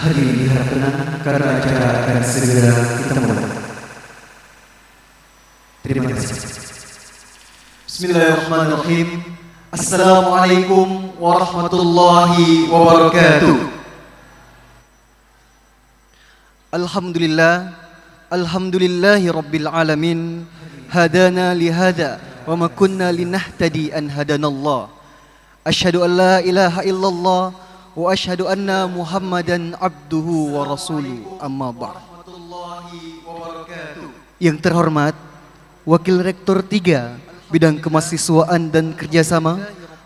Hari ini diharap tenang karena acara akan segera kita mulai. Terima kasih. Bismillahirrahmanirrahim. Assalamualaikum warahmatullahi wabarakatuh. Alhamdulillah, alhamdulillahi rabbil alamin. Hadana lihada wa ma kunna linahtadi an hadanallah. Asyhadu an la ilaha illallah wa asyhadu anna Muhammadan abduhu wa rasuluhu, amma ba'd. Yang terhormat Wakil Rektor 3 Bidang Kemahasiswaan dan Kerjasama,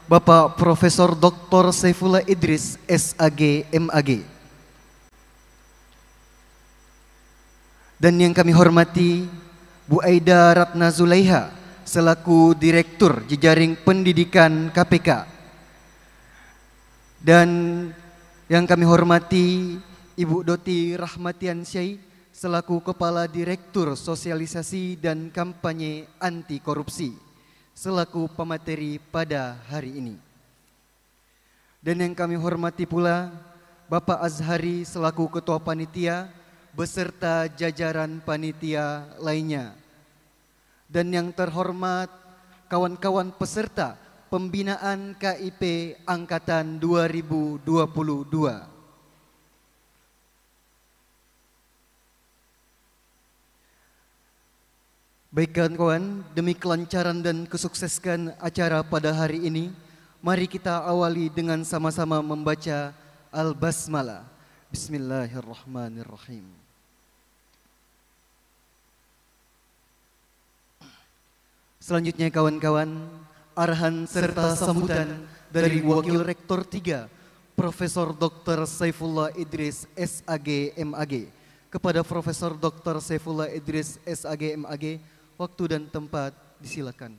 Bapak Profesor Dr. Saifullah Idris SAG MAG. Dan yang kami hormati Bu Aida Ratna Zulaiha selaku Direktur Jejaring Pendidikan KPK. Dan yang kami hormati Ibu Doti Rahmatian Syai selaku Kepala Direktur Sosialisasi dan Kampanye Anti Korupsi selaku pemateri pada hari ini. Dan yang kami hormati pula Bapak Azhari selaku Ketua Panitia beserta jajaran panitia lainnya. Dan yang terhormat kawan-kawan peserta Pembinaan KIP Angkatan 2022. Baik kawan-kawan, demi kelancaran dan kesuksesan acara pada hari ini, mari kita awali dengan sama-sama membaca Al-Basmalah. Bismillahirrahmanirrahim. Selanjutnya kawan-kawan, arahan serta sambutan dari Wakil Rektor 3 Profesor Dr. Saifullah Idris SAG MAG kepada Profesor Dr. Saifullah Idris SAG MAG. Waktu dan tempat disilakan.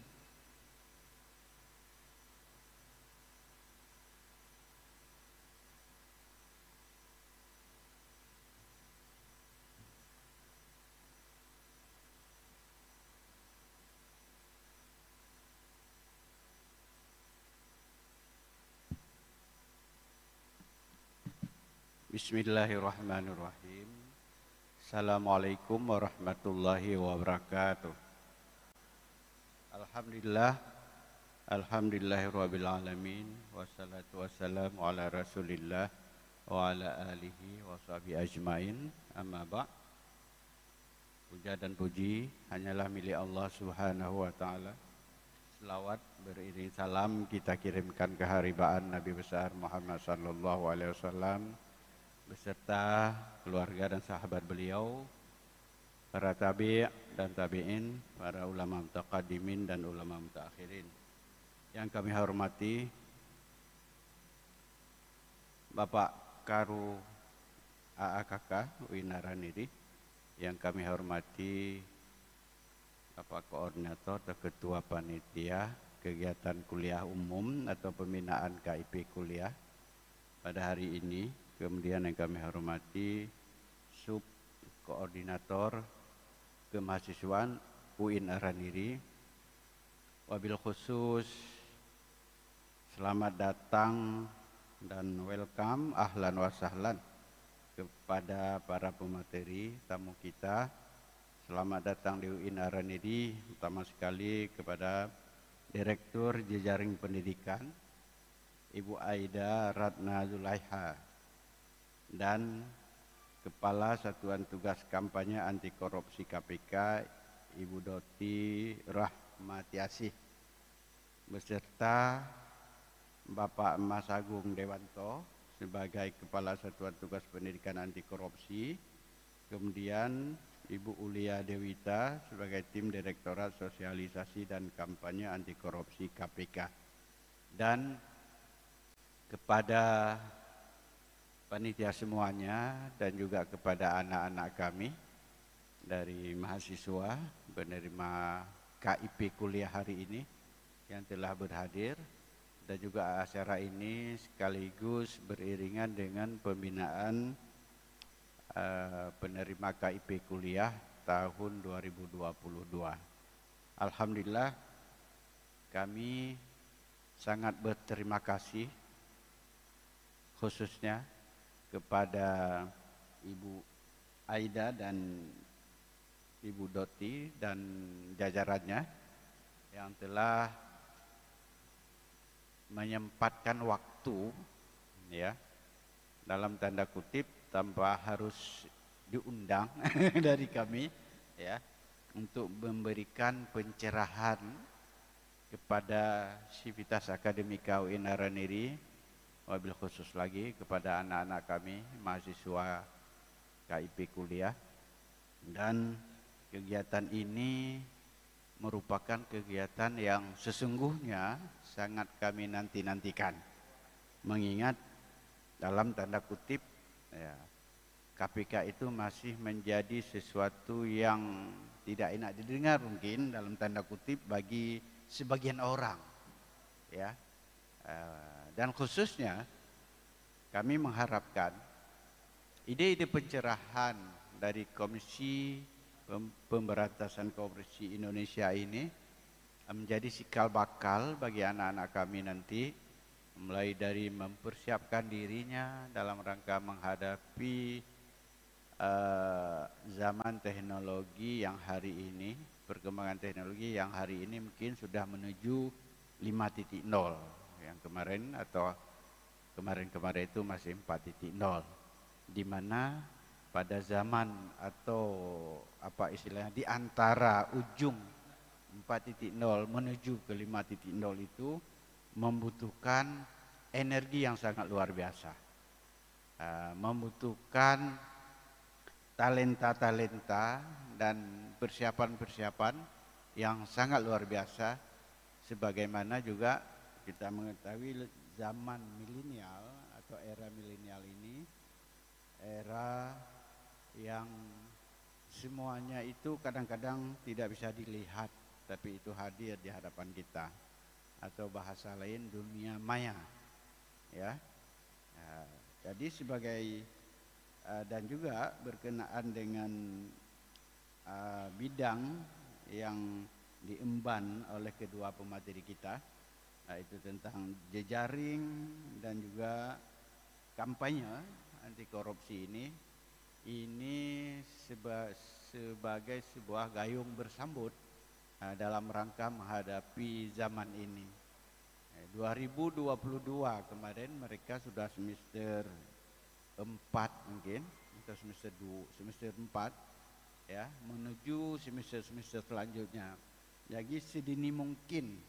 Bismillahirrahmanirrahim. Assalamualaikum warahmatullahi wabarakatuh. Alhamdulillah, alhamdulillahirabbil alamin, wassalatu wassalamu ala Rasulillah wa ala alihi washabihi ajmain. Amma ba'. Puja dan puji hanyalah milik Allah Subhanahu wa taala. Selawat beriring salam kita kirimkan ke haribaan Nabi besar Muhammad sallallahu alaihi wasallam beserta keluarga dan sahabat beliau, para tabi' dan tabi'in, para ulama mutaqaddimin dan ulama mutaakhirin. Yang kami hormati Bapak Karu AAKK Winaraniri, yang kami hormati Bapak Koordinator atau Ketua Panitia Kegiatan Kuliah Umum atau Pembinaan KIP Kuliah pada hari ini. Kemudian yang kami hormati Sub Koordinator Kemahasiswaan UIN Araniri. Wabil khusus selamat datang dan welcome, ahlan wa sahlan kepada para pemateri tamu kita. Selamat datang di UIN Araniri, utama sekali kepada Direktur Jejaring Pendidikan Ibu Aida Ratna Zulaiha dan Kepala Satuan Tugas Kampanye Anti Korupsi KPK Ibu Doti Rahmatiasih beserta Bapak Mas Agung Dewanto sebagai Kepala Satuan Tugas Pendidikan Anti Korupsi, kemudian Ibu Ulia Dewita sebagai Tim Direktorat Sosialisasi dan Kampanye Anti Korupsi KPK, dan kepada panitia semuanya dan juga kepada anak-anak kami dari mahasiswa penerima KIP kuliah hari ini yang telah berhadir, dan juga acara ini sekaligus beriringan dengan pembinaan penerima KIP kuliah tahun 2022. Alhamdulillah, kami sangat berterima kasih khususnya kepada Ibu Aida dan Ibu Doti dan jajarannya yang telah menyempatkan waktu, ya, dalam tanda kutip tanpa harus diundang dari kami, ya, untuk memberikan pencerahan kepada Sivitas Akademika UIN Araniri, wabil khusus lagi kepada anak-anak kami mahasiswa KIP kuliah. Dan kegiatan ini merupakan kegiatan yang sesungguhnya sangat kami nanti-nantikan, mengingat dalam tanda kutip, ya, KPK itu masih menjadi sesuatu yang tidak enak didengar mungkin dalam tanda kutip bagi sebagian orang, ya. Dan khususnya kami mengharapkan ide-ide pencerahan dari Komisi Pemberantasan Korupsi Indonesia ini menjadi cikal bakal bagi anak-anak kami nanti, mulai dari mempersiapkan dirinya dalam rangka menghadapi zaman teknologi yang hari ini, perkembangan teknologi yang hari ini mungkin sudah menuju 5.0, yang kemarin atau kemarin-kemarin itu masih 4.0, di mana pada zaman atau apa istilahnya di antara ujung 4.0 menuju ke 5.0 itu membutuhkan energi yang sangat luar biasa, membutuhkan talenta-talenta dan persiapan-persiapan yang sangat luar biasa, sebagaimana juga kita mengetahui zaman milenial atau era milenial ini era yang semuanya itu kadang-kadang tidak bisa dilihat, tapi itu hadir di hadapan kita, atau bahasa lain dunia maya, ya. Jadi sebagai dan juga berkenaan dengan bidang yang diemban oleh kedua pemateri kita, yaitu tentang jejaring dan juga kampanye anti korupsi ini sebagai sebuah gayung bersambut dalam rangka menghadapi zaman ini. 2022 kemarin mereka sudah semester 4 mungkin, atau semester 4, ya, menuju semester selanjutnya. Jadi sedini mungkin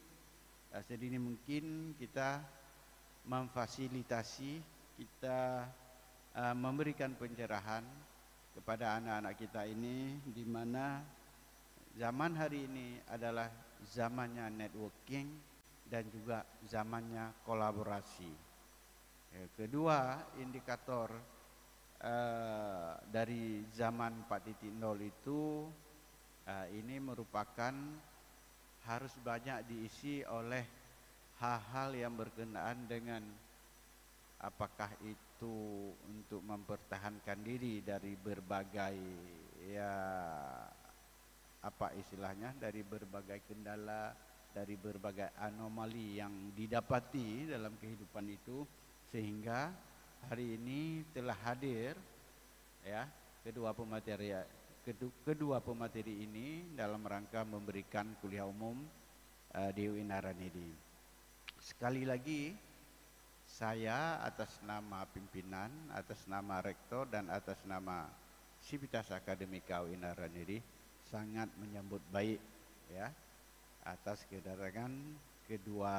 kita memfasilitasi, kita memberikan pencerahan kepada anak-anak kita ini, di mana zaman hari ini adalah zamannya networking dan juga zamannya kolaborasi. Kedua indikator dari zaman 4.0 itu ini merupakan harus banyak diisi oleh hal-hal yang berkenaan dengan apakah itu untuk mempertahankan diri dari berbagai, ya, apa istilahnya, dari berbagai kendala, dari berbagai anomali yang didapati dalam kehidupan itu, sehingga hari ini telah hadir, ya, kedua pemateri ini dalam rangka memberikan kuliah umum di UIN Araniri. Sekali lagi saya atas nama pimpinan, atas nama rektor dan atas nama Sivitas Akademika UIN Araniri sangat menyambut baik, ya, atas kedatangan kedua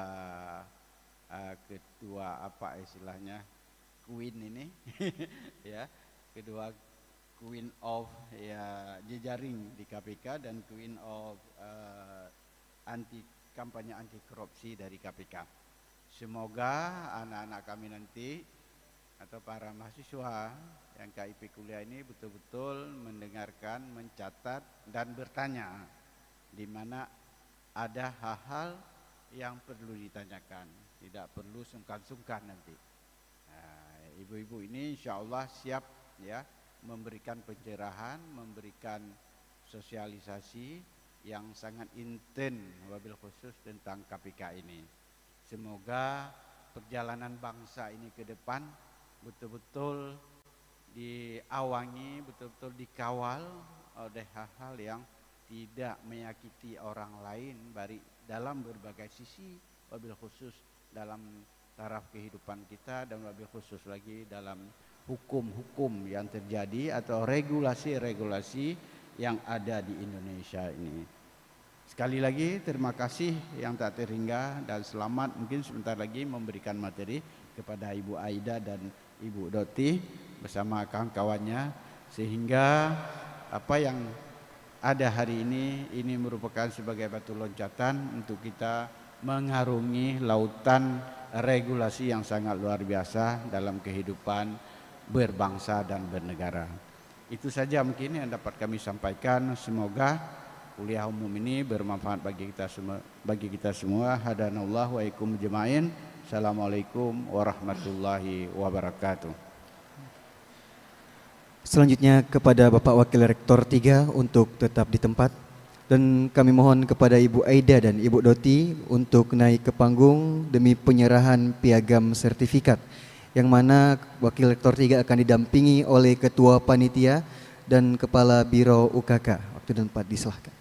apa istilahnya Queen ini ya, kedua Queen of, ya, jejaring di KPK dan Queen of kampanye anti korupsi dari KPK. Semoga anak-anak kami nanti atau para mahasiswa yang KIP kuliah ini betul-betul mendengarkan, mencatat dan bertanya di mana ada hal-hal yang perlu ditanyakan, tidak perlu sungkan-sungkan nanti. Ibu-ibu ini insya Allah siap, ya, memberikan pencerahan, memberikan sosialisasi yang sangat intens wabil khusus tentang KPK ini. Semoga perjalanan bangsa ini ke depan betul-betul diawangi, betul-betul dikawal oleh hal-hal yang tidak menyakiti orang lain dalam berbagai sisi, wabil khusus dalam taraf kehidupan kita dan wabil khusus lagi dalam hukum-hukum yang terjadi atau regulasi-regulasi yang ada di Indonesia ini. Sekali lagi terima kasih yang tak terhingga dan selamat. Mungkin sebentar lagi memberikan materi kepada Ibu Aida dan Ibu Doti bersama kawan-kawannya, sehingga apa yang ada hari ini merupakan sebagai batu loncatan untuk kita mengarungi lautan regulasi yang sangat luar biasa dalam kehidupan berbangsa dan bernegara. Itu saja mungkin yang dapat kami sampaikan. Semoga kuliah umum ini bermanfaat bagi kita semua. Hadanallahu wa ikum jema'in. Assalamualaikum warahmatullahi wabarakatuh. Selanjutnya kepada Bapak Wakil Rektor 3 untuk tetap di tempat, dan kami mohon kepada Ibu Aida dan Ibu Doti untuk naik ke panggung demi penyerahan piagam sertifikat, yang mana Wakil Rektor 3 akan didampingi oleh Ketua Panitia dan Kepala Biro UKK. Waktu dan tempat disilahkan.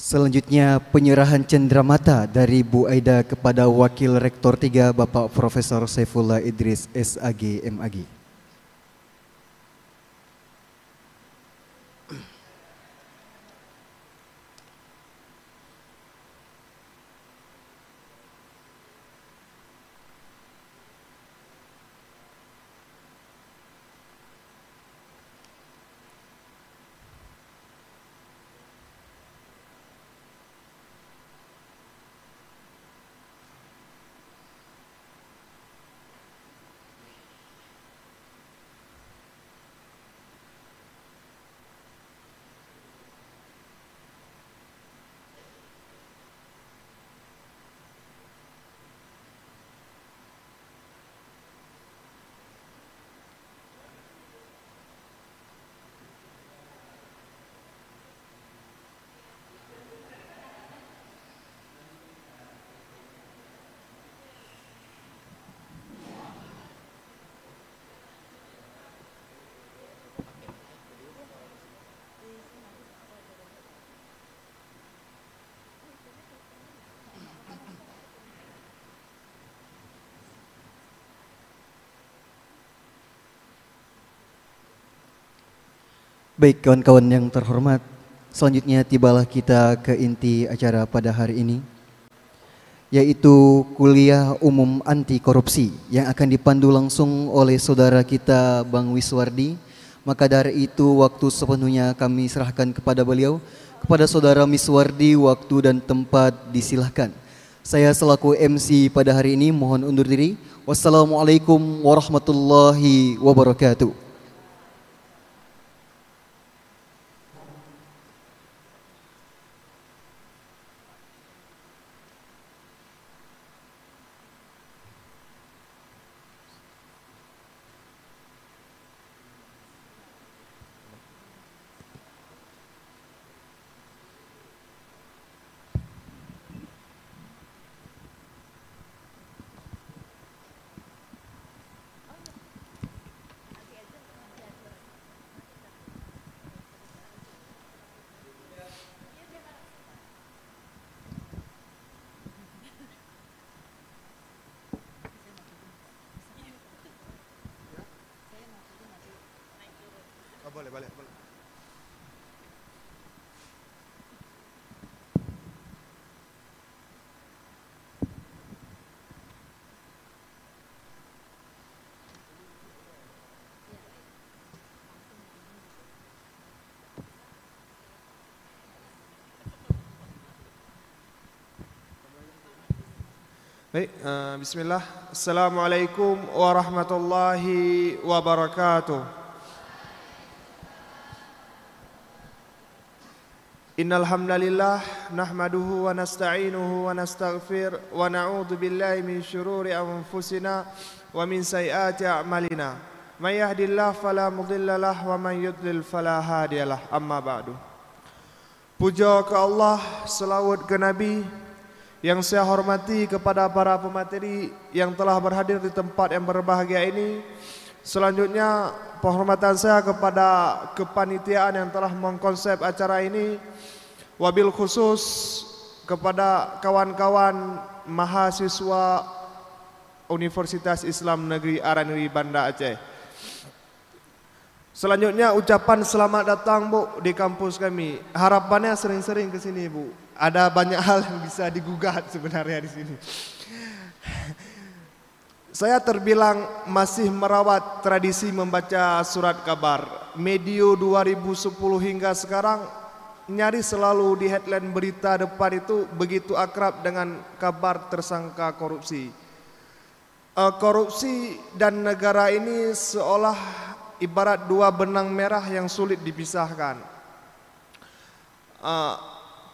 Selanjutnya penyerahan cenderamata dari Bu Aida kepada Wakil Rektor 3 Bapak Profesor Saifullah Idris SAG MAG. Baik kawan-kawan yang terhormat, selanjutnya tibalah kita ke inti acara pada hari ini, yaitu kuliah umum anti korupsi yang akan dipandu langsung oleh saudara kita Bang Wiswardi. Maka dari itu waktu sepenuhnya kami serahkan kepada beliau. Kepada saudara Miswardi, waktu dan tempat disilahkan. Saya selaku MC pada hari ini mohon undur diri. Wassalamualaikum warahmatullahi wabarakatuh. Boleh. Baik, bismillah. Assalamualaikum warahmatullahi wabarakatuh. Innal hamdalillah nahmaduhu wa nasta'inuhu wa nastaghfir wa na'udzu billahi min syururi anfusina wa min sayyiati a'malina. May yahdihillahu fala mudhillalah wa may yudlil fala hadiyalah. Amma ba'du. Puja ke Allah, selawat ke Nabi. Yang saya hormati kepada para pemateri yang telah berhadir di tempat yang berbahagia ini. Selanjutnya penghormatan saya kepada kepanitiaan yang telah mengkonsep acara ini. Wabil khusus kepada kawan-kawan mahasiswa Universitas Islam Negeri Araniri Banda Aceh. Selanjutnya ucapan selamat datang Bu di kampus kami. Harapannya sering-sering ke sini Bu. Ada banyak hal yang bisa digugat sebenarnya di sini. Saya terbilang masih merawat tradisi membaca surat kabar. Medio 2010 hingga sekarang nyaris selalu di headline berita depan itu begitu akrab dengan kabar tersangka korupsi. Korupsi dan negara ini seolah ibarat dua benang merah yang sulit dipisahkan.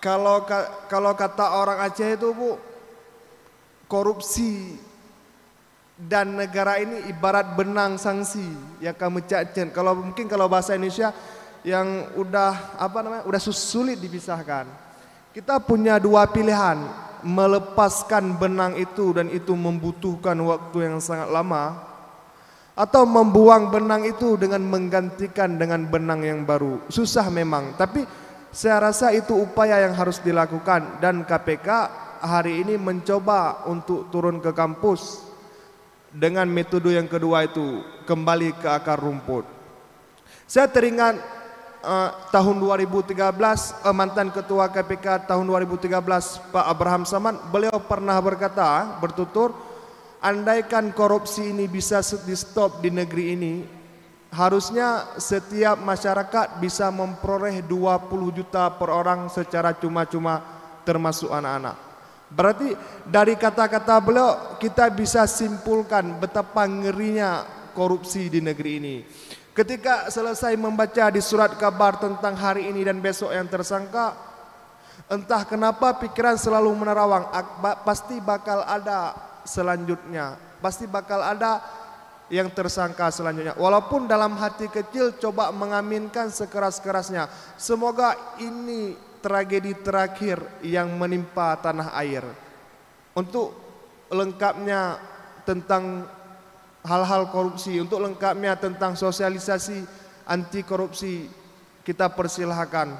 Kalau kata orang Aceh itu Bu, korupsi dan negara ini ibarat benang sangsi yang kamu cacen. Kalau bahasa Indonesia yang udah sulit dipisahkan. Kita punya dua pilihan, melepaskan benang itu dan itu membutuhkan waktu yang sangat lama, atau membuang benang itu dengan menggantikan dengan benang yang baru. Susah memang, tapi saya rasa itu upaya yang harus dilakukan dan KPK hari ini mencoba untuk turun ke kampus dengan metode yang kedua itu, kembali ke akar rumput. Saya teringat tahun 2013 mantan ketua KPK tahun 2013 Pak Abraham Samad, beliau pernah berkata, bertutur, andaikan korupsi ini bisa di stop di negeri ini, harusnya setiap masyarakat bisa memperoleh 20 juta per orang secara cuma-cuma termasuk anak-anak. Berarti dari kata-kata beliau kita bisa simpulkan betapa ngerinya korupsi di negeri ini. Ketika selesai membaca di surat kabar tentang hari ini dan besok yang tersangka, entah kenapa pikiran selalu menerawang, pasti bakal ada selanjutnya, pasti bakal ada yang tersangka selanjutnya. Walaupun dalam hati kecil coba mengaminkan sekeras-kerasnya, semoga ini tragedi terakhir yang menimpa tanah air. Untuk lengkapnya tentang hal-hal korupsi, untuk lengkapnya tentang sosialisasi anti korupsi, kita persilahkan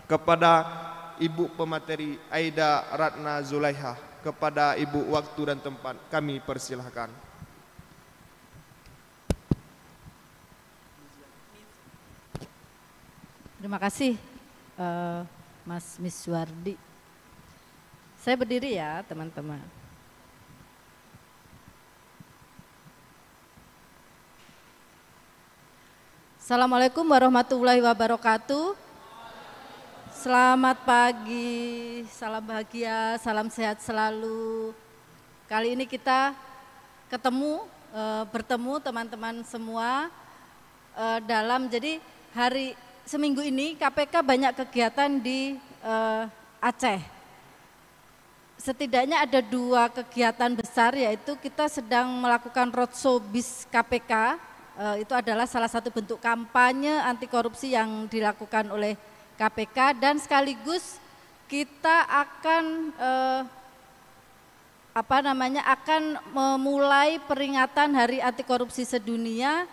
kepada Ibu pemateri Aida Ratna Zulaiha, kepada Ibu waktu dan tempat kami persilahkan. Terima kasih Mas Miswardi. Saya berdiri ya teman-teman. Assalamualaikum warahmatullahi wabarakatuh. Selamat pagi, salam bahagia, salam sehat selalu. Kali ini kita bertemu teman-teman semua jadi seminggu ini KPK banyak kegiatan di Aceh. Setidaknya ada 2 kegiatan besar, yaitu kita sedang melakukan roadshow BIS KPK. Itu adalah salah satu bentuk kampanye anti korupsi yang dilakukan oleh KPK, dan sekaligus kita akan akan memulai peringatan Hari Anti Korupsi Sedunia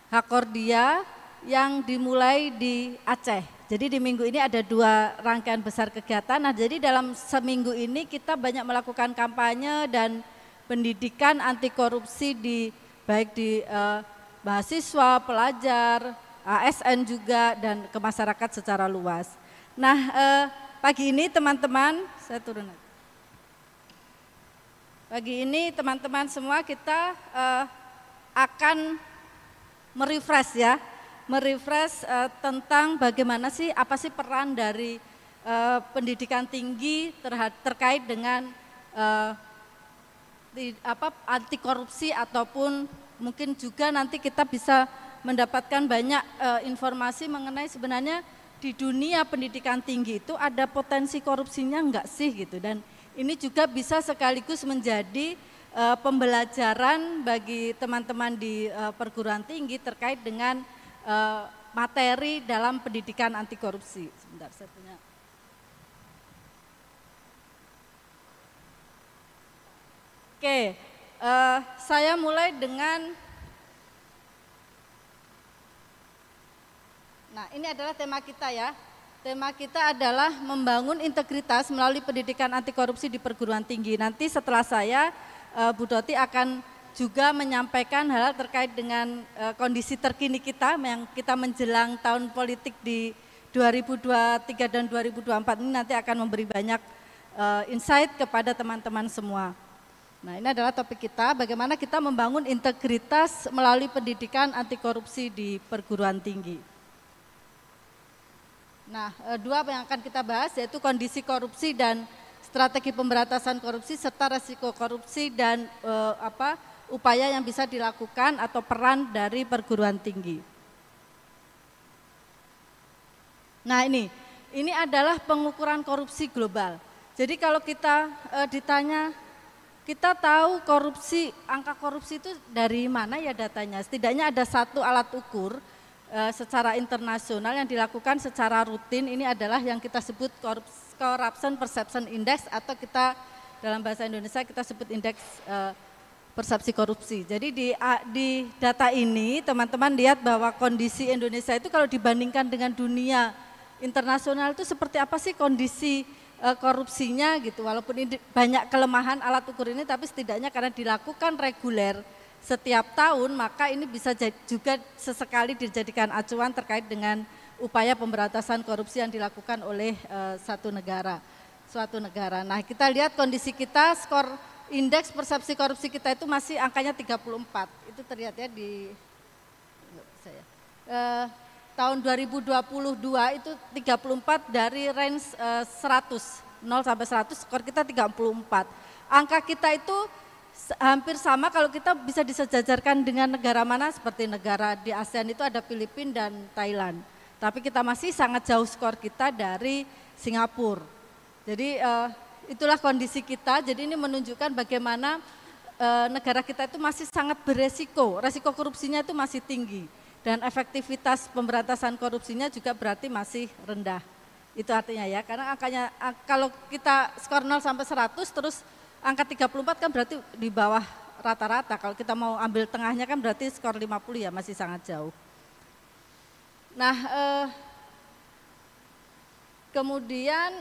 Hakordia yang dimulai di Aceh. Jadi di minggu ini ada 2 rangkaian besar kegiatan. Nah, jadi dalam seminggu ini kita banyak melakukan kampanye dan pendidikan anti korupsi baik di mahasiswa, pelajar, ASN juga, dan ke masyarakat secara luas. Nah, pagi ini teman-teman, saya turun. Pagi ini teman-teman semua kita akan merefresh tentang bagaimana sih, apa sih peran dari pendidikan tinggi terkait dengan anti korupsi ataupun mungkin juga nanti kita bisa mendapatkan banyak informasi mengenai sebenarnya di dunia pendidikan tinggi itu ada potensi korupsinya enggak sih gitu, dan ini juga bisa sekaligus menjadi pembelajaran bagi teman-teman di perguruan tinggi terkait dengan materi dalam pendidikan anti korupsi. Sebentar, saya punya. Oke, saya mulai dengan, nah ini adalah tema kita ya. Tema kita adalah membangun integritas melalui pendidikan anti korupsi di perguruan tinggi. Nanti setelah saya, Bu Doti akan juga menyampaikan hal terkait dengan kondisi terkini kita yang kita menjelang tahun politik di 2023 dan 2024 ini nanti akan memberi banyak insight kepada teman-teman semua. Nah, ini adalah topik kita, bagaimana kita membangun integritas melalui pendidikan anti korupsi di perguruan tinggi. Nah, dua yang akan kita bahas yaitu kondisi korupsi dan strategi pemberantasan korupsi serta resiko korupsi dan upaya yang bisa dilakukan atau peran dari perguruan tinggi. Nah, ini adalah pengukuran korupsi global. Jadi kalau kita ditanya, kita tahu korupsi, angka korupsi itu dari mana ya datanya? Setidaknya ada satu alat ukur secara internasional yang dilakukan secara rutin. Ini adalah yang kita sebut Corruption Perception Index, atau kita dalam bahasa Indonesia kita sebut indeks persepsi korupsi. Jadi di data ini teman-teman lihat bahwa kondisi Indonesia itu kalau dibandingkan dengan dunia internasional itu seperti apa sih kondisi korupsinya gitu. Walaupun ini banyak kelemahan alat ukur ini, tapi setidaknya karena dilakukan reguler setiap tahun, maka ini bisa juga sesekali dijadikan acuan terkait dengan upaya pemberantasan korupsi yang dilakukan oleh suatu negara. Nah, kita lihat kondisi kita, skor indeks persepsi korupsi kita itu masih angkanya 34. Itu terlihat ya di tahun 2022 itu 34 dari range 100, 0 sampai 100, skor kita 34. Angka kita itu hampir sama kalau kita bisa disejajarkan dengan negara mana, seperti negara di ASEAN itu ada Filipina dan Thailand. Tapi kita masih sangat jauh skor kita dari Singapura. Jadi itulah kondisi kita, jadi ini menunjukkan bagaimana negara kita itu masih sangat beresiko, resiko korupsinya itu masih tinggi. Dan efektivitas pemberantasan korupsinya juga berarti masih rendah. Itu artinya ya, karena angkanya kalau kita skor 0 sampai 100 terus angka 34 kan berarti di bawah rata-rata. Kalau kita mau ambil tengahnya kan berarti skor 50 ya, masih sangat jauh. Nah, kemudian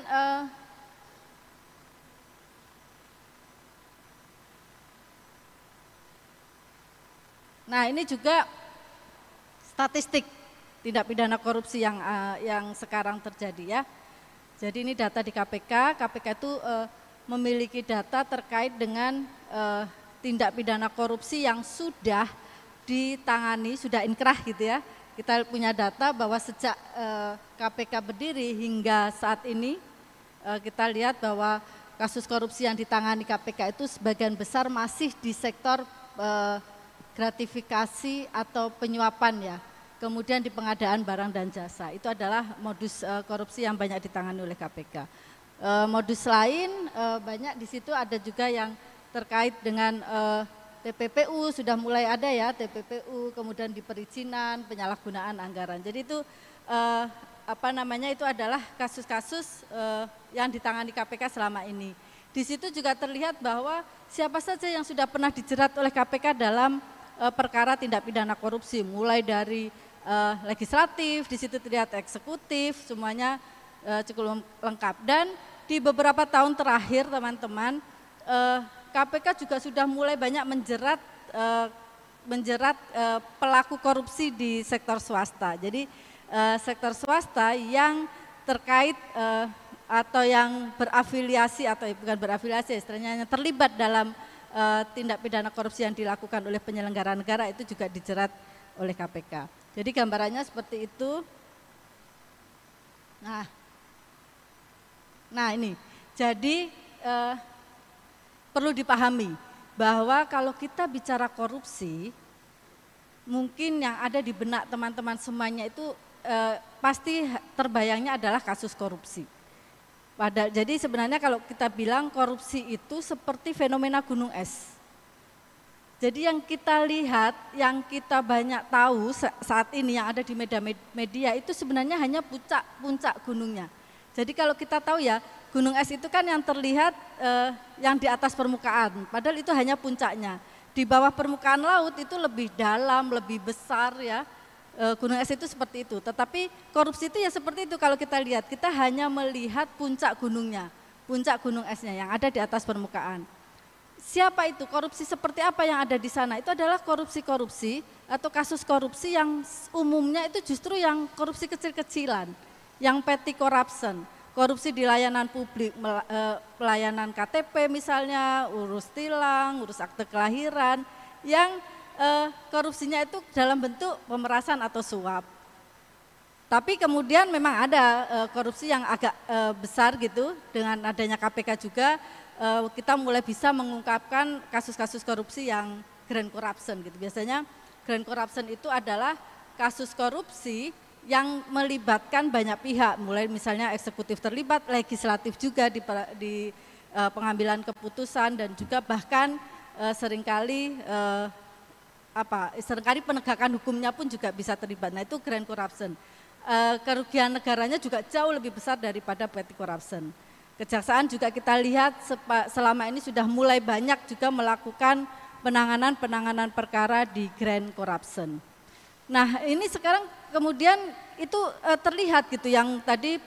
nah ini juga statistik tindak pidana korupsi yang sekarang terjadi ya. Jadi ini data di KPK. KPK itu memiliki data terkait dengan tindak pidana korupsi yang sudah ditangani, sudah inkrah gitu ya. Kita punya data bahwa sejak KPK berdiri hingga saat ini kita lihat bahwa kasus korupsi yang ditangani KPK itu sebagian besar masih di sektor gratifikasi atau penyuapan ya. Kemudian di pengadaan barang dan jasa, itu adalah modus korupsi yang banyak ditangani oleh KPK. Modus lain banyak di situ, ada juga yang terkait dengan TPPU, sudah mulai ada ya TPPU, kemudian di perizinan, penyalahgunaan anggaran. Jadi itu itu adalah kasus-kasus yang ditangani KPK selama ini. Di situ juga terlihat bahwa siapa saja yang sudah pernah dijerat oleh KPK dalam perkara tindak pidana korupsi, mulai dari legislatif, di situ terlihat eksekutif, semuanya cukup lengkap. Dan di beberapa tahun terakhir teman-teman, KPK juga sudah mulai banyak menjerat pelaku korupsi di sektor swasta. Jadi sektor swasta yang terkait atau yang berafiliasi atau bukan berafiliasi, istilahnya yang terlibat dalam tindak pidana korupsi yang dilakukan oleh penyelenggara negara itu juga dijerat oleh KPK. Jadi gambarannya seperti itu. Nah ini, jadi perlu dipahami bahwa kalau kita bicara korupsi, mungkin yang ada di benak teman-teman semuanya itu pasti terbayangnya adalah kasus korupsi. Jadi sebenarnya kalau kita bilang korupsi itu seperti fenomena gunung es. Jadi yang kita lihat, yang kita banyak tahu saat ini yang ada di media itu sebenarnya hanya puncak gunungnya. Jadi kalau kita tahu ya, gunung es itu kan yang terlihat yang di atas permukaan, padahal itu hanya puncaknya. Di bawah permukaan laut itu lebih dalam, lebih besar ya. Gunung es itu seperti itu, tetapi korupsi itu ya seperti itu kalau kita lihat, kita hanya melihat puncak gunungnya, puncak gunung esnya yang ada di atas permukaan. Siapa itu? Korupsi seperti apa yang ada di sana? Itu adalah korupsi-korupsi atau kasus korupsi yang umumnya itu justru yang korupsi kecil-kecilan, yang petty corruption, korupsi di layanan publik, pelayanan KTP misalnya, urus tilang, urus akte kelahiran, yang korupsinya itu dalam bentuk pemerasan atau suap. Tapi kemudian memang ada korupsi yang agak besar gitu, dengan adanya KPK juga kita mulai bisa mengungkapkan kasus-kasus korupsi yang grand corruption gitu. Biasanya grand corruption itu adalah kasus korupsi yang melibatkan banyak pihak, mulai misalnya eksekutif terlibat, legislatif juga di pengambilan keputusan, dan juga bahkan seringkali penegakan hukumnya pun juga bisa terlibat. Nah itu grand corruption. Kerugian negaranya juga jauh lebih besar daripada petty corruption. Kejaksaan juga kita lihat selama ini sudah mulai banyak juga melakukan penanganan perkara di grand corruption. Nah ini sekarang kemudian itu terlihat gitu, yang tadi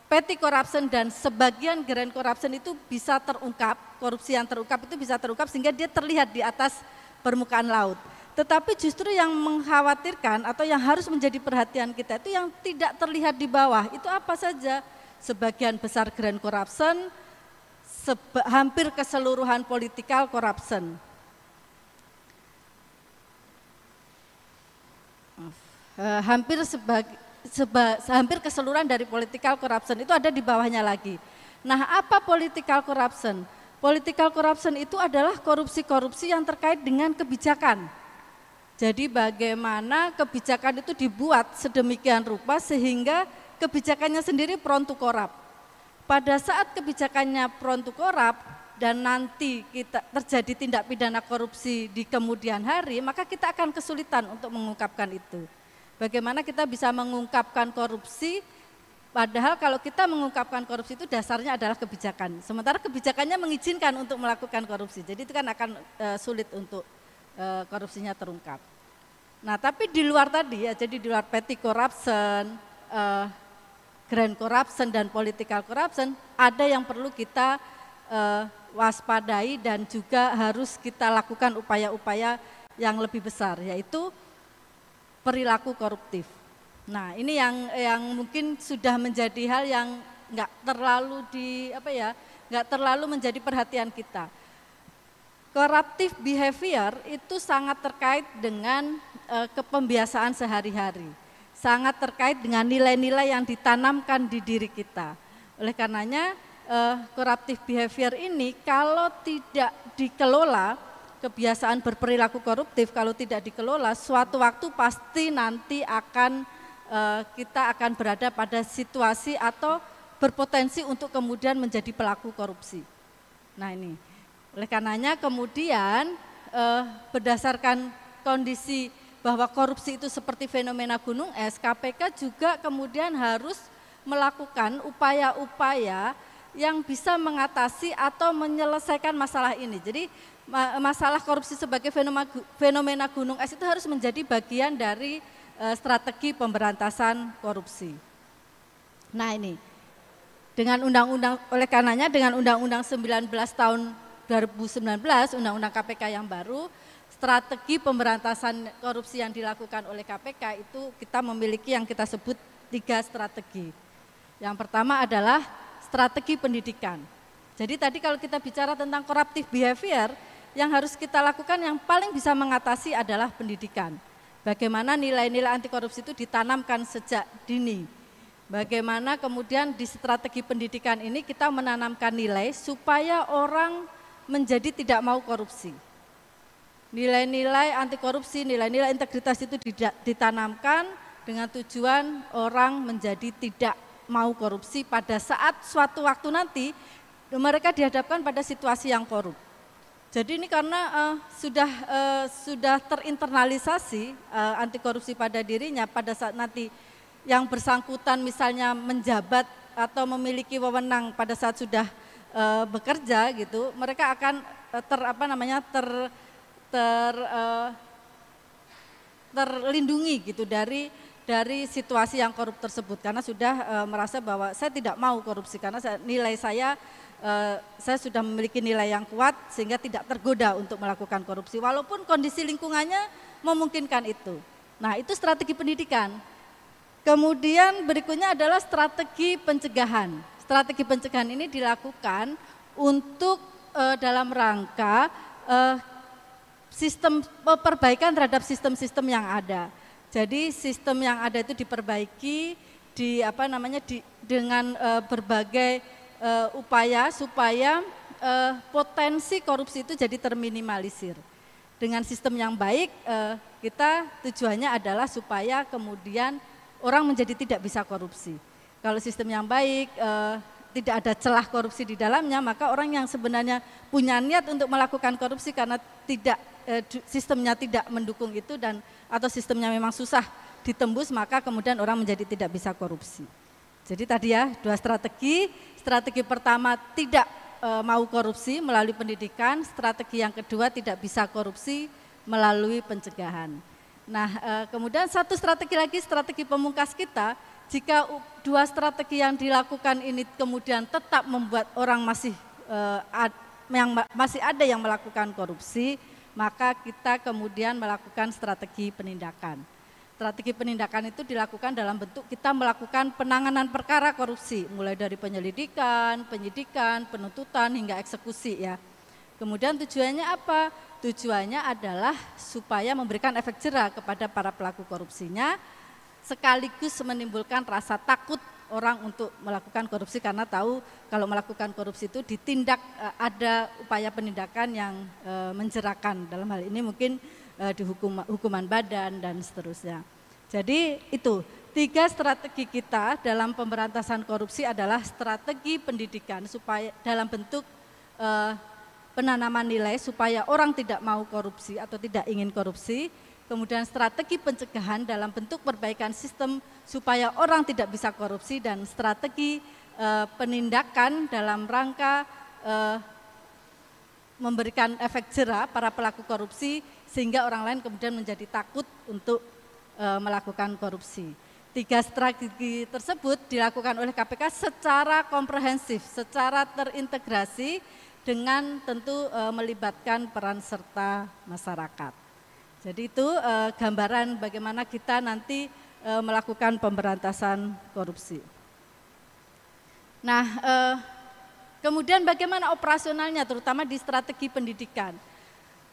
petty corruption dan sebagian grand corruption itu bisa terungkap, korupsi yang terungkap itu bisa terungkap sehingga dia terlihat di atas permukaan laut. Tetapi justru yang mengkhawatirkan atau yang harus menjadi perhatian kita itu yang tidak terlihat di bawah. Itu apa saja? Sebagian besar grand corruption, hampir keseluruhan political corruption. Hampir keseluruhan dari political corruption itu ada di bawahnya lagi. Nah, apa political corruption? Political corruption itu adalah korupsi-korupsi yang terkait dengan kebijakan. Jadi bagaimana kebijakan itu dibuat sedemikian rupa sehingga kebijakannya sendiri prone to corrupt. Pada saat kebijakannya prone to corrupt dan nanti kita terjadi tindak pidana korupsi di kemudian hari, maka kita akan kesulitan untuk mengungkapkan itu. Bagaimana kita bisa mengungkapkan korupsi, padahal kalau kita mengungkapkan korupsi itu dasarnya adalah kebijakan. Sementara kebijakannya mengizinkan untuk melakukan korupsi, jadi itu kan akan sulit untuk korupsinya terungkap. Nah tapi di luar tadi ya, jadi di luar petty corruption, grand corruption dan political corruption, ada yang perlu kita waspadai dan juga harus kita lakukan upaya-upaya yang lebih besar, yaitu perilaku koruptif. Nah ini yang mungkin sudah menjadi hal yang nggak terlalu menjadi perhatian kita. Corruptive behavior itu sangat terkait dengan kepembiasaan sehari-hari, sangat terkait dengan nilai-nilai yang ditanamkan di diri kita. Oleh karenanya corruptive behavior ini kalau tidak dikelola, kebiasaan berperilaku koruptif kalau tidak dikelola, suatu waktu pasti nanti kita akan berada pada situasi atau berpotensi untuk kemudian menjadi pelaku korupsi. Nah ini, oleh karenanya kemudian berdasarkan kondisi bahwa korupsi itu seperti fenomena gunung es, KPK juga kemudian harus melakukan upaya-upaya yang bisa mengatasi atau menyelesaikan masalah ini. Jadi masalah korupsi sebagai fenomena gunung es itu harus menjadi bagian dari strategi pemberantasan korupsi. Nah ini, oleh karenanya dengan Undang-Undang 19 tahun 2019, Undang-Undang KPK yang baru, strategi pemberantasan korupsi yang dilakukan oleh KPK itu kita memiliki yang kita sebut 3 strategi. Yang pertama adalah strategi pendidikan. Jadi tadi kalau kita bicara tentang corruptive behavior, yang harus kita lakukan yang paling bisa mengatasi adalah pendidikan. Bagaimana nilai-nilai anti korupsi itu ditanamkan sejak dini. Bagaimana kemudian di strategi pendidikan ini kita menanamkan nilai supaya orang menjadi tidak mau korupsi. Nilai-nilai anti korupsi, nilai-nilai integritas itu ditanamkan dengan tujuan orang menjadi tidak mau korupsi pada saat suatu waktu nanti mereka dihadapkan pada situasi yang korup. Jadi ini karena sudah terinternalisasi anti korupsi pada dirinya pada saat nanti yang bersangkutan misalnya menjabat atau memiliki wewenang pada saat sudah bekerja gitu, mereka akan terlindungi gitu dari situasi yang korup tersebut karena sudah merasa bahwa saya tidak mau korupsi karena nilai saya sudah memiliki nilai yang kuat sehingga tidak tergoda untuk melakukan korupsi walaupun kondisi lingkungannya memungkinkan itu. Nah, itu strategi pendidikan. Kemudian berikutnya adalah strategi pencegahan. Strategi pencegahan ini dilakukan untuk dalam rangka sistem perbaikan terhadap sistem-sistem yang ada. Jadi sistem yang ada itu diperbaiki dengan berbagai upaya supaya potensi korupsi itu jadi terminimalisir. Dengan sistem yang baik kita tujuannya adalah supaya kemudian orang menjadi tidak bisa korupsi. Kalau sistem yang baik, tidak ada celah korupsi di dalamnya, maka orang yang sebenarnya punya niat untuk melakukan korupsi karena sistemnya tidak mendukung itu atau sistemnya memang susah ditembus, maka kemudian orang menjadi tidak bisa korupsi. Jadi tadi ya 2 strategi. Strategi pertama tidak mau korupsi melalui pendidikan, strategi yang kedua tidak bisa korupsi melalui pencegahan. Nah, kemudian satu strategi lagi, strategi pemungkas kita, jika 2 strategi yang dilakukan ini kemudian tetap membuat orang masih ada yang melakukan korupsi, maka kita kemudian melakukan strategi penindakan. Strategi penindakan itu dilakukan dalam bentuk kita melakukan penanganan perkara korupsi, mulai dari penyelidikan, penyidikan, penuntutan hingga eksekusi ya. Kemudian tujuannya apa? Tujuannya adalah supaya memberikan efek jera kepada para pelaku korupsinya, sekaligus menimbulkan rasa takut orang untuk melakukan korupsi karena tahu kalau melakukan korupsi itu ditindak, ada upaya penindakan yang menjerakan. Dalam hal ini mungkin hukuman badan dan seterusnya. Jadi itu 3 strategi kita dalam pemberantasan korupsi adalah strategi pendidikan supaya dalam bentuk penanaman nilai supaya orang tidak mau korupsi atau tidak ingin korupsi, kemudian strategi pencegahan dalam bentuk perbaikan sistem supaya orang tidak bisa korupsi, dan strategi penindakan dalam rangka memberikan efek jera para pelaku korupsi sehingga orang lain kemudian menjadi takut untuk melakukan korupsi. 3 strategi tersebut dilakukan oleh KPK secara komprehensif, secara terintegrasi, dengan tentu melibatkan peran serta masyarakat. Jadi itu gambaran bagaimana kita nanti melakukan pemberantasan korupsi. Nah, kemudian bagaimana operasionalnya terutama di strategi pendidikan.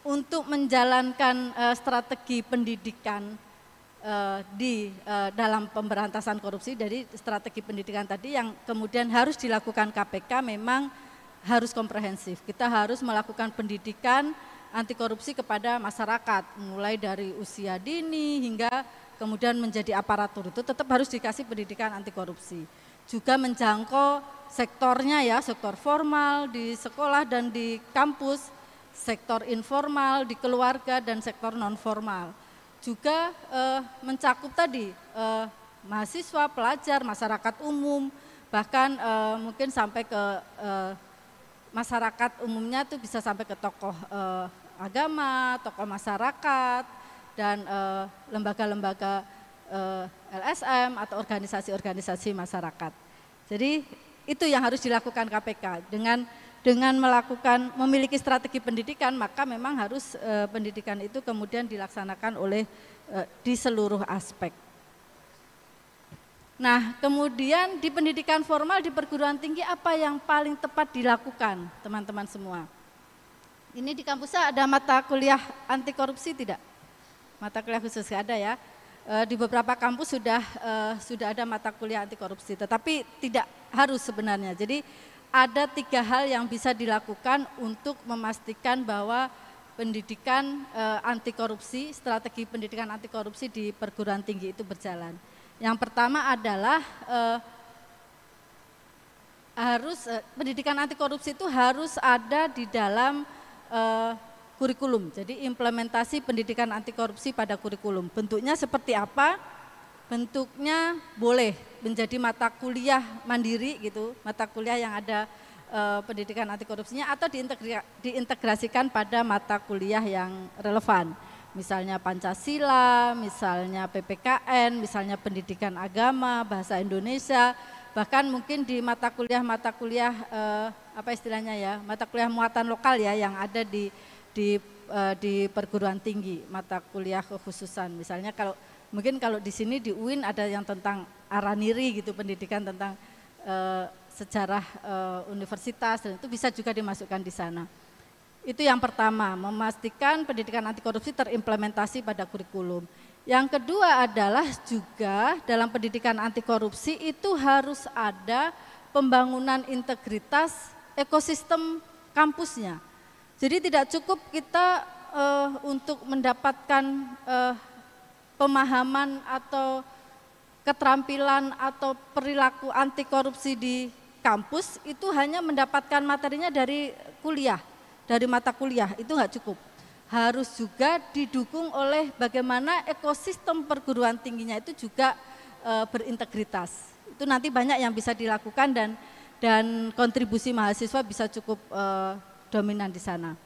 Untuk menjalankan strategi pendidikan dalam pemberantasan korupsi, dari strategi pendidikan tadi yang kemudian harus dilakukan KPK memang harus komprehensif. Kita harus melakukan pendidikan anti korupsi kepada masyarakat, mulai dari usia dini hingga kemudian menjadi aparatur, itu tetap harus dikasih pendidikan anti korupsi. Juga menjangkau sektornya ya, sektor formal di sekolah dan di kampus, sektor informal di keluarga dan sektor non formal. Juga mencakup tadi mahasiswa, pelajar, masyarakat umum, bahkan mungkin sampai ke masyarakat umumnya itu bisa sampai ke tokoh agama, tokoh masyarakat, dan lembaga-lembaga LSM atau organisasi-organisasi masyarakat. Jadi itu yang harus dilakukan KPK dengan memiliki strategi pendidikan, maka memang harus pendidikan itu kemudian dilaksanakan di seluruh aspek. Nah, kemudian di pendidikan formal di perguruan tinggi apa yang paling tepat dilakukan, teman-teman semua? Ini di kampusnya ada mata kuliah anti korupsi tidak? Mata kuliah khusus ada ya. Di beberapa kampus sudah ada mata kuliah anti korupsi, tetapi tidak harus sebenarnya. Jadi ada 3 hal yang bisa dilakukan untuk memastikan bahwa pendidikan anti korupsi, strategi pendidikan anti korupsi di perguruan tinggi itu berjalan. Yang pertama adalah pendidikan anti korupsi itu harus ada di dalam kurikulum. Jadi implementasi pendidikan anti korupsi pada kurikulum. Bentuknya seperti apa? Bentuknya boleh menjadi mata kuliah mandiri gitu, mata kuliah yang ada pendidikan anti korupsinya, atau diintegrasikan pada mata kuliah yang relevan. Misalnya Pancasila, misalnya PPKN, misalnya pendidikan agama, bahasa Indonesia, bahkan mungkin di mata kuliah apa istilahnya ya, mata kuliah muatan lokal ya yang ada di perguruan tinggi, mata kuliah kekhususan. Misalnya kalau di sini di UIN ada yang tentang Araniri gitu, pendidikan tentang sejarah universitas, dan itu bisa juga dimasukkan di sana. Itu yang pertama, memastikan pendidikan anti korupsi terimplementasi pada kurikulum. Yang kedua adalah juga dalam pendidikan anti korupsi itu harus ada pembangunan integritas ekosistem kampusnya. Jadi tidak cukup kita untuk mendapatkan pemahaman atau keterampilan atau perilaku anti korupsi di kampus, itu hanya mendapatkan materinya dari kuliah, dari mata kuliah, itu nggak cukup. Harus juga didukung oleh bagaimana ekosistem perguruan tingginya itu juga berintegritas. Itu nanti banyak yang bisa dilakukan dan kontribusi mahasiswa bisa cukup dominan di sana.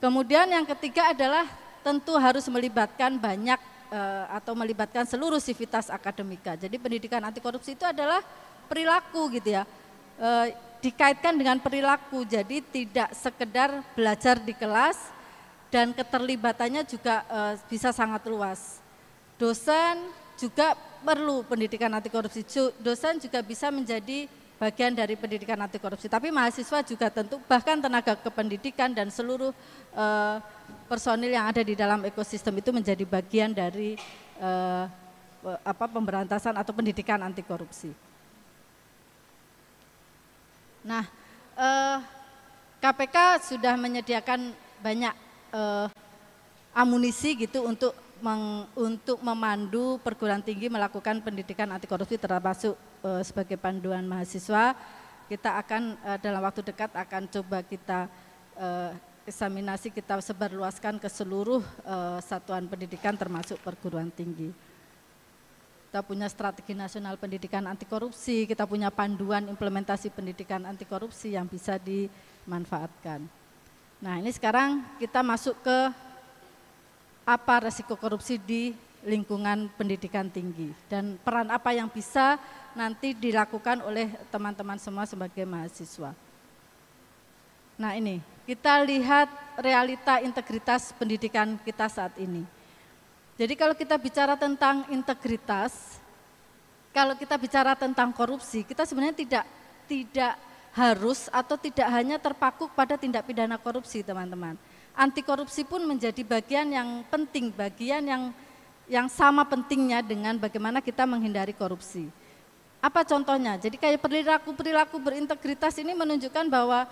Kemudian yang ketiga adalah tentu harus melibatkan banyak atau melibatkan seluruh sivitas akademika. Jadi pendidikan anti korupsi itu adalah perilaku gitu ya, dikaitkan dengan perilaku. Jadi tidak sekedar belajar di kelas dan keterlibatannya juga bisa sangat luas. Dosen juga perlu pendidikan anti korupsi. Dosen juga bisa menjadi bagian dari pendidikan anti korupsi, tapi mahasiswa juga tentu, bahkan tenaga kependidikan dan seluruh personil yang ada di dalam ekosistem itu menjadi bagian dari pemberantasan atau pendidikan anti korupsi. Nah, KPK sudah menyediakan banyak amunisi gitu untuk memandu perguruan tinggi melakukan pendidikan anti korupsi, termasuk sebagai panduan mahasiswa. Kita akan dalam waktu dekat akan coba kita eksaminasi, kita sebarluaskan ke seluruh satuan pendidikan termasuk perguruan tinggi. Kita punya strategi nasional pendidikan anti korupsi, kita punya panduan implementasi pendidikan anti korupsi yang bisa dimanfaatkan. Nah, ini sekarang kita masuk ke apa resiko korupsi di lingkungan pendidikan tinggi dan peran apa yang bisa nanti dilakukan oleh teman-teman semua sebagai mahasiswa. Nah, ini kita lihat realita integritas pendidikan kita saat ini. Jadi kalau kita bicara tentang integritas, kalau kita bicara tentang korupsi, kita sebenarnya tidak harus atau tidak hanya terpaku pada tindak pidana korupsi, teman-teman. Anti korupsi pun menjadi bagian yang penting, bagian yang sama pentingnya dengan bagaimana kita menghindari korupsi. Apa contohnya? Jadi kayak perilaku berintegritas ini menunjukkan bahwa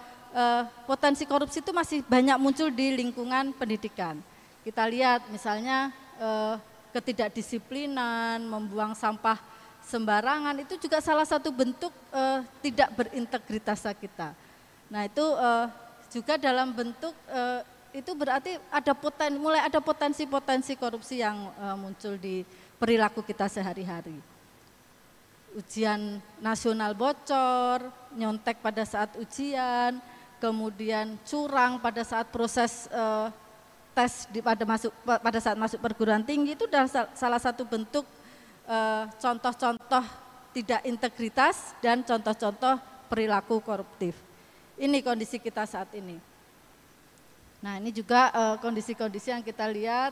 potensi korupsi itu masih banyak muncul di lingkungan pendidikan. Kita lihat misalnya ketidakdisiplinan, membuang sampah sembarangan, itu juga salah satu bentuk tidak berintegritasnya kita. Nah, itu juga dalam bentuk itu berarti mulai ada potensi-potensi korupsi yang muncul di perilaku kita sehari-hari. Ujian nasional bocor, nyontek pada saat ujian, kemudian curang pada saat proses tes pada saat masuk perguruan tinggi, itu adalah salah satu bentuk contoh-contoh tidak integritas dan contoh-contoh perilaku koruptif. Ini kondisi kita saat ini. Nah, ini juga kondisi-kondisi yang kita lihat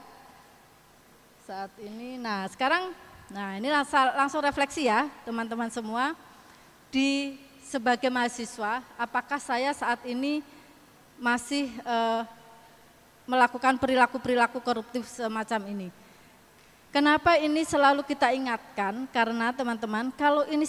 saat ini. Nah, sekarang, ini langsung refleksi ya teman-teman semua. Sebagai mahasiswa, apakah saya saat ini masih melakukan perilaku-perilaku koruptif semacam ini? Kenapa ini selalu kita ingatkan? Karena teman-teman, kalau ini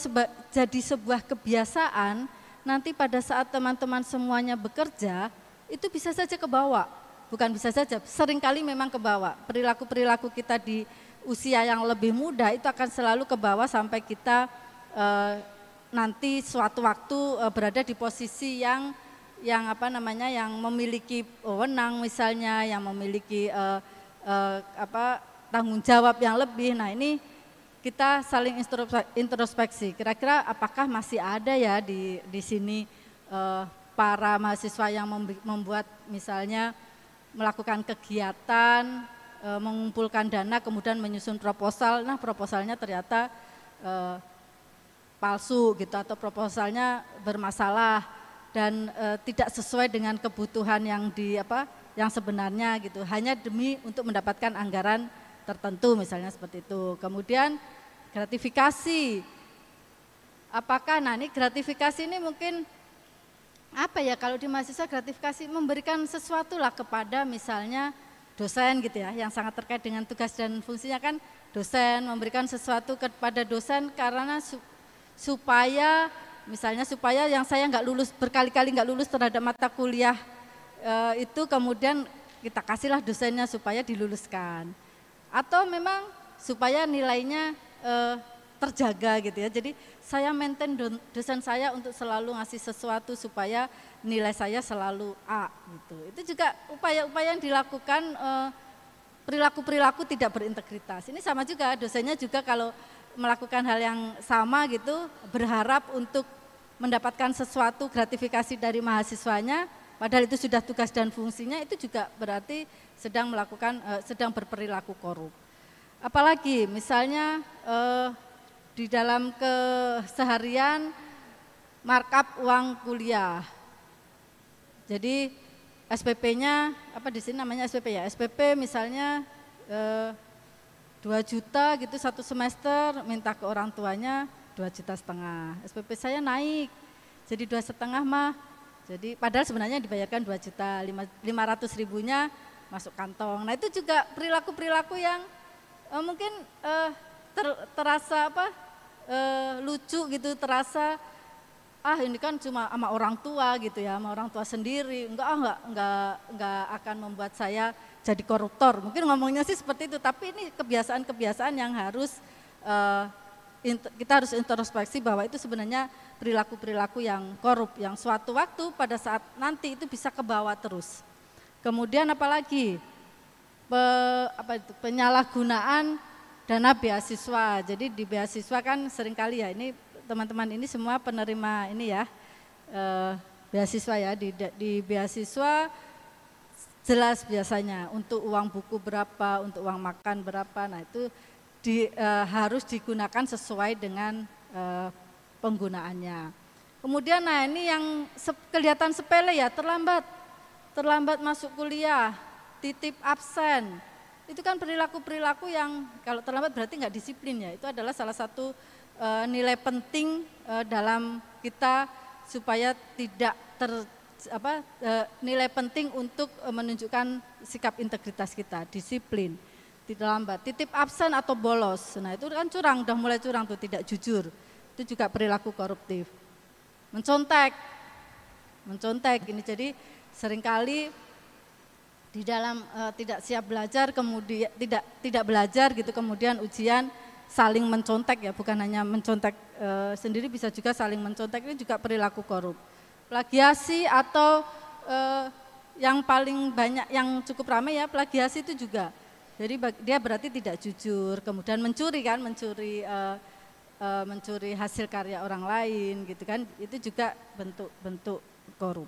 jadi sebuah kebiasaan, nanti pada saat teman-teman semuanya bekerja, itu bisa saja kebawa. Bukan bisa saja, seringkali memang kebawa. Perilaku-perilaku kita di usia yang lebih muda itu akan selalu kebawa sampai kita nanti suatu waktu berada di posisi yang yang memiliki wewenang misalnya, yang memiliki tanggung jawab yang lebih. Nah, ini kita saling introspeksi. Kira-kira apakah masih ada ya di sini para mahasiswa yang membuat misalnya melakukan kegiatan, mengumpulkan dana, kemudian menyusun proposal. Nah, proposalnya ternyata palsu gitu, atau proposalnya bermasalah dan tidak sesuai dengan kebutuhan yang sebenarnya gitu. Hanya demi untuk mendapatkan anggaran tertentu misalnya seperti itu. Kemudian gratifikasi. Apakah ini gratifikasi ini mungkin kalau di mahasiswa gratifikasi memberikan sesuatu lah kepada misalnya dosen gitu ya, yang sangat terkait dengan tugas dan fungsinya kan dosen, memberikan sesuatu kepada dosen karena supaya yang saya nggak lulus, berkali-kali nggak lulus terhadap mata kuliah itu, kemudian kita kasihlah dosennya supaya diluluskan. Atau memang supaya nilainya terjaga gitu ya. Jadi saya maintain dosen saya untuk selalu ngasih sesuatu supaya nilai saya selalu A gitu. Itu juga upaya-upaya yang dilakukan perilaku-perilaku tidak berintegritas. Ini sama juga, dosennya juga kalau melakukan hal yang sama gitu, berharap untuk mendapatkan sesuatu gratifikasi dari mahasiswanya, padahal itu sudah tugas dan fungsinya, itu juga berarti sedang berperilaku korup. Apalagi misalnya di dalam keseharian markup uang kuliah. Jadi SPP-nya di sini namanya SPP ya. SPP misalnya 2 juta gitu satu semester, minta ke orang tuanya 2,5 juta. SPP saya naik jadi 2,5 mah. Jadi padahal sebenarnya dibayarkan 2 juta, 500 ribunya masuk kantong. Nah, itu juga perilaku-perilaku yang mungkin terasa lucu gitu, terasa ini kan cuma sama orang tua gitu ya, sama orang tua sendiri. Enggak akan membuat saya jadi koruptor. Mungkin ngomongnya sih seperti itu, tapi ini kebiasaan-kebiasaan yang harus kita harus introspeksi bahwa itu sebenarnya perilaku-perilaku yang korup, yang suatu waktu pada saat nanti itu bisa ke bawah terus. Kemudian apalagi penyalahgunaan dana beasiswa. Jadi di beasiswa kan seringkali ya, ini teman-teman ini semua penerima ini ya, beasiswa ya, di beasiswa jelas biasanya untuk uang buku berapa, untuk uang makan berapa. Nah, itu harus digunakan sesuai dengan penggunaannya. Kemudian ini yang kelihatan sepele ya, terlambat masuk kuliah, titip absen. Itu kan perilaku-perilaku yang kalau terlambat berarti nggak disiplin ya. Itu adalah salah satu nilai penting dalam kita supaya tidak nilai penting untuk menunjukkan sikap integritas kita, disiplin, tidak lambat, titip absen atau bolos. Nah, itu kan curang, udah mulai curang tuh, tidak jujur. Itu juga perilaku koruptif. Mencontek ini, jadi seringkali di dalam tidak siap belajar, kemudian tidak belajar gitu, kemudian ujian saling mencontek ya, bukan hanya mencontek sendiri, bisa juga saling mencontek. Ini juga perilaku korup. Plagiasi atau yang paling banyak, yang cukup ramai ya, plagiasi itu juga. Jadi dia berarti tidak jujur, kemudian mencuri hasil karya orang lain gitu kan, itu juga bentuk korup,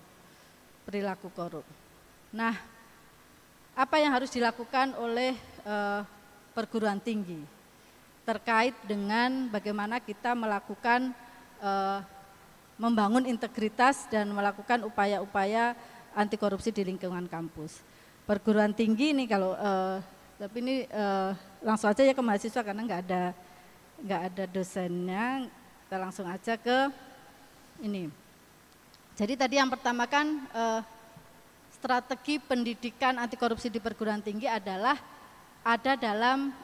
perilaku korup. Nah, apa yang harus dilakukan oleh perguruan tinggi terkait dengan bagaimana kita melakukan membangun integritas dan melakukan upaya-upaya anti korupsi di lingkungan kampus. Perguruan tinggi ini kalau tapi ini langsung aja ya ke mahasiswa karena nggak ada dosennya, kita langsung aja ke ini. Jadi tadi yang pertama kan strategi pendidikan anti korupsi di perguruan tinggi adalah ada dalam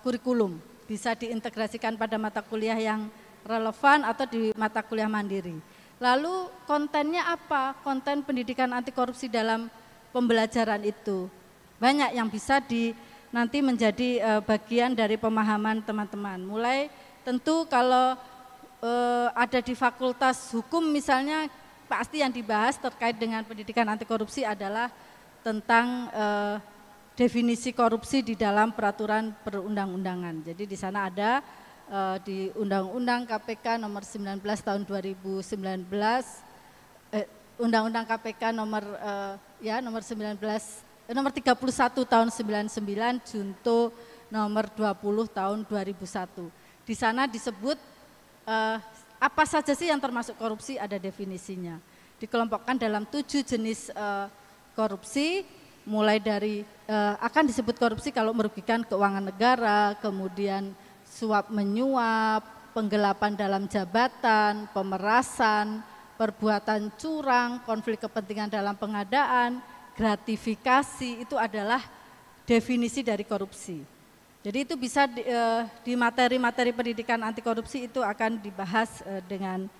kurikulum, bisa diintegrasikan pada mata kuliah yang relevan atau di mata kuliah mandiri. Lalu kontennya apa? Konten pendidikan anti korupsi dalam pembelajaran itu banyak yang bisa nanti menjadi bagian dari pemahaman teman-teman. Mulai tentu kalau ada di fakultas hukum misalnya, pasti yang dibahas terkait dengan pendidikan anti korupsi adalah tentang definisi korupsi di dalam peraturan perundang-undangan. Jadi di sana ada di Undang-Undang KPK nomor 19 tahun 2019, Undang-Undang KPK nomor 31 tahun 99, Junto nomor 20 tahun 2001. Di sana disebut apa saja sih yang termasuk korupsi, ada definisinya. Dikelompokkan dalam 7 jenis korupsi, mulai dari akan disebut korupsi kalau merugikan keuangan negara, kemudian suap menyuap, penggelapan dalam jabatan, pemerasan, perbuatan curang, konflik kepentingan dalam pengadaan, gratifikasi, itu adalah definisi dari korupsi. Jadi itu bisa di materi-materi pendidikan anti korupsi itu akan dibahas dengan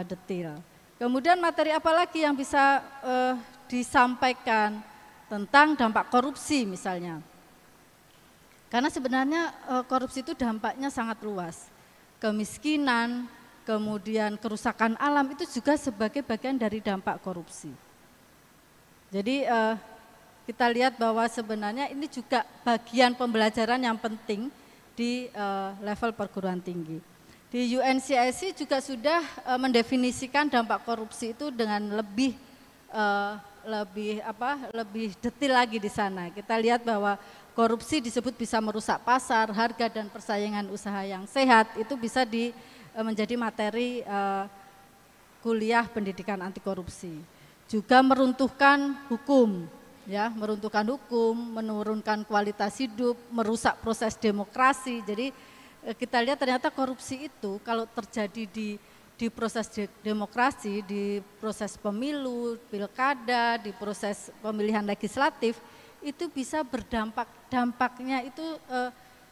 detail. Kemudian materi apa lagi yang bisa disampaikan tentang dampak korupsi misalnya. Karena sebenarnya korupsi itu dampaknya sangat luas. Kemiskinan, kemudian kerusakan alam itu juga sebagai bagian dari dampak korupsi. Jadi kita lihat bahwa sebenarnya ini juga bagian pembelajaran yang penting di level perguruan tinggi. Di UNCIC juga sudah mendefinisikan dampak korupsi itu dengan lebih detail lagi di sana. Kita lihat bahwa korupsi disebut bisa merusak pasar, harga dan persaingan usaha yang sehat, itu bisa menjadi materi kuliah pendidikan anti korupsi. Juga meruntuhkan hukum, ya, meruntuhkan hukum, menurunkan kualitas hidup, merusak proses demokrasi. Jadi kita lihat ternyata korupsi itu kalau terjadi di proses demokrasi, di proses pemilu, pilkada, di proses pemilihan legislatif, itu bisa dampaknya itu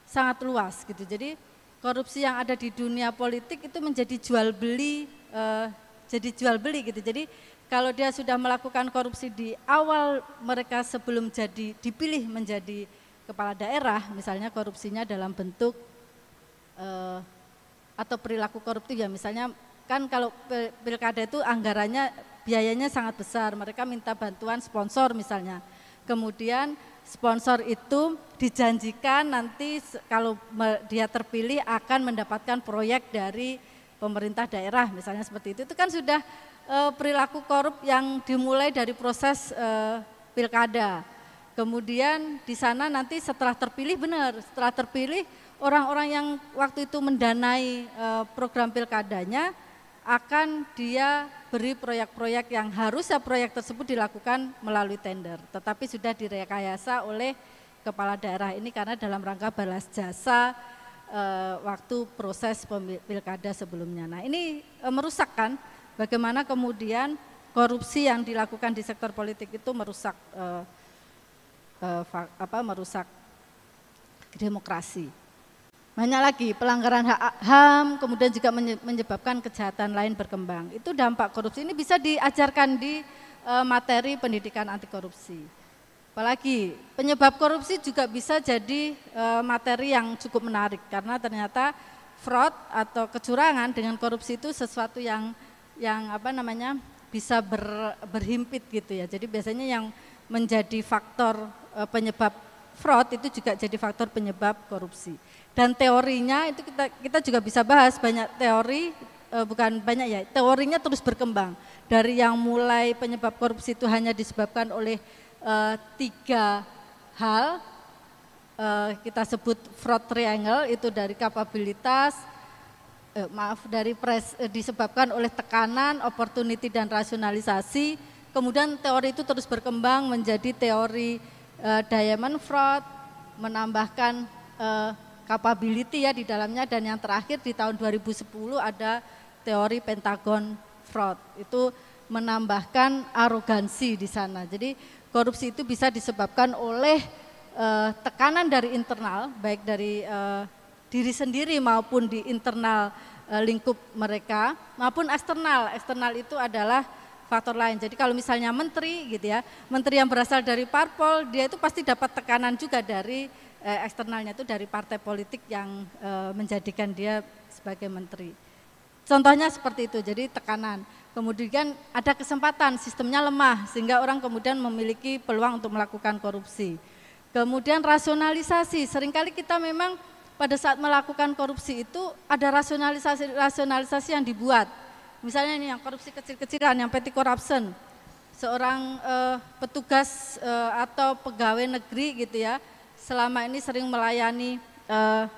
sangat luas gitu. Jadi korupsi yang ada di dunia politik itu menjadi jual beli gitu. Jadi kalau dia sudah melakukan korupsi di awal mereka sebelum dipilih menjadi kepala daerah, misalnya korupsinya dalam bentuk atau perilaku koruptif, ya misalnya kan kalau pilkada itu anggarannya biayanya sangat besar, mereka minta bantuan sponsor misalnya. Kemudian sponsor itu dijanjikan nanti kalau dia terpilih akan mendapatkan proyek dari pemerintah daerah misalnya seperti itu. Itu kan sudah perilaku korup yang dimulai dari proses pilkada. Kemudian di sana nanti setelah terpilih setelah terpilih orang-orang yang waktu itu mendanai program pilkadanya akan dia beri proyek-proyek yang harusnya proyek tersebut dilakukan melalui tender, tetapi sudah direkayasa oleh kepala daerah ini karena dalam rangka balas jasa waktu proses pilkada sebelumnya. Nah ini merusakkan bagaimana kemudian korupsi yang dilakukan di sektor politik itu merusak demokrasi. Banyak lagi pelanggaran hak HAM, kemudian juga menyebabkan kejahatan lain berkembang. Itu dampak korupsi, ini bisa diajarkan di materi pendidikan anti korupsi. Apalagi penyebab korupsi juga bisa jadi materi yang cukup menarik karena ternyata fraud atau kecurangan dengan korupsi itu sesuatu yang bisa berhimpit gitu ya. Jadi biasanya yang menjadi faktor penyebab fraud itu juga jadi faktor penyebab korupsi. Dan teorinya itu kita juga bisa bahas banyak teori, teorinya terus berkembang. Dari yang mulai penyebab korupsi itu hanya disebabkan oleh 3 hal, kita sebut fraud triangle, itu dari kapabilitas, disebabkan oleh tekanan, opportunity dan rasionalisasi. Kemudian teori itu terus berkembang menjadi teori diamond fraud, menambahkan capability ya di dalamnya, dan yang terakhir di tahun 2010 ada teori Pentagon fraud, itu menambahkan arogansi di sana. Jadi korupsi itu bisa disebabkan oleh tekanan dari internal, baik dari diri sendiri maupun di internal lingkup mereka, maupun eksternal. Eksternal itu adalah faktor lain. Jadi kalau misalnya menteri gitu ya, menteri yang berasal dari parpol, dia itu pasti dapat tekanan juga dari eksternalnya, itu dari partai politik yang menjadikan dia sebagai menteri. Contohnya seperti itu, jadi tekanan. Kemudian ada kesempatan, sistemnya lemah sehingga orang kemudian memiliki peluang untuk melakukan korupsi. Kemudian rasionalisasi, seringkali kita memang pada saat melakukan korupsi itu ada rasionalisasi yang dibuat. Misalnya ini yang korupsi kecil-kecilan, yang petty corruption, seorang petugas atau pegawai negeri gitu ya, selama ini sering melayani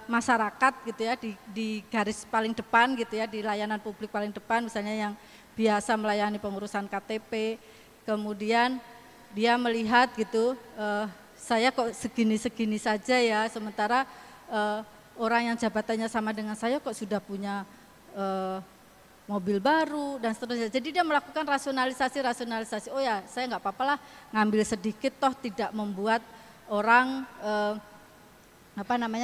masyarakat gitu ya, di garis paling depan gitu ya, di layanan publik paling depan, misalnya yang biasa melayani pengurusan KTP, kemudian dia melihat gitu, saya kok segini-segini saja ya, sementara orang yang jabatannya sama dengan saya kok sudah punya mobil baru dan seterusnya. Jadi dia melakukan rasionalisasi. Oh ya, saya nggak apa-apalah ngambil sedikit, toh tidak membuat orang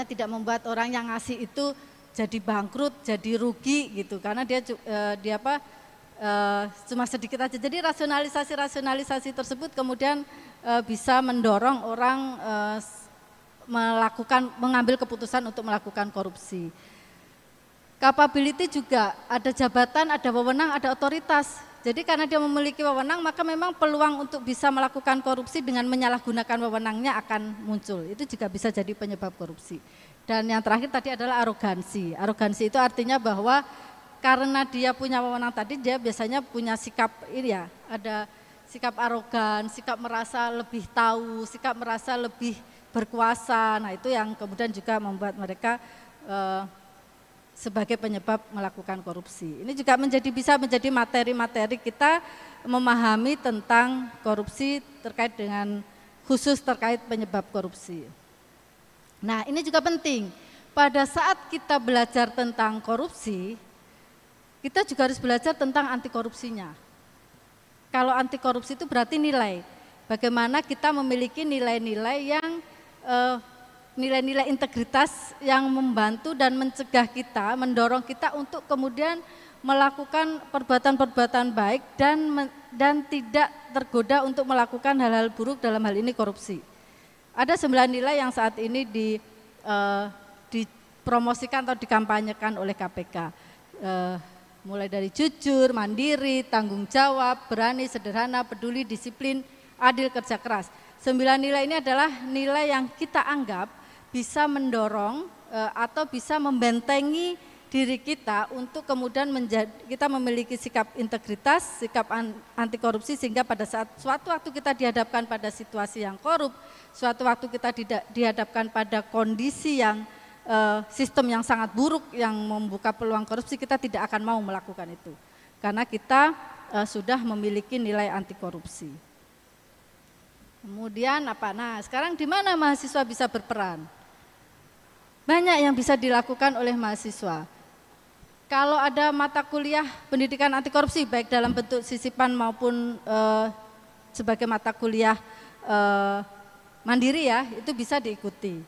tidak membuat orang yang ngasih itu jadi bangkrut, jadi rugi gitu, karena dia cuma sedikit aja. Jadi rasionalisasi tersebut kemudian bisa mendorong orang mengambil keputusan untuk melakukan korupsi. Capability juga, ada jabatan, ada wewenang, ada otoritas. Jadi karena dia memiliki wewenang, maka memang peluang untuk bisa melakukan korupsi dengan menyalahgunakan wewenangnya akan muncul. Itu juga bisa jadi penyebab korupsi. Dan yang terakhir tadi adalah arogansi. Arogansi itu artinya bahwa karena dia punya wewenang tadi, dia biasanya punya sikap ini ya, ada sikap arogan, sikap merasa lebih tahu, sikap merasa lebih berkuasa. Nah itu yang kemudian juga membuat mereka sebagai penyebab melakukan korupsi. Ini juga bisa menjadi materi-materi kita memahami tentang korupsi terkait dengan khusus terkait penyebab korupsi. Nah ini juga penting, pada saat kita belajar tentang korupsi, kita juga harus belajar tentang anti korupsinya. Kalau anti korupsi itu berarti nilai, bagaimana kita memiliki nilai-nilai yang nilai-nilai integritas yang membantu dan mencegah kita, mendorong kita untuk kemudian melakukan perbuatan-perbuatan baik dan tidak tergoda untuk melakukan hal-hal buruk, dalam hal ini korupsi. Ada 9 nilai yang saat ini dipromosikan atau dikampanyekan oleh KPK. Mulai dari jujur, mandiri, tanggung jawab, berani, sederhana, peduli, disiplin, adil, kerja keras. 9 nilai ini adalah nilai yang kita anggap bisa mendorong atau bisa membentengi diri kita untuk kemudian kita memiliki sikap integritas, sikap anti korupsi, sehingga pada saat suatu waktu kita dihadapkan pada situasi yang korup, suatu waktu kita dihadapkan pada kondisi yang sistem yang sangat buruk yang membuka peluang korupsi, kita tidak akan mau melakukan itu karena kita sudah memiliki nilai anti korupsi. Kemudian apa? Nah, sekarang di mana mahasiswa bisa berperan? Banyak yang bisa dilakukan oleh mahasiswa. Kalau ada mata kuliah pendidikan anti korupsi, baik dalam bentuk sisipan maupun sebagai mata kuliah mandiri ya, itu bisa diikuti.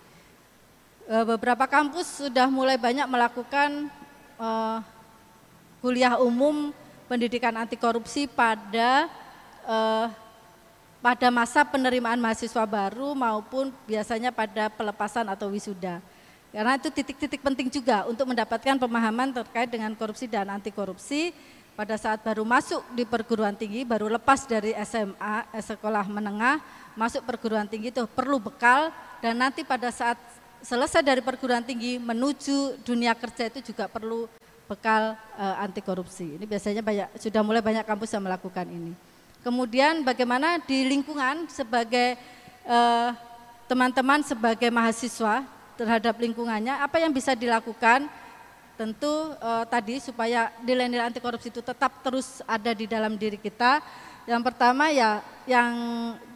Beberapa kampus sudah mulai banyak melakukan kuliah umum pendidikan anti korupsi pada masa penerimaan mahasiswa baru maupun biasanya pada pelepasan atau wisuda. Karena itu titik-titik penting juga untuk mendapatkan pemahaman terkait dengan korupsi dan anti korupsi pada saat baru masuk di perguruan tinggi, baru lepas dari SMA, sekolah menengah, masuk perguruan tinggi itu perlu bekal, dan nanti pada saat selesai dari perguruan tinggi menuju dunia kerja itu juga perlu bekal anti korupsi. Ini biasanya sudah mulai banyak kampus yang melakukan ini. Kemudian bagaimana di lingkungan sebagai teman-teman sebagai mahasiswa terhadap lingkungannya, apa yang bisa dilakukan? Tentu tadi supaya nilai-nilai anti korupsi itu tetap terus ada di dalam diri kita. Yang pertama ya yang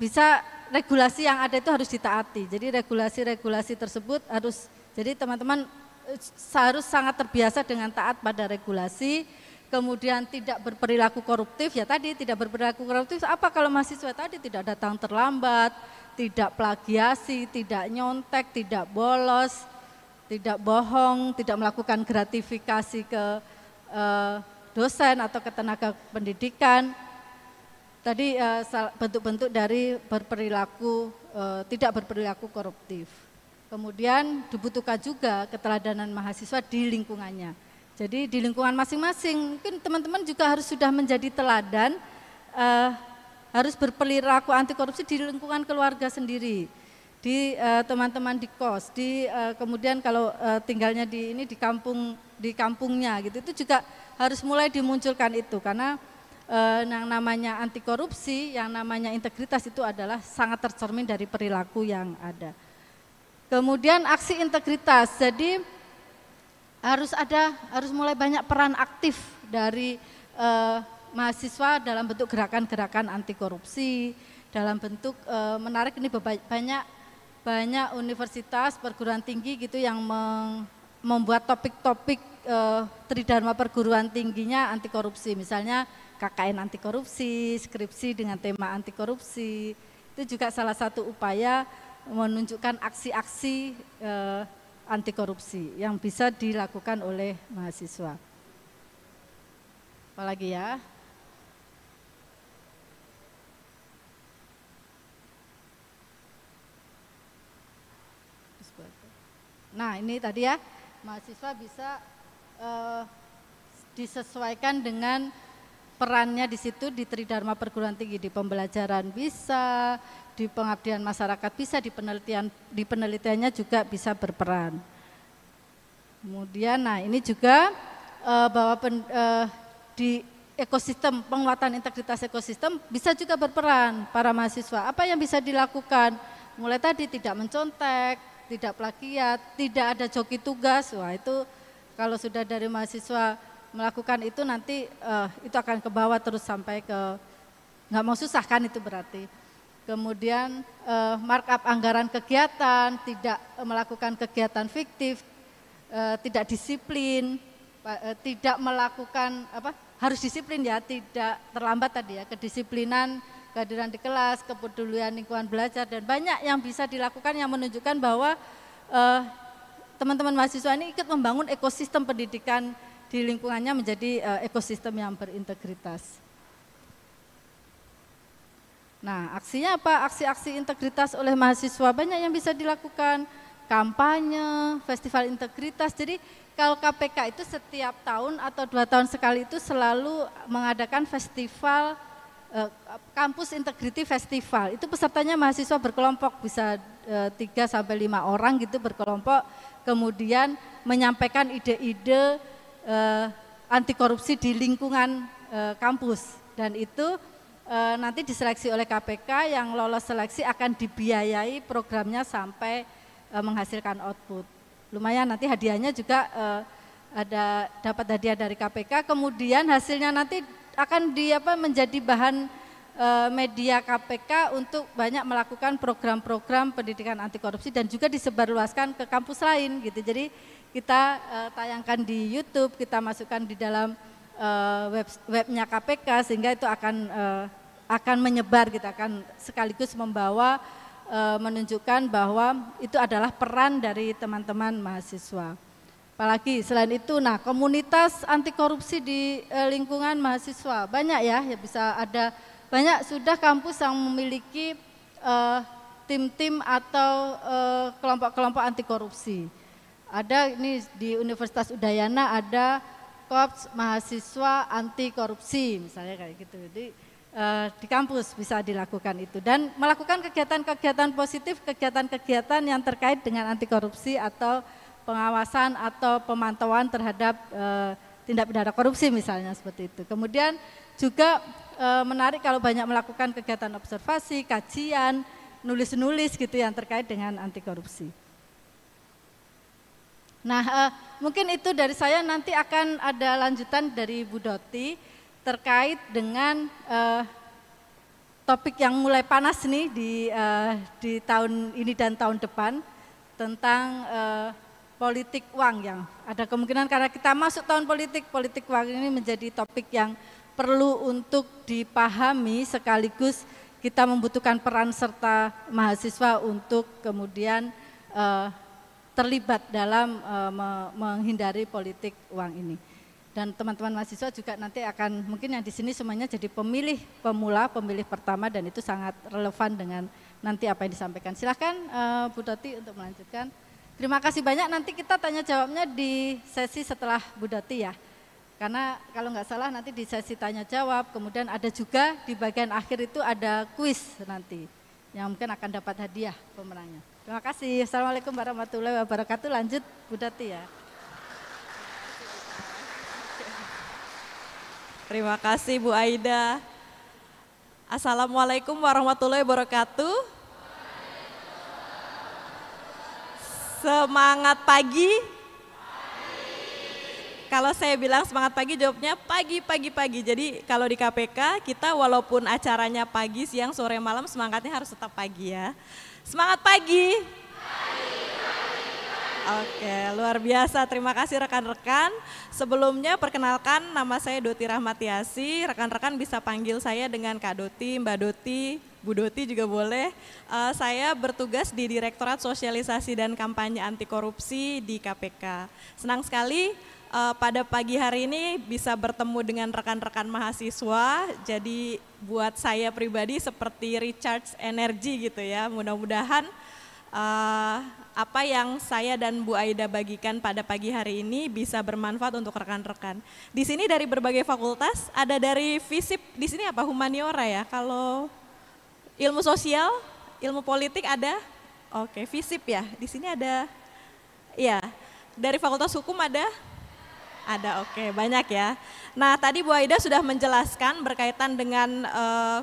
bisa regulasi yang ada itu harus ditaati. Jadi regulasi-regulasi tersebut harus, jadi teman-teman harus sangat terbiasa dengan taat pada regulasi. Kemudian tidak berperilaku koruptif, ya tadi tidak berperilaku koruptif, apa kalau mahasiswa tadi tidak datang terlambat, tidak plagiasi, tidak nyontek, tidak bolos, tidak bohong, tidak melakukan gratifikasi ke dosen atau ke tenaga pendidikan. Tadi bentuk-bentuk dari tidak berperilaku koruptif. Kemudian dibutuhkan juga keteladanan mahasiswa di lingkungannya. Jadi di lingkungan masing-masing, mungkin teman-teman juga harus sudah menjadi teladan, harus berperilaku anti korupsi di lingkungan keluarga sendiri, di teman-teman di kos, kemudian kalau tinggalnya di kampungnya gitu, itu juga harus mulai dimunculkan itu, karena yang namanya anti korupsi, yang namanya integritas itu adalah sangat tercermin dari perilaku yang ada. Kemudian aksi integritas, jadi harus mulai banyak peran aktif dari mahasiswa dalam bentuk gerakan-gerakan anti korupsi, dalam bentuk menarik ini banyak universitas, perguruan tinggi gitu yang membuat topik-topik tridharma perguruan tingginya anti korupsi, misalnya KKN anti korupsi, skripsi dengan tema anti korupsi. Itu juga salah satu upaya menunjukkan aksi-aksi anti korupsi yang bisa dilakukan oleh mahasiswa. Apalagi ya? Nah, ini tadi ya, mahasiswa bisa disesuaikan dengan perannya di situ, di tridharma perguruan tinggi, di pembelajaran bisa, di pengabdian masyarakat bisa, di penelitiannya juga bisa berperan. Kemudian, nah ini juga bahwa di ekosistem, penguatan integritas ekosistem bisa juga berperan para mahasiswa. Apa yang bisa dilakukan? Mulai tadi tidak mencontek, tidak plagiat, tidak ada joki tugas. Wah itu kalau sudah dari mahasiswa melakukan itu nanti itu akan ke bawah terus sampai ke nggak mau susah kan itu berarti. Kemudian markup anggaran kegiatan, tidak melakukan kegiatan fiktif, tidak disiplin, tidak melakukan harus disiplin ya, tidak terlambat tadi ya, kedisiplinan, kehadiran di kelas, kepedulian lingkungan belajar, dan banyak yang bisa dilakukan yang menunjukkan bahwa teman-teman mahasiswa ini ikut membangun ekosistem pendidikan di lingkungannya menjadi ekosistem yang berintegritas. Nah, aksinya apa? Aksi-aksi integritas oleh mahasiswa banyak yang bisa dilakukan, kampanye, festival integritas. Jadi kalau KPK itu setiap tahun atau 2 tahun sekali itu selalu mengadakan festival kampus integrity festival. Itu pesertanya mahasiswa berkelompok, bisa 3-5 orang gitu berkelompok, kemudian menyampaikan ide-ide anti korupsi di lingkungan kampus, dan itu nanti diseleksi oleh KPK, yang lolos seleksi akan dibiayai programnya sampai menghasilkan output. Lumayan, nanti hadiahnya juga dapat hadiah dari KPK, kemudian hasilnya nanti akan menjadi bahan media KPK untuk banyak melakukan program-program pendidikan anti korupsi dan juga disebarluaskan ke kampus lain gitu. Jadi kita tayangkan di YouTube, kita masukkan di dalam webnya KPK, sehingga itu akan menyebar, kita akan sekaligus membawa menunjukkan bahwa itu adalah peran dari teman-teman mahasiswa. Apalagi selain itu, nah komunitas anti korupsi di lingkungan mahasiswa banyak ya, bisa ada banyak sudah kampus yang memiliki tim-tim atau kelompok-kelompok anti korupsi. Ada ini di Universitas Udayana ada Korps Mahasiswa Anti Korupsi misalnya kayak gitu. Jadi di kampus bisa dilakukan itu dan melakukan kegiatan-kegiatan positif, kegiatan-kegiatan yang terkait dengan anti korupsi atau pengawasan atau pemantauan terhadap tindak pidana korupsi misalnya seperti itu. Kemudian juga menarik kalau banyak melakukan kegiatan observasi, kajian, nulis-nulis gitu yang terkait dengan anti korupsi. Nah, mungkin itu dari saya, nanti akan ada lanjutan dari Bu Doti terkait dengan topik yang mulai panas nih di tahun ini dan tahun depan tentang politik uang, yang ada kemungkinan karena kita masuk tahun politik uang ini menjadi topik yang perlu untuk dipahami sekaligus kita membutuhkan peran serta mahasiswa untuk kemudian terlibat dalam menghindari politik uang ini. Dan teman-teman mahasiswa juga nanti akan, mungkin yang di sini semuanya jadi pemilih pemula, pemilih pertama, dan itu sangat relevan dengan nanti apa yang disampaikan. Silahkan Bu Doti untuk melanjutkan. Terima kasih banyak, nanti kita tanya jawabnya di sesi setelah Bu Doti ya. Karena kalau nggak salah nanti di sesi tanya jawab, kemudian ada juga di bagian akhir itu ada kuis nanti, yang mungkin akan dapat hadiah pemenangnya. Terima kasih. Assalamualaikum warahmatullahi wabarakatuh. Lanjut Bu Doti ya. Terima kasih Bu Aida. Assalamualaikum warahmatullahi wabarakatuh. Semangat pagi. Kalau saya bilang semangat pagi, jawabnya pagi. Jadi kalau di KPK kita walaupun acaranya pagi, siang, sore, malam, semangatnya harus tetap pagi ya. Semangat pagi. Oke, luar biasa. Terima kasih rekan-rekan. Sebelumnya perkenalkan, nama saya Doti Rahmatiasi. Rekan-rekan bisa panggil saya dengan Kak Doti, Mbak Doti, Bu Doti juga boleh. Saya bertugas di Direktorat Sosialisasi dan Kampanye Anti Korupsi di KPK. Senang sekali pada pagi hari ini bisa bertemu dengan rekan-rekan mahasiswa. Jadi buat saya pribadi seperti recharge energi gitu ya. Mudah-mudahan apa yang saya dan Bu Aida bagikan pada pagi hari ini bisa bermanfaat untuk rekan-rekan. Di sini dari berbagai fakultas, ada dari FISIP, di sini apa? Humaniora ya. Kalau ilmu sosial, ilmu politik ada? Oke, FISIP ya. Di sini ada, ya. Dari Fakultas Hukum ada? Ada, oke, banyak ya. Nah, tadi Bu Aida sudah menjelaskan berkaitan dengan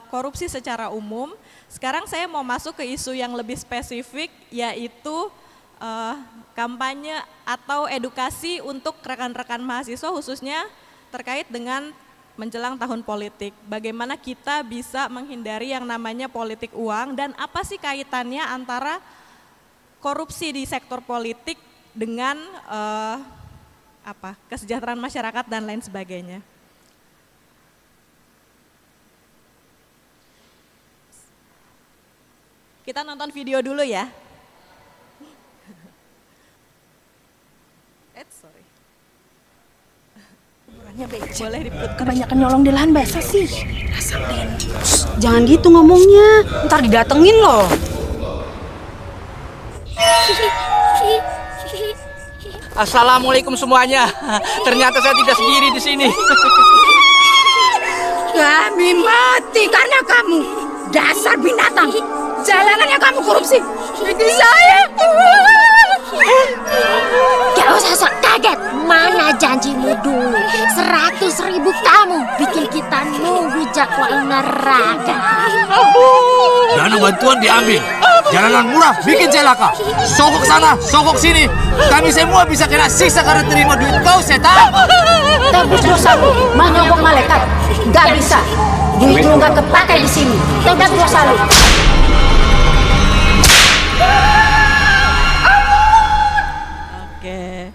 korupsi secara umum. Sekarang saya mau masuk ke isu yang lebih spesifik, yaitu kampanye atau edukasi untuk rekan-rekan mahasiswa khususnya terkait dengan menjelang tahun politik. Bagaimana kita bisa menghindari yang namanya politik uang dan apa sih kaitannya antara korupsi di sektor politik dengan kesejahteraan masyarakat dan lain sebagainya. Kita nonton video dulu ya. Sorry. Boleh diputar. Kebanyakan nyolong di lahan basah sih. Rasain. Jangan gitu ngomongnya, ntar didatengin loh. Assalamualaikum semuanya. Ternyata saya tidak sendiri di sini. Kami mati karena kamu. Dasar binatang. Jalanannya kamu korupsi. Bikin saya. Gak usah sok kaget. Mana janjimu dulu? 100.000 kamu bikin kita nunggu jadwal neraka. Dana bantuan diambil. Jalanan murah bikin celaka. Sogok sana, sogok sini. Kami semua bisa kena siksa karena terima duit kau, setan. Tebus dosamu, menyogok malaikat. Gak bisa. Duit lu gak kepakai di sini. Tebus dosa lu. Oke,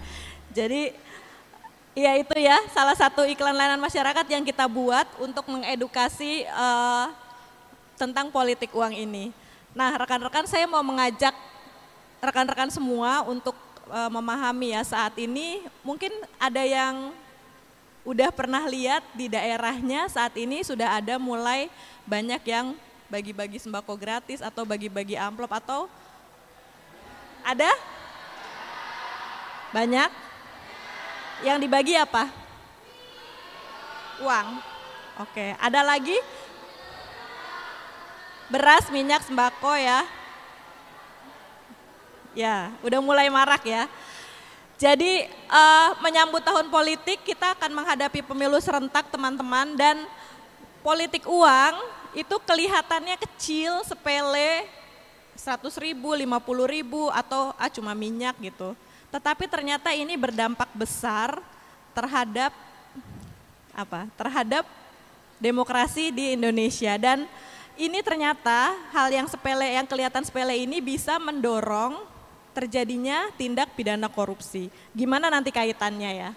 jadi ya itu ya salah satu iklan layanan masyarakat yang kita buat untuk mengedukasi tentang politik uang ini. Nah rekan-rekan saya mau mengajak rekan-rekan semua untuk memahami ya saat ini mungkin ada yang udah pernah lihat di daerahnya saat ini sudah ada mulai banyak yang bagi-bagi sembako gratis atau bagi-bagi amplop atau ada? Banyak? Yang dibagi apa? Uang. Oke, ada lagi? Beras, minyak, sembako ya. Ya, udah mulai marak ya. Jadi menyambut tahun politik kita akan menghadapi pemilu serentak teman-teman dan politik uang itu kelihatannya kecil, sepele, 100.000, 50.000 atau cuma minyak gitu. Tetapi ternyata ini berdampak besar terhadap terhadap demokrasi di Indonesia dan ini ternyata hal yang sepele yang kelihatan sepele ini bisa mendorong terjadinya tindak pidana korupsi. Gimana nanti kaitannya ya?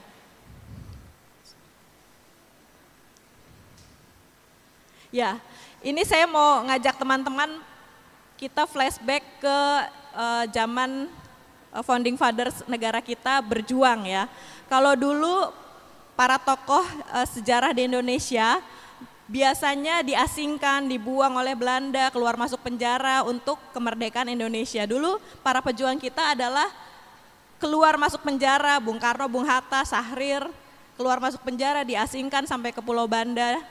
Ya, Ini saya mau ngajak teman-teman kita flashback ke zaman founding fathers negara kita berjuang ya. Kalau dulu para tokoh sejarah di Indonesia biasanya diasingkan, dibuang oleh Belanda, keluar masuk penjara untuk kemerdekaan Indonesia. Dulu para pejuang kita adalah keluar masuk penjara, Bung Karno, Bung Hatta, Syahrir, keluar masuk penjara, diasingkan sampai ke Pulau Banda,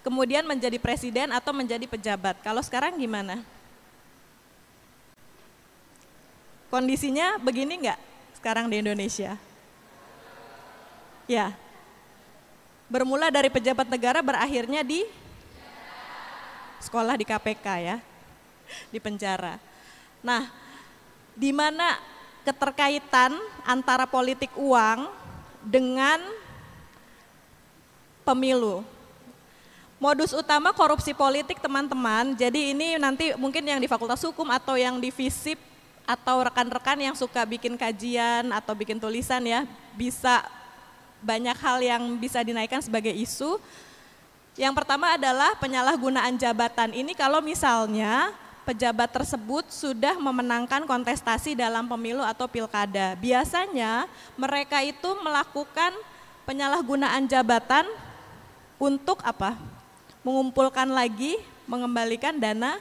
kemudian menjadi presiden atau menjadi pejabat. Kalau sekarang gimana? Kondisinya begini enggak sekarang di Indonesia? Ya. Bermula dari pejabat negara, berakhirnya di sekolah di KPK ya, di penjara. Nah, di mana keterkaitan antara politik uang dengan pemilu? Modus utama korupsi politik teman-teman, jadi ini nanti mungkin yang di Fakultas Hukum atau yang di FISIP atau rekan-rekan yang suka bikin kajian atau bikin tulisan ya, bisa banyak hal yang bisa dinaikkan sebagai isu. Yang pertama adalah penyalahgunaan jabatan. Ini kalau misalnya pejabat tersebut sudah memenangkan kontestasi dalam pemilu atau pilkada. Biasanya mereka itu melakukan penyalahgunaan jabatan untuk apa? Mengumpulkan lagi, mengembalikan dana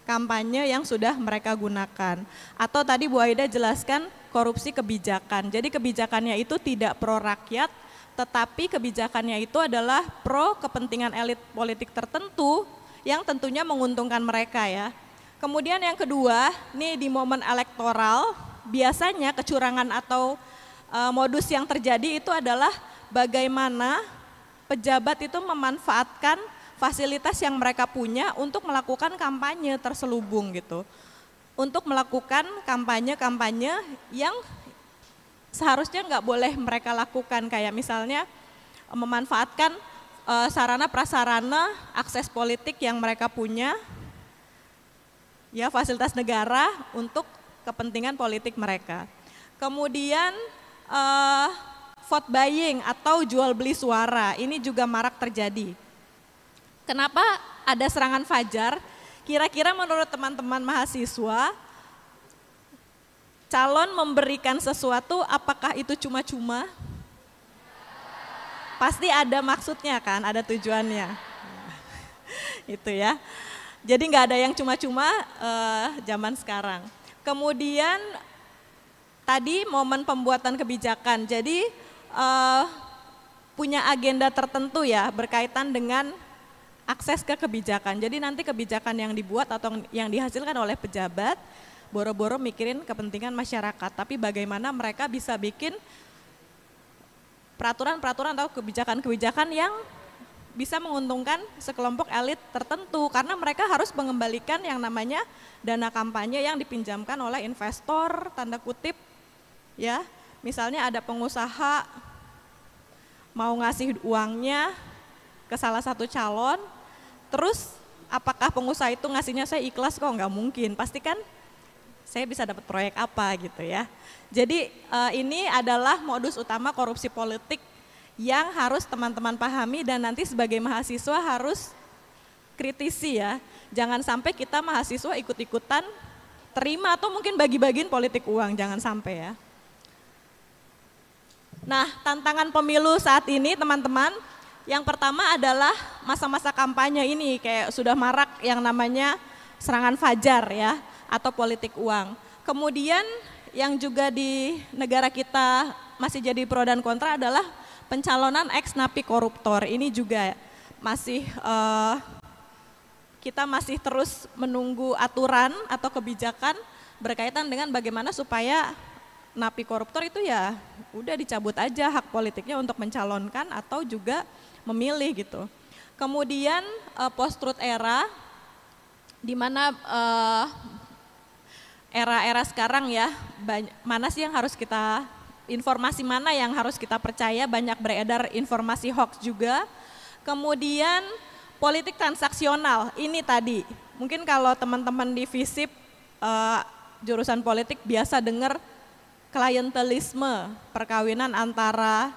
kampanye yang sudah mereka gunakan. Atau tadi Bu Aida jelaskan korupsi kebijakan. Jadi kebijakannya itu tidak pro rakyat, tetapi kebijakannya itu adalah pro kepentingan elit politik tertentu yang tentunya menguntungkan mereka ya. Kemudian yang kedua, nih di momen elektoral, biasanya kecurangan atau modus yang terjadi itu adalah bagaimana pejabat itu memanfaatkan fasilitas yang mereka punya untuk melakukan kampanye terselubung gitu. Untuk melakukan kampanye-kampanye yang seharusnya nggak boleh mereka lakukan, kayak misalnya memanfaatkan sarana prasarana akses politik yang mereka punya, ya fasilitas negara untuk kepentingan politik mereka. Kemudian vote buying atau jual beli suara, ini juga marak terjadi. Kenapa ada serangan fajar? Kira-kira menurut teman-teman mahasiswa, calon memberikan sesuatu apakah itu cuma-cuma? Pasti ada maksudnya kan, ada tujuannya. Itu ya. Jadi nggak ada yang cuma-cuma zaman sekarang. Kemudian tadi momen pembuatan kebijakan, jadi punya agenda tertentu ya berkaitan dengan akses ke kebijakan. Jadi nanti kebijakan yang dibuat atau yang dihasilkan oleh pejabat boro-boro mikirin kepentingan masyarakat, tapi bagaimana mereka bisa bikin peraturan-peraturan atau kebijakan-kebijakan yang bisa menguntungkan sekelompok elit tertentu, karena mereka harus mengembalikan yang namanya dana kampanye yang dipinjamkan oleh investor, tanda kutip ya. Misalnya ada pengusaha mau ngasih uangnya ke salah satu calon, terus apakah pengusaha itu ngasihnya saya ikhlas kok, nggak mungkin, pasti kan saya bisa dapat proyek apa gitu ya. Jadi ini adalah modus utama korupsi politik yang harus teman-teman pahami dan nanti sebagai mahasiswa harus kritisi ya. Jangan sampai kita mahasiswa ikut-ikutan terima atau mungkin bagi-bagiin politik uang, jangan sampai ya. Nah, tantangan pemilu saat ini teman-teman, yang pertama adalah masa-masa kampanye ini kayak sudah marak yang namanya serangan fajar ya atau politik uang. Kemudian yang juga di negara kita masih jadi pro dan kontra adalah pencalonan ex napi koruptor. Ini juga masih kita masih terus menunggu aturan atau kebijakan berkaitan dengan bagaimana supaya napi koruptor itu ya udah dicabut aja hak politiknya untuk mencalonkan atau juga memilih gitu. Kemudian post-truth era, di mana era-era sekarang ya, mana sih yang harus kita, informasi mana yang harus kita percaya, banyak beredar informasi hoax juga. Kemudian politik transaksional, ini tadi, mungkin kalau teman-teman di FISIP jurusan politik biasa dengar klientelisme, perkawinan antara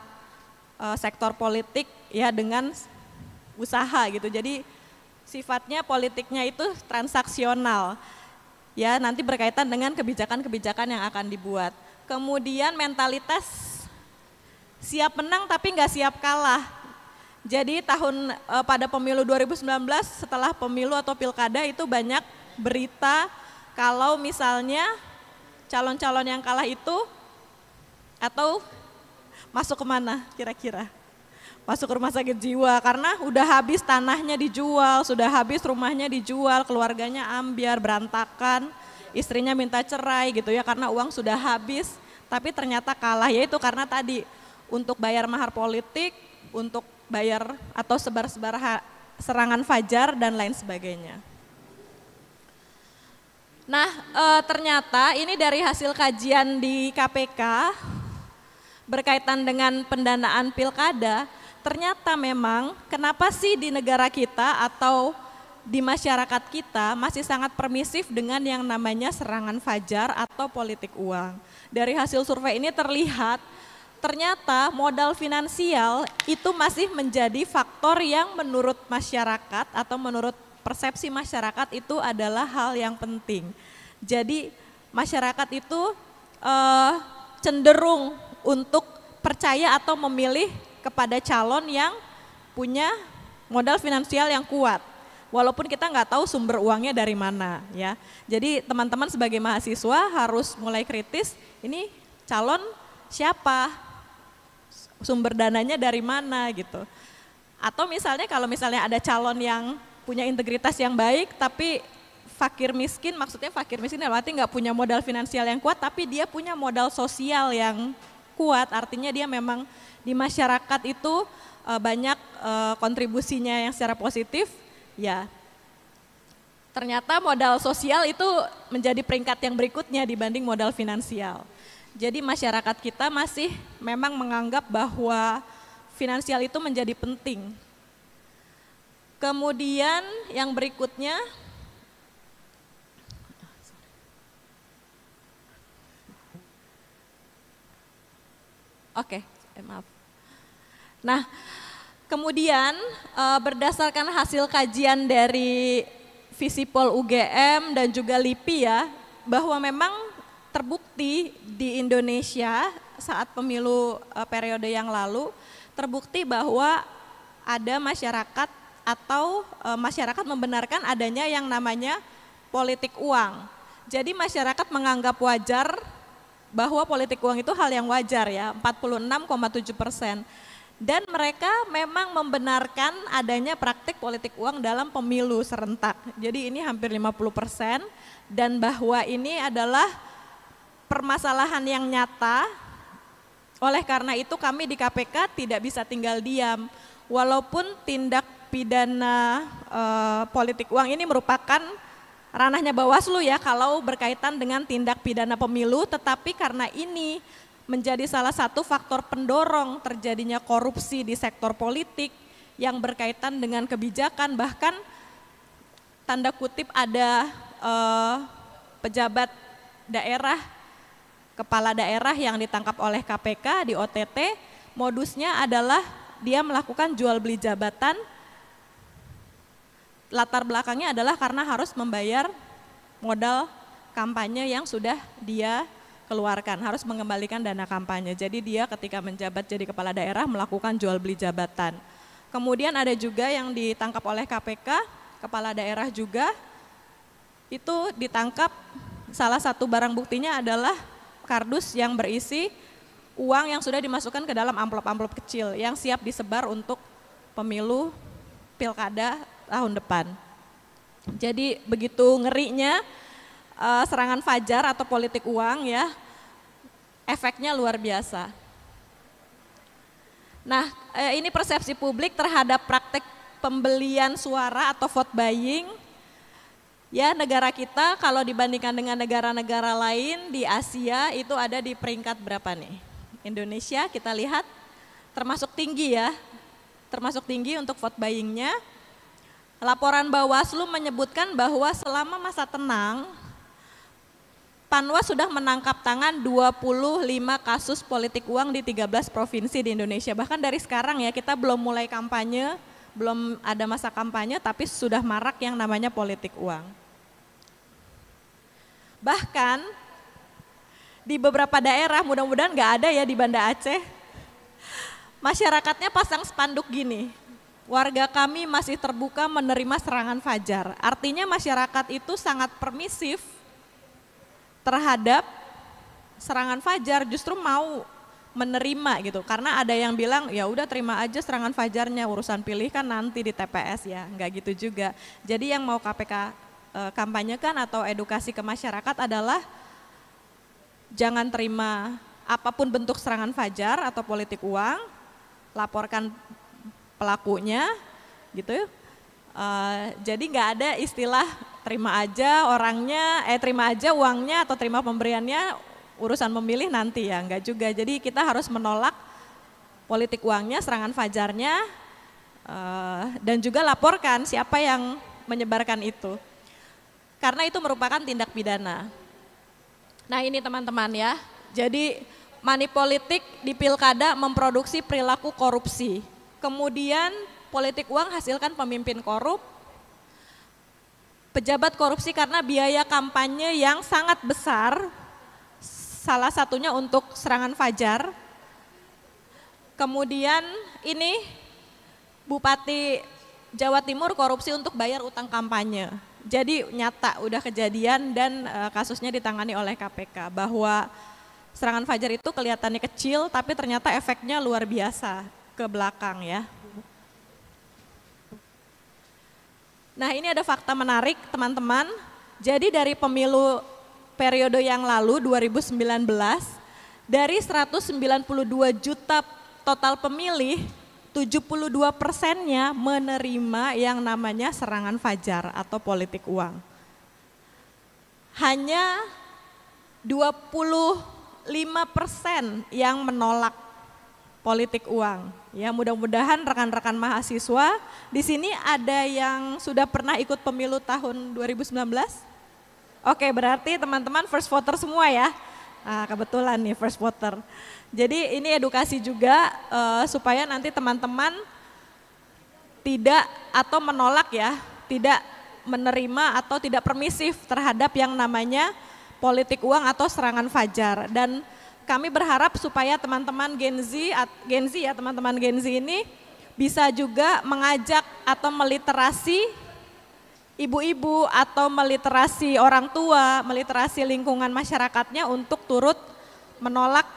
sektor politik ya dengan usaha gitu. Jadi sifatnya politiknya itu transaksional. Ya, nanti berkaitan dengan kebijakan-kebijakan yang akan dibuat. Kemudian mentalitas siap menang tapi nggak siap kalah. Jadi pada pemilu 2019 setelah pemilu atau pilkada itu banyak berita kalau misalnya calon-calon yang kalah itu atau masuk kemana kira-kira? Masuk ke rumah sakit jiwa karena udah habis tanahnya dijual, sudah habis rumahnya dijual, keluarganya ambiar, berantakan, istrinya minta cerai gitu ya karena uang sudah habis, tapi ternyata kalah yaitu karena tadi untuk bayar mahar politik, untuk bayar atau sebar-sebar serangan fajar dan lain sebagainya. Nah, ternyata ini dari hasil kajian di KPK berkaitan dengan pendanaan pilkada, ternyata memang kenapa sih di negara kita atau di masyarakat kita masih sangat permisif dengan yang namanya serangan fajar atau politik uang. Dari hasil survei ini terlihat ternyata modal finansial itu masih menjadi faktor yang menurut masyarakat atau menurut persepsi masyarakat itu adalah hal yang penting. Jadi masyarakat itu cenderung untuk percaya atau memilih kepada calon yang punya modal finansial yang kuat. Walaupun kita nggak tahu sumber uangnya dari mana ya. Jadi teman-teman sebagai mahasiswa harus mulai kritis, ini calon siapa? Sumber dananya dari mana gitu. Atau misalnya kalau misalnya ada calon yang punya integritas yang baik tapi fakir miskin, maksudnya fakir miskin berarti nggak punya modal finansial yang kuat tapi dia punya modal sosial yang kuat, artinya dia memang di masyarakat itu banyak kontribusinya yang secara positif, ya ternyata modal sosial itu menjadi peringkat yang berikutnya dibanding modal finansial. Jadi masyarakat kita masih memang menganggap bahwa finansial itu menjadi penting. Kemudian yang berikutnya, maaf. Nah, kemudian berdasarkan hasil kajian dari Visipol UGM dan juga LIPI ya, bahwa memang terbukti di Indonesia saat pemilu periode yang lalu, terbukti bahwa ada masyarakat atau masyarakat membenarkan adanya yang namanya politik uang. Jadi masyarakat menganggap wajar bahwa politik uang itu hal yang wajar ya, 46,7%. Dan mereka memang membenarkan adanya praktik politik uang dalam pemilu serentak. Jadi ini hampir 50% dan bahwa ini adalah permasalahan yang nyata. Oleh karena itu kami di KPK tidak bisa tinggal diam. Walaupun tindak pidana politik uang ini merupakan ranahnya Bawaslu ya kalau berkaitan dengan tindak pidana pemilu, tetapi karena ini menjadi salah satu faktor pendorong terjadinya korupsi di sektor politik yang berkaitan dengan kebijakan, bahkan tanda kutip ada pejabat daerah, kepala daerah yang ditangkap oleh KPK di OTT, modusnya adalah dia melakukan jual beli jabatan, latar belakangnya adalah karena harus membayar modal kampanye yang sudah dia keluarkan, harus mengembalikan dana kampanye. Jadi dia ketika menjabat jadi kepala daerah melakukan jual beli jabatan. Kemudian ada juga yang ditangkap oleh KPK, kepala daerah juga, itu ditangkap, salah satu barang buktinya adalah kardus yang berisi uang yang sudah dimasukkan ke dalam amplop-amplop kecil yang siap disebar untuk pemilu pilkada tahun depan. Jadi begitu ngerinya serangan fajar atau politik uang ya, efeknya luar biasa. Nah, ini persepsi publik terhadap praktek pembelian suara atau vote buying. Ya, negara kita kalau dibandingkan dengan negara-negara lain di Asia itu ada di peringkat berapa nih? Indonesia kita lihat termasuk tinggi ya, termasuk tinggi untuk vote buyingnya. Laporan Bawaslu menyebutkan bahwa selama masa tenang, Panwas sudah menangkap tangan 25 kasus politik uang di 13 provinsi di Indonesia. Bahkan dari sekarang ya, kita belum mulai kampanye, belum ada masa kampanye tapi sudah marak yang namanya politik uang. Bahkan di beberapa daerah, mudah-mudahan nggak ada ya di Banda Aceh, masyarakatnya pasang spanduk gini, warga kami masih terbuka menerima serangan fajar. Artinya masyarakat itu sangat permisif terhadap serangan fajar, justru mau menerima gitu. Karena ada yang bilang ya udah terima aja serangan fajarnya, urusan pilih kan nanti di TPS ya, nggak gitu juga. Jadi yang mau KPK kampanyekan atau edukasi ke masyarakat adalah jangan terima apapun bentuk serangan fajar atau politik uang, laporkan pelakunya gitu. Jadi nggak ada istilah terima aja orangnya, terima aja uangnya atau terima pemberiannya, urusan memilih nanti ya, enggak juga. Jadi kita harus menolak politik uangnya, serangan fajarnya, dan juga laporkan siapa yang menyebarkan itu. Karena itu merupakan tindak pidana. Nah ini teman-teman ya, jadi money politik di pilkada memproduksi perilaku korupsi. Kemudian politik uang hasilkan pemimpin korup, pejabat korupsi karena biaya kampanye yang sangat besar, salah satunya untuk serangan fajar. Kemudian ini Bupati Jawa Timur korupsi untuk bayar utang kampanye. Jadi nyata udah kejadian dan kasusnya ditangani oleh KPK bahwa serangan fajar itu kelihatannya kecil tapi ternyata efeknya luar biasa ke belakang ya. Nah ini ada fakta menarik teman-teman. Jadi dari pemilu periode yang lalu 2019, dari 192 juta total pemilih, 72%-nya menerima yang namanya serangan fajar atau politik uang. Hanya 25% yang menolak politik uang. Ya, mudah-mudahan rekan-rekan mahasiswa di sini ada yang sudah pernah ikut pemilu tahun 2019? Oke, berarti teman-teman first voter semua ya. Nah, kebetulan nih first voter. Jadi ini edukasi juga supaya nanti teman-teman tidak atau menolak ya, tidak menerima atau tidak permisif terhadap yang namanya politik uang atau serangan fajar. Dan kami berharap supaya teman-teman Gen Z ya, teman-teman Gen Z ini bisa juga mengajak atau meliterasi ibu-ibu atau meliterasi orang tua, meliterasi lingkungan masyarakatnya untuk turut menolak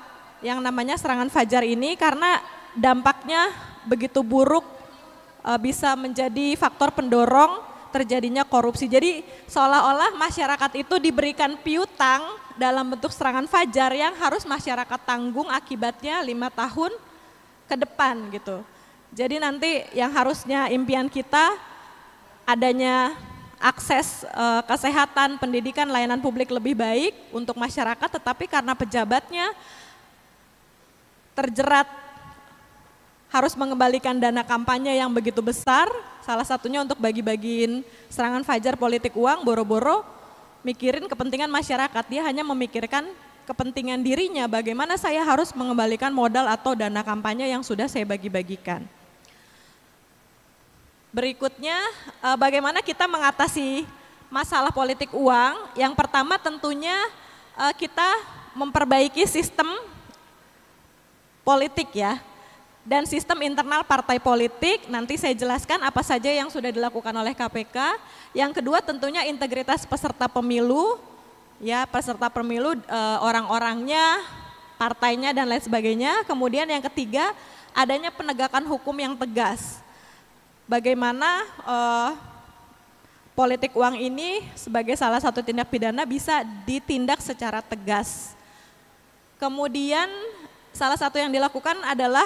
yang namanya serangan fajar ini karena dampaknya begitu buruk, bisa menjadi faktor pendorong terjadinya korupsi. Jadi seolah-olah masyarakat itu diberikan piutang dalam bentuk serangan fajar yang harus masyarakat tanggung akibatnya 5 tahun ke depan gitu. Jadi nanti yang harusnya impian kita adanya akses kesehatan, pendidikan, layanan publik lebih baik untuk masyarakat, tetapi karena pejabatnya terjerat harus mengembalikan dana kampanye yang begitu besar, salah satunya untuk bagi-bagiin serangan fajar politik uang, boro-boro mikirin kepentingan masyarakat, dia hanya memikirkan kepentingan dirinya, bagaimana saya harus mengembalikan modal atau dana kampanye yang sudah saya bagi-bagikan. Berikutnya, bagaimana kita mengatasi masalah politik uang? Yang pertama tentunya kita memperbaiki sistem politik ya, dan sistem internal partai politik. Nanti saya jelaskan apa saja yang sudah dilakukan oleh KPK. Yang kedua tentunya integritas peserta pemilu, ya peserta pemilu orang-orangnya, partainya dan lain sebagainya. Kemudian yang ketiga adanya penegakan hukum yang tegas. Bagaimana politik uang ini sebagai salah satu tindak pidana bisa ditindak secara tegas. Kemudian salah satu yang dilakukan adalah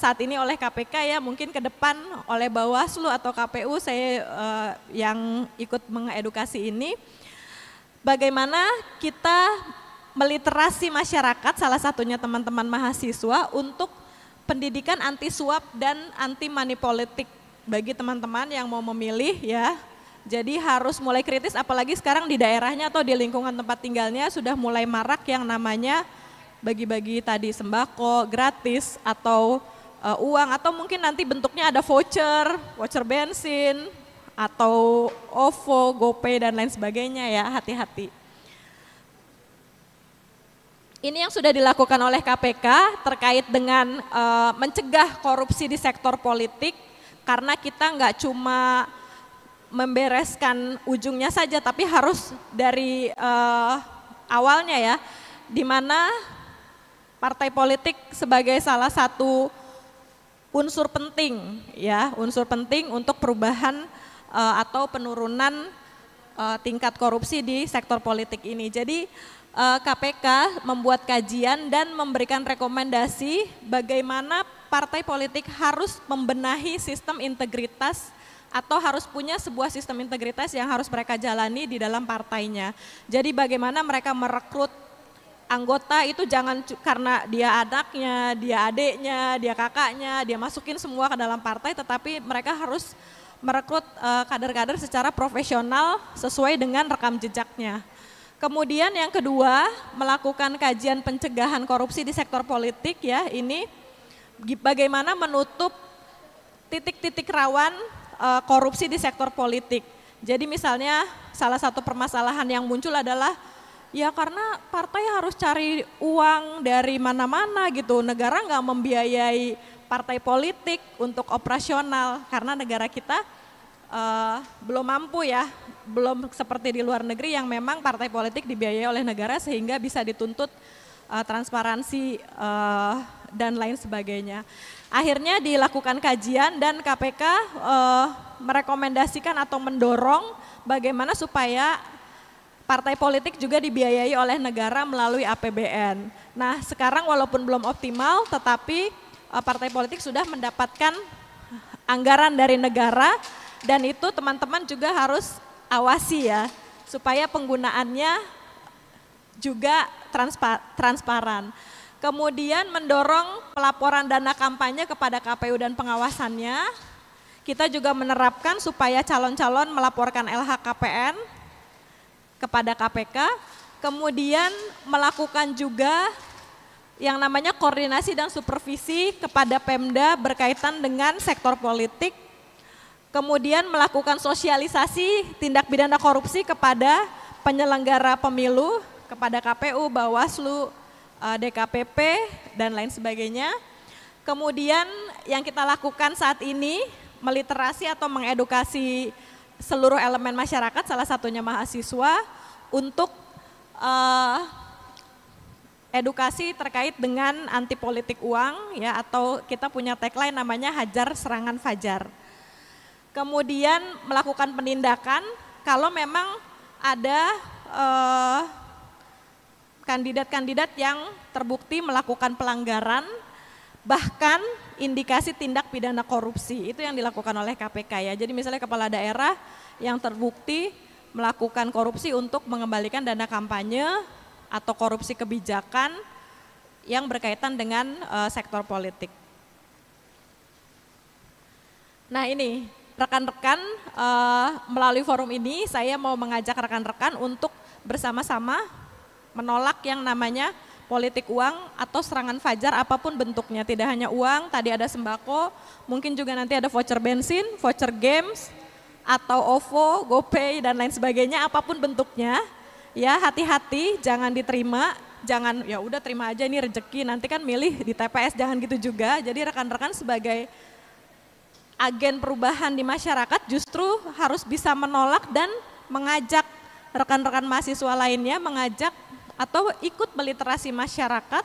saat ini oleh KPK ya, mungkin ke depan oleh Bawaslu atau KPU, saya yang ikut mengedukasi ini, bagaimana kita meliterasi masyarakat, salah satunya teman-teman mahasiswa untuk pendidikan anti suap dan anti money politik bagi teman-teman yang mau memilih ya. Jadi harus mulai kritis, apalagi sekarang di daerahnya atau di lingkungan tempat tinggalnya sudah mulai marak yang namanya bagi-bagi tadi sembako gratis atau uang, atau mungkin nanti bentuknya ada voucher bensin, atau OVO, GoPay dan lain sebagainya ya, hati-hati. Ini yang sudah dilakukan oleh KPK terkait dengan mencegah korupsi di sektor politik, karena kita nggak cuma membereskan ujungnya saja, tapi harus dari awalnya ya, di mana partai politik sebagai salah satu unsur penting ya, unsur penting untuk perubahan atau penurunan tingkat korupsi di sektor politik ini. Jadi KPK membuat kajian dan memberikan rekomendasi bagaimana partai politik harus membenahi sistem integritas atau harus punya sebuah sistem integritas yang harus mereka jalani di dalam partainya. Jadi bagaimana mereka merekrut anggota itu jangan karena dia anaknya, dia adiknya, dia kakaknya, dia masukin semua ke dalam partai, tetapi mereka harus merekrut kader-kader secara profesional sesuai dengan rekam jejaknya. Kemudian yang kedua, melakukan kajian pencegahan korupsi di sektor politik ya, ini bagaimana menutup titik-titik rawan korupsi di sektor politik. Jadi misalnya salah satu permasalahan yang muncul adalah ya karena partai harus cari uang dari mana-mana gitu, negara nggak membiayai partai politik untuk operasional karena negara kita belum mampu ya, belum seperti di luar negeri yang memang partai politik dibiayai oleh negara sehingga bisa dituntut transparansi dan lain sebagainya. Akhirnya dilakukan kajian dan KPK merekomendasikan atau mendorong bagaimana supaya partai politik juga dibiayai oleh negara melalui APBN. Nah sekarang walaupun belum optimal tetapi partai politik sudah mendapatkan anggaran dari negara dan itu teman-teman juga harus awasi ya supaya penggunaannya juga transparan. Kemudian mendorong pelaporan dana kampanye kepada KPU dan pengawasannya. Kita juga menerapkan supaya calon-calon melaporkan LHKPN kepada KPK. Kemudian melakukan juga yang namanya koordinasi dan supervisi kepada Pemda berkaitan dengan sektor politik. Kemudian melakukan sosialisasi tindak pidana korupsi kepada penyelenggara pemilu, kepada KPU, Bawaslu, DKPP, dan lain sebagainya. Kemudian yang kita lakukan saat ini, meliterasi atau mengedukasi seluruh elemen masyarakat, salah satunya mahasiswa, untuk edukasi terkait dengan anti politik uang, ya, atau kita punya tagline namanya Hajar Serangan Fajar. Kemudian melakukan penindakan kalau memang ada kandidat-kandidat yang terbukti melakukan pelanggaran, bahkan indikasi tindak pidana korupsi, itu yang dilakukan oleh KPK ya. Jadi misalnya kepala daerah yang terbukti melakukan korupsi untuk mengembalikan dana kampanye atau korupsi kebijakan yang berkaitan dengan sektor politik. Nah ini rekan-rekan, melalui forum ini saya mau mengajak rekan-rekan untuk bersama-sama menolak yang namanya politik uang atau serangan fajar apapun bentuknya. Tidak hanya uang, tadi ada sembako, mungkin juga nanti ada voucher bensin, voucher games, atau OVO, GoPay dan lain sebagainya, apapun bentuknya. Ya hati-hati, jangan diterima, jangan ya udah terima aja ini rezeki, nanti kan milih di TPS, jangan gitu juga. Jadi rekan-rekan sebagai agen perubahan di masyarakat justru harus bisa menolak dan mengajak rekan-rekan mahasiswa lainnya, mengajak atau ikut meliterasi masyarakat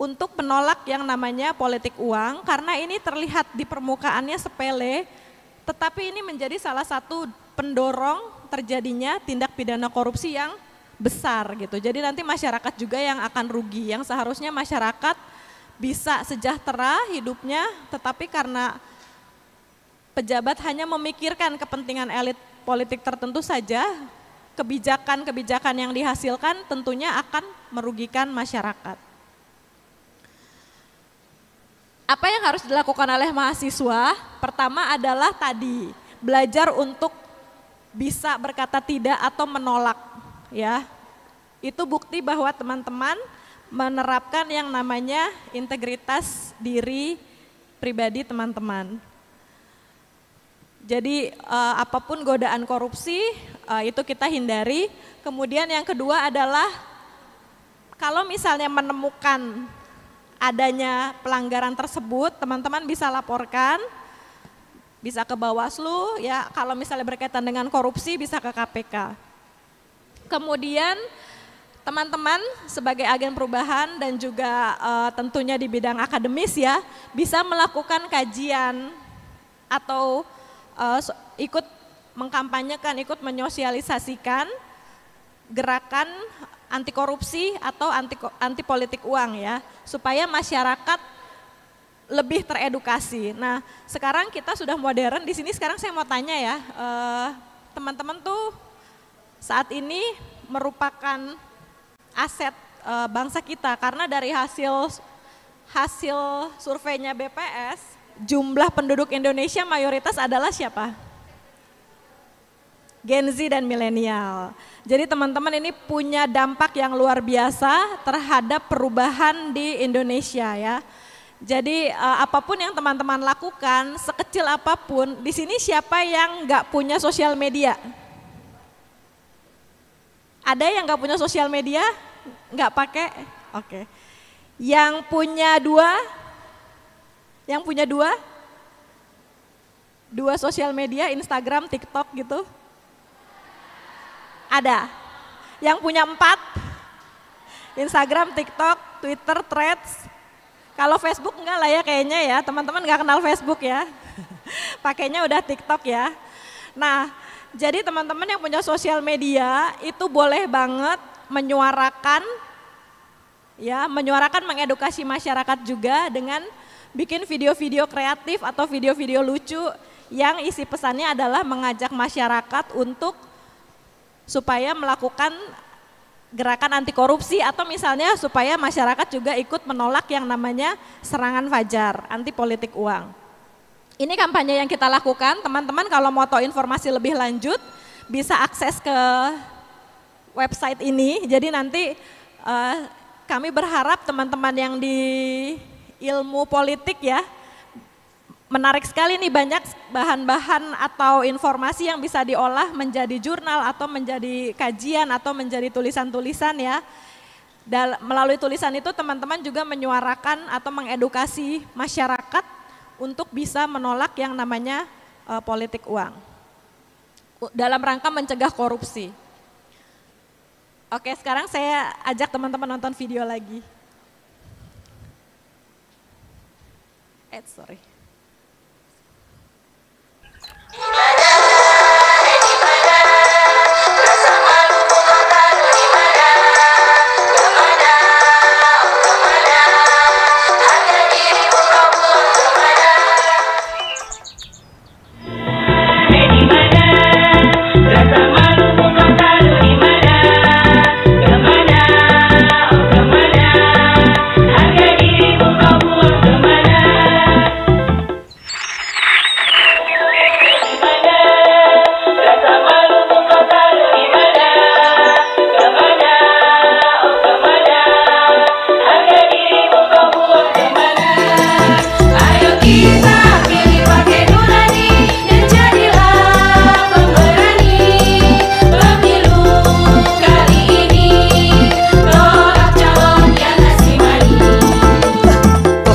untuk menolak yang namanya politik uang, karena ini terlihat di permukaannya sepele, tetapi ini menjadi salah satu pendorong terjadinya tindak pidana korupsi yang besar gitu. Jadi nanti masyarakat juga yang akan rugi, yang seharusnya masyarakat bisa sejahtera hidupnya, tetapi karena pejabat hanya memikirkan kepentingan elit politik tertentu saja, kebijakan-kebijakan yang dihasilkan tentunya akan merugikan masyarakat. Apa yang harus dilakukan oleh mahasiswa? Pertama adalah tadi, belajar untuk bisa berkata tidak atau menolak, ya. Itu bukti bahwa teman-teman menerapkan yang namanya integritas diri pribadi teman-teman. Jadi apapun godaan korupsi itu kita hindari. Kemudian yang kedua adalah kalau misalnya menemukan adanya pelanggaran tersebut, teman-teman bisa laporkan, bisa ke Bawaslu, ya kalau misalnya berkaitan dengan korupsi bisa ke KPK. Kemudian teman-teman sebagai agen perubahan dan juga tentunya di bidang akademis ya, bisa melakukan kajian atau ikut mengkampanyekan, ikut menyosialisasikan gerakan anti korupsi atau anti politik uang ya, supaya masyarakat lebih teredukasi. Nah, sekarang kita sudah modern di sini. Sekarang saya mau tanya ya, teman-teman tuh saat ini merupakan aset bangsa kita karena dari hasil surveinya BPS, jumlah penduduk Indonesia mayoritas adalah siapa? Gen Z dan milenial. Jadi teman-teman ini punya dampak yang luar biasa terhadap perubahan di Indonesia ya. Jadi apapun yang teman-teman lakukan, sekecil apapun, di sini siapa yang nggak punya sosial media? Ada yang nggak punya sosial media? Nggak pakai? Oke. Yang punya dua? Yang punya dua sosial media, Instagram, TikTok gitu? Ada. Yang punya 4? Instagram, TikTok, Twitter, Threads. Kalau Facebook enggak lah ya kayaknya ya, teman-teman nggak kenal Facebook ya. Pakainya udah TikTok ya. Nah, jadi teman-teman yang punya sosial media itu boleh banget menyuarakan mengedukasi masyarakat juga dengan bikin video-video kreatif atau video-video lucu yang isi pesannya adalah mengajak masyarakat untuk supaya melakukan gerakan anti korupsi atau misalnya supaya masyarakat juga ikut menolak yang namanya serangan fajar, anti politik uang. Ini kampanye yang kita lakukan, teman-teman kalau mau tahu informasi lebih lanjut bisa akses ke website ini. Jadi nanti kami berharap teman-teman yang di ilmu politik ya, menarik sekali nih, banyak bahan-bahan atau informasi yang bisa diolah menjadi jurnal atau menjadi kajian atau menjadi tulisan-tulisan ya. Melalui tulisan itu teman-teman juga menyuarakan atau mengedukasi masyarakat untuk bisa menolak yang namanya politik uang dalam rangka mencegah korupsi. Oke, sekarang saya ajak teman-teman nonton video lagi. Sorry.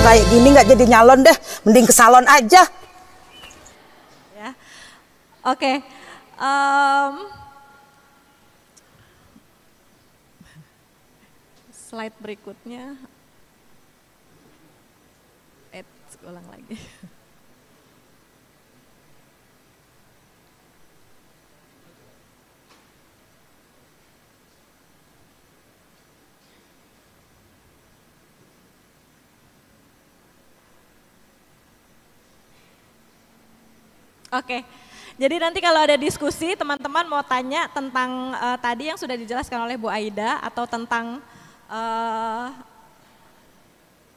Kayak gini nggak jadi nyalon deh, mending ke salon aja. Ya, oke. Slide berikutnya. Ulang lagi. Oke, jadi nanti kalau ada diskusi teman-teman mau tanya tentang tadi yang sudah dijelaskan oleh Bu Aida atau tentang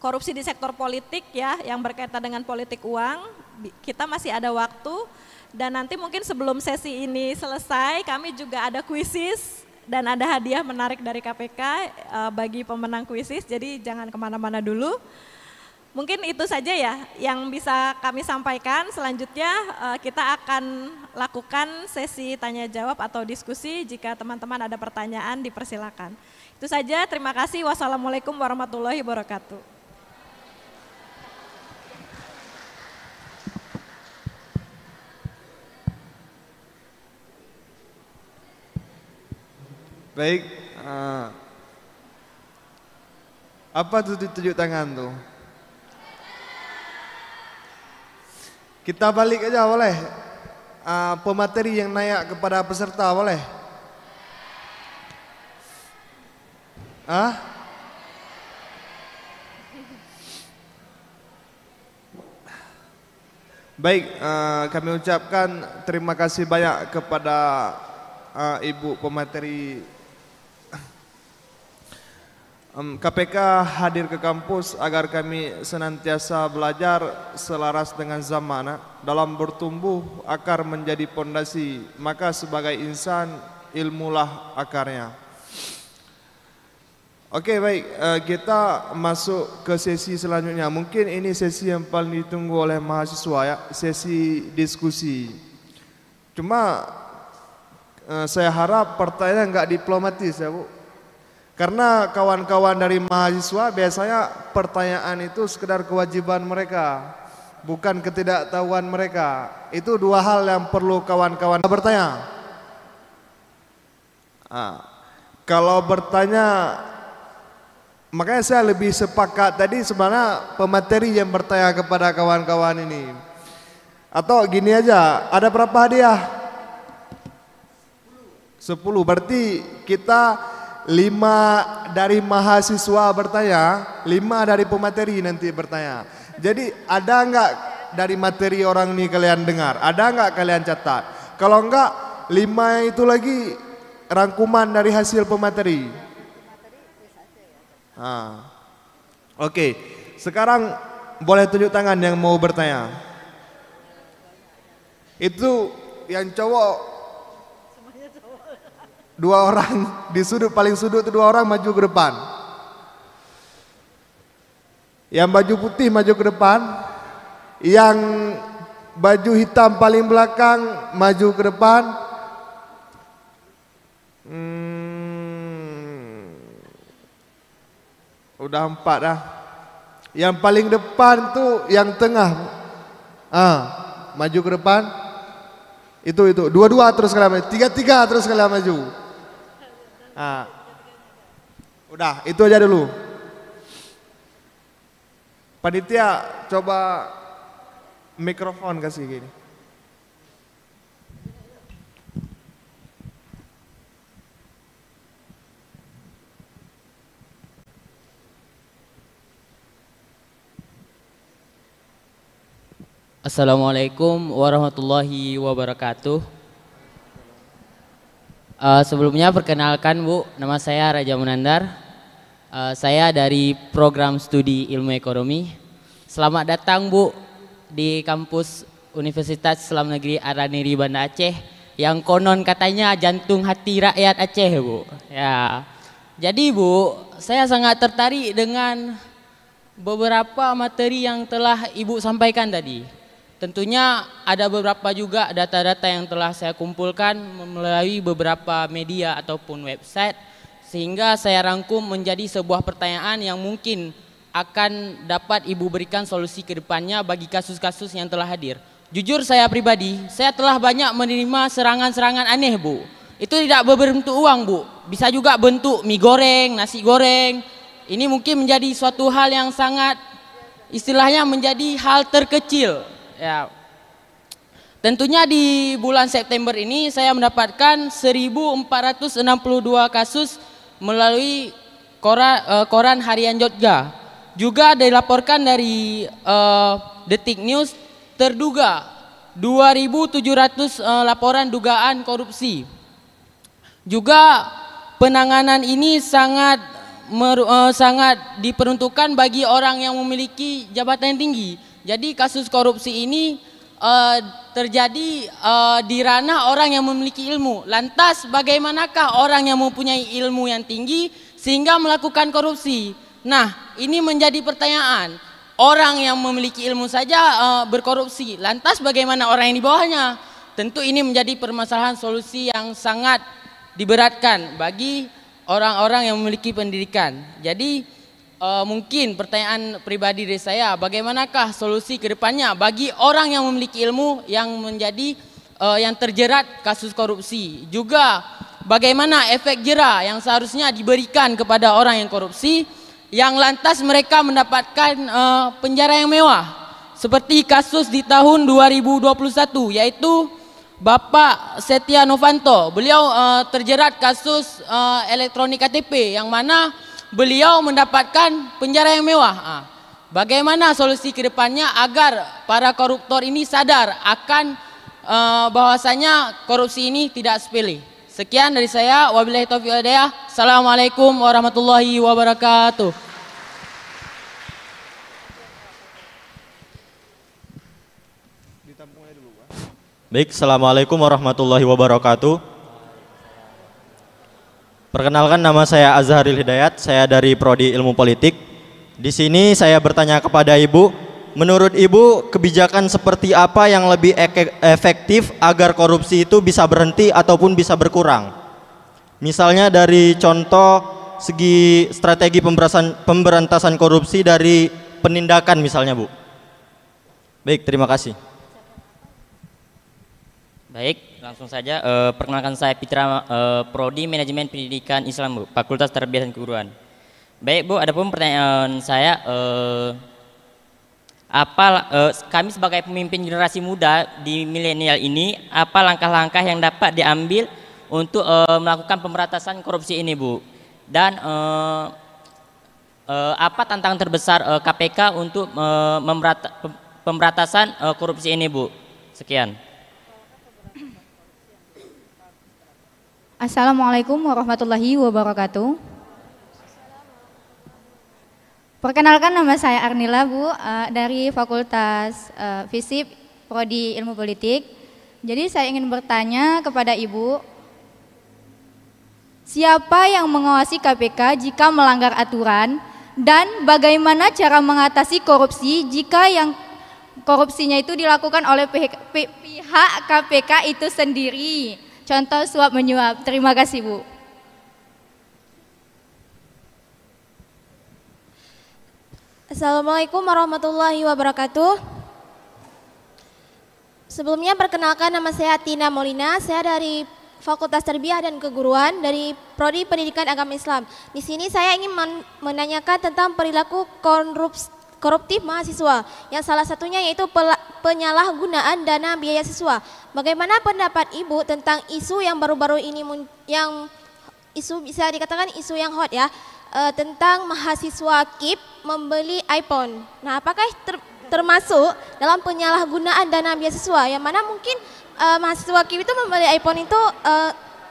korupsi di sektor politik ya yang berkaitan dengan politik uang, kita masih ada waktu dan nanti mungkin sebelum sesi ini selesai kami juga ada kuisis dan ada hadiah menarik dari KPK bagi pemenang kuisis, jadi jangan kemana-mana dulu. Mungkin itu saja ya yang bisa kami sampaikan. Selanjutnya kita akan lakukan sesi tanya jawab atau diskusi. Jika teman-teman ada pertanyaan dipersilakan. Itu saja, terima kasih. Wassalamualaikum warahmatullahi wabarakatuh. Baik, apa tuh tunjuk tangan tuh? Kita balik aja boleh? Pemateri yang naik kepada peserta boleh? Baik, kami ucapkan terima kasih banyak kepada Ibu pemateri KPK hadir ke kampus agar kami senantiasa belajar selaras dengan zaman. Dalam bertumbuh akar menjadi pondasi, maka sebagai insan ilmulah akarnya. Oke, baik, kita masuk ke sesi selanjutnya. Mungkin ini sesi yang paling ditunggu oleh mahasiswa ya, sesi diskusi. Cuma saya harap pertanyaan nggak diplomatis ya Bu. Karena kawan-kawan dari mahasiswa biasanya pertanyaan itu sekedar kewajiban mereka, bukan ketidaktahuan mereka. Itu dua hal yang perlu kawan-kawan bertanya. Kalau bertanya, makanya saya lebih sepakat tadi sebenarnya pemateri yang bertanya kepada kawan-kawan ini. Atau gini aja, ada berapa hadiah? 10, berarti kita 5 dari mahasiswa bertanya, 5 dari pemateri nanti bertanya. Jadi ada enggak dari materi orang ini kalian dengar? Ada enggak kalian catat? Kalau enggak, 5 itu lagi rangkuman dari hasil pemateri. Oke, sekarang boleh tunjuk tangan yang mau bertanya. Itu yang cowok 2 orang di sudut, paling sudut itu 2 orang maju ke depan. Yang baju putih maju ke depan. Yang baju hitam paling belakang maju ke depan. Udah 4 dah. Yang paling depan tuh yang tengah. Maju ke depan. Itu 2-2 terus kalian maju. 3-3 terus kalian maju. Udah, itu aja dulu. Panitia coba mikrofon kasih gini. Assalamualaikum warahmatullahi wabarakatuh. Sebelumnya perkenalkan Bu, nama saya Raja Munandar. Saya dari program studi ilmu ekonomi. Selamat datang Bu di kampus Universitas Islam Negeri Araniri Banda Aceh, yang konon katanya jantung hati rakyat Aceh Bu. Ya, jadi Bu, saya sangat tertarik dengan beberapa materi yang telah Ibu sampaikan tadi. Tentunya ada beberapa juga data-data yang telah saya kumpulkan melalui beberapa media ataupun website, sehingga saya rangkum menjadi sebuah pertanyaan yang mungkin akan dapat Ibu berikan solusi ke depannya bagi kasus-kasus yang telah hadir. Jujur saya pribadi, saya telah banyak menerima serangan-serangan aneh Bu. Itu tidak berbentuk uang Bu, bisa juga bentuk mie goreng, nasi goreng. Ini mungkin menjadi suatu hal yang sangat istilahnya menjadi hal terkecil. Ya, tentunya di bulan September ini saya mendapatkan 1.462 kasus melalui koran harian Jogja. Juga dilaporkan dari Detik News terduga 2.700 laporan dugaan korupsi. Juga penanganan ini sangat diperuntukkan bagi orang yang memiliki jabatan tinggi. Jadi kasus korupsi ini terjadi di ranah orang yang memiliki ilmu. Lantas bagaimanakah orang yang mempunyai ilmu yang tinggi sehingga melakukan korupsi? Nah, ini menjadi pertanyaan. orang yang memiliki ilmu saja berkorupsi. Lantas bagaimana orang yang di bawahnya? Tentu ini menjadi permasalahan solusi yang sangat diberatkan bagi orang-orang yang memiliki pendidikan. Jadi mungkin pertanyaan pribadi dari saya, bagaimanakah solusi ke depannya bagi orang yang memiliki ilmu yang menjadi yang terjerat kasus korupsi? Juga bagaimana efek jera yang seharusnya diberikan kepada orang yang korupsi yang lantas mereka mendapatkan penjara yang mewah seperti kasus di tahun 2021 yaitu Bapak Setia Novanto. Beliau terjerat kasus elektronik KTP yang mana beliau mendapatkan penjara yang mewah. Bagaimana solusi ke depannya agar para koruptor ini sadar akan bahwasanya korupsi ini tidak sepele? Sekian dari saya, wabillahi taufiq wal hidayah. Assalamualaikum warahmatullahi wabarakatuh. Baik, assalamualaikum warahmatullahi wabarakatuh. Perkenalkan, nama saya Azharil Hidayat, saya dari Prodi Ilmu Politik. Di sini saya bertanya kepada Ibu, menurut Ibu kebijakan seperti apa yang lebih efektif agar korupsi itu bisa berhenti ataupun bisa berkurang? Misalnya dari contoh segi strategi pemberantasan korupsi dari penindakan misalnya, Bu. Baik, terima kasih. Baik, langsung saja. Perkenalkan saya Pitra, Prodi Manajemen Pendidikan Islam, Bu, Fakultas Tarbiyah dan Keguruan. Baik, Bu, adapun pertanyaan saya, kami sebagai pemimpin generasi muda di milenial ini, apa langkah-langkah yang dapat diambil untuk melakukan pemberantasan korupsi ini, Bu? Dan apa tantangan terbesar KPK untuk pemberantasan korupsi ini, Bu? Sekian. Assalamualaikum warahmatullahi wabarakatuh. Perkenalkan, nama saya Arnila, Bu, dari Fakultas FISIP Prodi Ilmu Politik. Jadi saya ingin bertanya kepada Ibu, siapa yang mengawasi KPK jika melanggar aturan dan bagaimana cara mengatasi korupsi jika yang korupsinya itu dilakukan oleh pihak KPK itu sendiri? Contoh suap menyuap. Terima kasih, Bu. Assalamualaikum warahmatullahi wabarakatuh. Sebelumnya perkenalkan, nama saya Tina Molina. Saya dari Fakultas Tarbiyah dan Keguruan dari Prodi Pendidikan Agama Islam. Di sini saya ingin menanyakan tentang perilaku koruptif mahasiswa, yang salah satunya yaitu penyalahgunaan dana biaya siswa. Bagaimana pendapat Ibu tentang isu yang baru-baru ini, yang isu bisa dikatakan isu yang hot ya, tentang mahasiswa KIP membeli iPhone. Nah, apakah termasuk dalam penyalahgunaan dana beasiswa, yang mana mungkin mahasiswa KIP itu membeli iPhone itu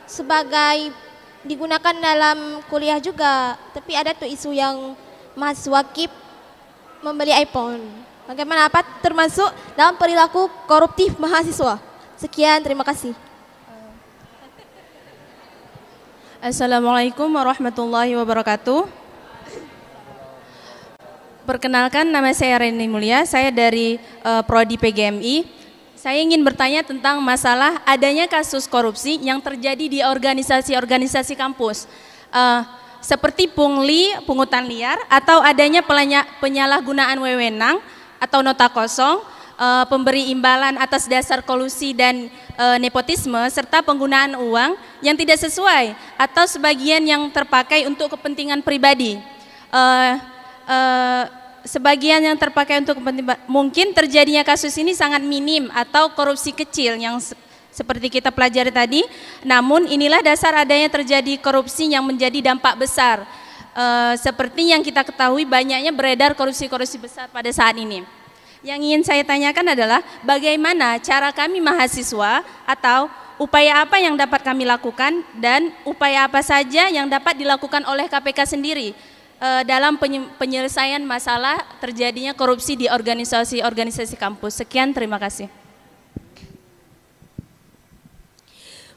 sebagai digunakan dalam kuliah juga, tapi ada tuh isu yang mahasiswa KIP membeli iPhone. Bagaimana, apa termasuk dalam perilaku koruptif mahasiswa? Sekian, terima kasih. Assalamualaikum warahmatullahi wabarakatuh. Perkenalkan, nama saya Reni Mulia, saya dari Prodi PGMI. Saya ingin bertanya tentang masalah adanya kasus korupsi yang terjadi di organisasi-organisasi kampus. Seperti pungli, pungutan liar, atau adanya penyalahgunaan wewenang atau nota kosong, pemberi imbalan atas dasar kolusi dan nepotisme, serta penggunaan uang yang tidak sesuai atau sebagian yang terpakai untuk kepentingan pribadi. Sebagian yang terpakai untuk kepentingan, mungkin terjadinya kasus ini sangat minim atau korupsi kecil yang seperti kita pelajari tadi. Namun inilah dasar adanya terjadi korupsi yang menjadi dampak besar. Seperti yang kita ketahui, banyaknya beredar korupsi-korupsi besar pada saat ini. Yang ingin saya tanyakan adalah bagaimana cara kami mahasiswa, atau upaya apa yang dapat kami lakukan dan upaya apa saja yang dapat dilakukan oleh KPK sendiri dalam penyelesaian masalah terjadinya korupsi di organisasi-organisasi kampus. Sekian, terima kasih.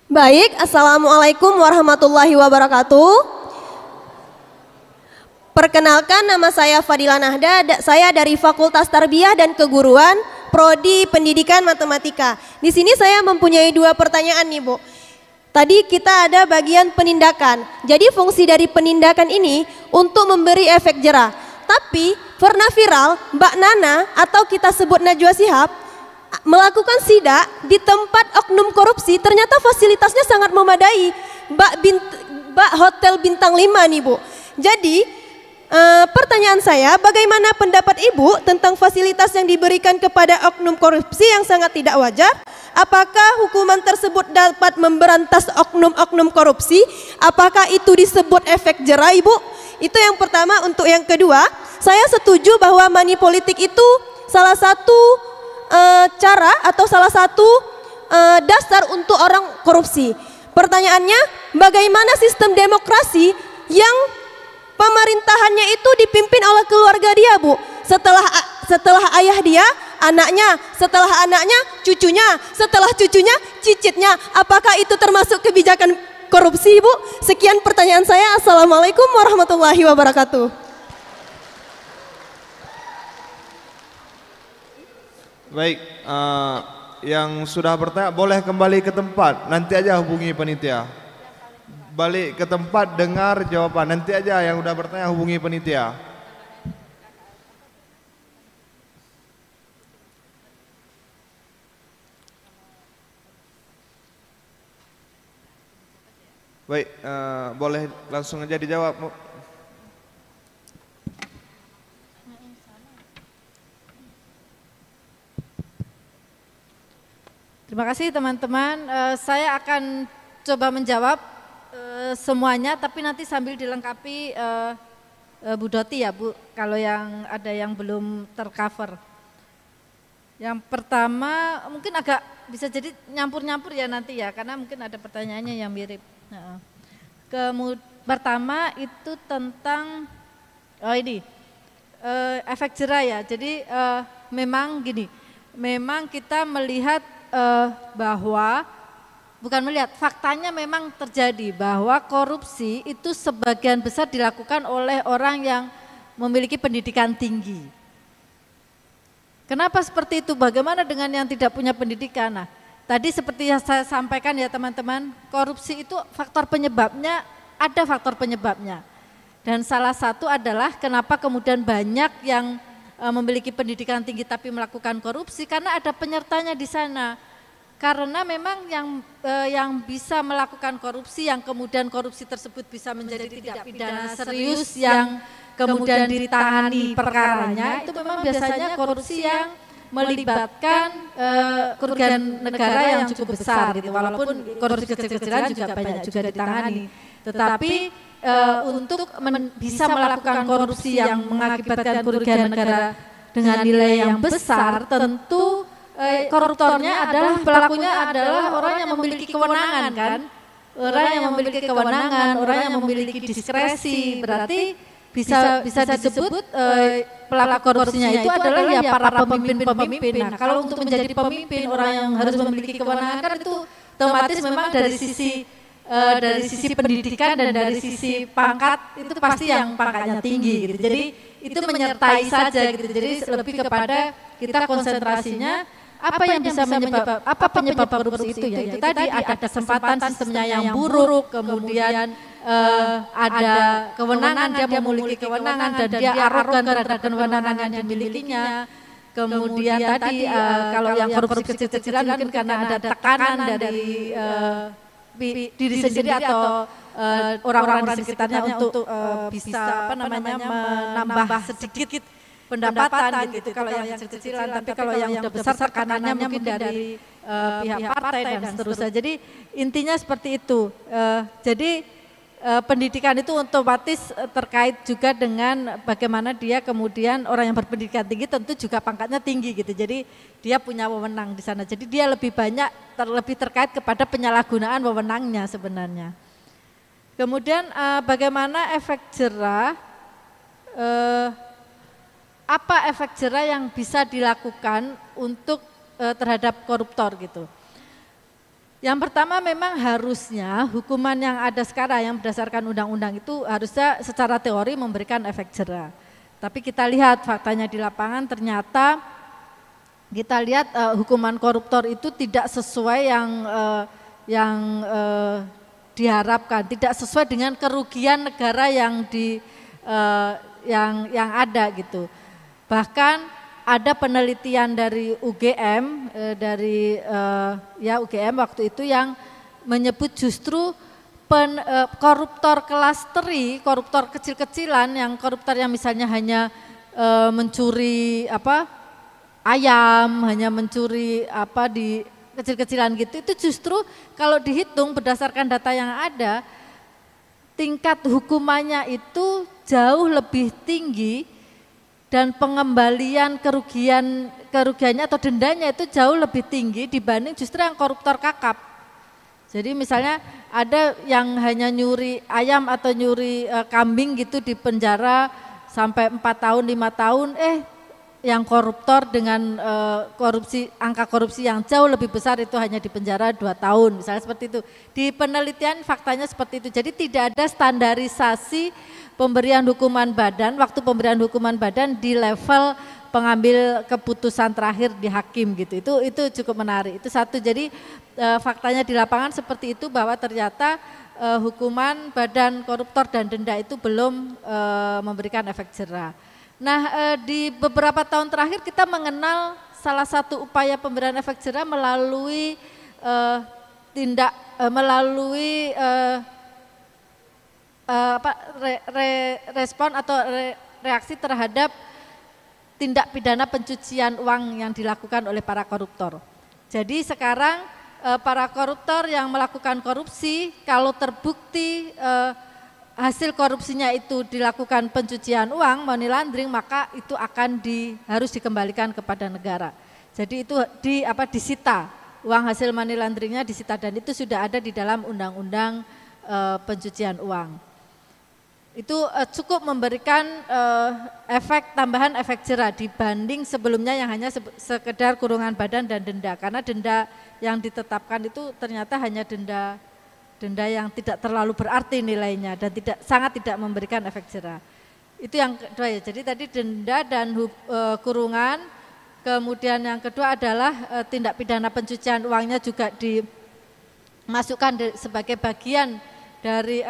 Baik, Assalamualaikum warahmatullahi wabarakatuh. Perkenalkan, nama saya Fadila Nahda, saya dari Fakultas Tarbiyah dan Keguruan, Prodi Pendidikan Matematika. Di sini saya mempunyai 2 pertanyaan nih Bu. Tadi kita ada bagian penindakan, jadi fungsi dari penindakan ini untuk memberi efek jera. Tapi pernah viral Mbak Nana atau kita sebut Najwa Shihab melakukan sidak di tempat oknum korupsi, ternyata fasilitasnya sangat memadai. Mbak Hotel Bintang 5 nih Bu. Jadi pertanyaan saya, bagaimana pendapat Ibu tentang fasilitas yang diberikan kepada oknum korupsi yang sangat tidak wajar? Apakah hukuman tersebut dapat memberantas oknum-oknum korupsi? Apakah itu disebut efek jera, Ibu? Itu yang pertama. Untuk yang kedua, saya setuju bahwa money politik itu salah satu cara atau salah satu dasar untuk orang korupsi. Pertanyaannya, bagaimana sistem demokrasi yang pemerintahannya itu dipimpin oleh keluarga dia, Bu? Setelah ayah dia, anaknya, setelah anaknya, cucunya, setelah cucunya, cicitnya. Apakah itu termasuk kebijakan korupsi, Bu? Sekian pertanyaan saya. Assalamualaikum warahmatullahi wabarakatuh. Baik, yang sudah bertanya boleh kembali ke tempat. Nanti aja hubungi panitia. Balik ke tempat, dengar jawaban. Nanti aja yang udah bertanya hubungi panitia. Baik, boleh langsung aja dijawab. Terima kasih teman-teman. Saya akan coba menjawab semuanya, tapi nanti sambil dilengkapi Bu Doti ya Bu, kalau yang ada yang belum tercover. Yang pertama mungkin agak bisa jadi nyampur-nyampur ya nanti ya, karena mungkin ada pertanyaannya yang mirip. Pertama itu tentang efek jera ya. Jadi memang gini, memang kita melihat bahwa bukan melihat, faktanya memang terjadi bahwa korupsi itu sebagian besar dilakukan oleh orang yang memiliki pendidikan tinggi. Kenapa seperti itu? Bagaimana dengan yang tidak punya pendidikan? Nah, tadi seperti yang saya sampaikan ya teman-teman, korupsi itu faktor penyebabnya, ada faktor penyebabnya. Dan salah satu adalah kenapa kemudian banyak yang memiliki pendidikan tinggi tapi melakukan korupsi, karena ada penyertanya di sana. Karena memang yang bisa melakukan korupsi, yang kemudian korupsi tersebut bisa menjadi tindak pidana serius yang kemudian ditangani perkaranya, itu memang biasanya korupsi yang melibatkan kerugian negara yang cukup besar gitu. Walaupun korupsi kecil-kecilan juga banyak juga ditangani. Tetapi untuk bisa melakukan korupsi yang mengakibatkan kerugian negara dengan nilai yang besar, tentu koruptornya adalah, pelakunya adalah orang yang memiliki kewenangan kan, orang yang memiliki kewenangan, orang yang memiliki diskresi. Berarti bisa disebut pelaku korupsinya itu adalah ya para pemimpin-pemimpin. Nah, kalau untuk menjadi pemimpin orang yang harus memiliki kewenangan kan itu otomatis memang dari sisi pendidikan dan dari sisi pangkat itu pasti yang pangkatnya tinggi gitu. Jadi itu menyertai saja gitu. Jadi lebih kepada kita konsentrasinya apa yang bisa penyebab korupsi itu ya. Itu tadi ada kesempatan sistemnya yang buruk, kemudian ada kewenangan, dia memiliki kewenangan dan dia arogan terhadap kewenangan yang dimilikinya. Kemudian tadi kalau yang korupsi kecil-kecilan mungkin karena ada tekanan dari diri sendiri atau orang-orang di sekitarnya untuk bisa menambah sedikit pendapatan gitu. Kalau yang kecil-kecilan, tapi kalau yang udah besar tekanannya mungkin dari pihak partai dan seterusnya. Jadi intinya seperti itu. Jadi pendidikan itu otomatis terkait juga dengan bagaimana dia kemudian orang yang berpendidikan tinggi tentu juga pangkatnya tinggi gitu. Jadi dia punya wewenang di sana. Jadi dia lebih banyak lebih terkait kepada penyalahgunaan wewenangnya sebenarnya. Kemudian bagaimana efek jera? Apa efek jera yang bisa dilakukan untuk terhadap koruptor gitu? Yang pertama memang harusnya hukuman yang ada sekarang yang berdasarkan undang-undang itu harusnya secara teori memberikan efek jera. Tapi kita lihat faktanya di lapangan ternyata kita lihat hukuman koruptor itu tidak sesuai yang diharapkan, tidak sesuai dengan kerugian negara yang ada gitu. Bahkan ada penelitian dari UGM UGM waktu itu yang menyebut justru koruptor kelas teri, koruptor kecil-kecilan, koruptor yang misalnya hanya mencuri ayam, hanya mencuri di kecil-kecilan gitu, itu justru kalau dihitung berdasarkan data yang ada, tingkat hukumannya itu jauh lebih tinggi dan pengembalian kerugiannya atau dendanya itu jauh lebih tinggi dibanding justru yang koruptor kakap. Jadi misalnya ada yang hanya nyuri ayam atau nyuri kambing gitu di penjara sampai 4 tahun, 5 tahun, yang koruptor dengan angka korupsi yang jauh lebih besar itu hanya di penjara 2 tahun, misalnya seperti itu. Di penelitian faktanya seperti itu, jadi tidak ada standarisasi pemberian hukuman badan, waktu pemberian hukuman badan di level pengambil keputusan terakhir di hakim gitu. Itu cukup menarik. Itu satu. Jadi faktanya di lapangan seperti itu bahwa ternyata hukuman badan koruptor dan denda itu belum memberikan efek jera. Nah, di beberapa tahun terakhir kita mengenal salah satu upaya pemberian efek jera melalui respon atau reaksi terhadap tindak pidana pencucian uang yang dilakukan oleh para koruptor. Jadi sekarang para koruptor yang melakukan korupsi kalau terbukti hasil korupsinya itu dilakukan pencucian uang, money laundering, maka itu akan harus dikembalikan kepada negara. Jadi itu disita, uang hasil money launderingnya disita, dan itu sudah ada di dalam undang-undang pencucian uang. Itu cukup memberikan tambahan efek jera dibanding sebelumnya yang hanya sekedar kurungan badan dan denda, karena denda yang ditetapkan itu ternyata hanya denda yang tidak terlalu berarti nilainya dan sangat tidak memberikan efek jera. Itu yang kedua ya. Jadi tadi denda dan kurungan, kemudian yang kedua adalah tindak pidana pencucian uangnya juga dimasukkan sebagai bagian dari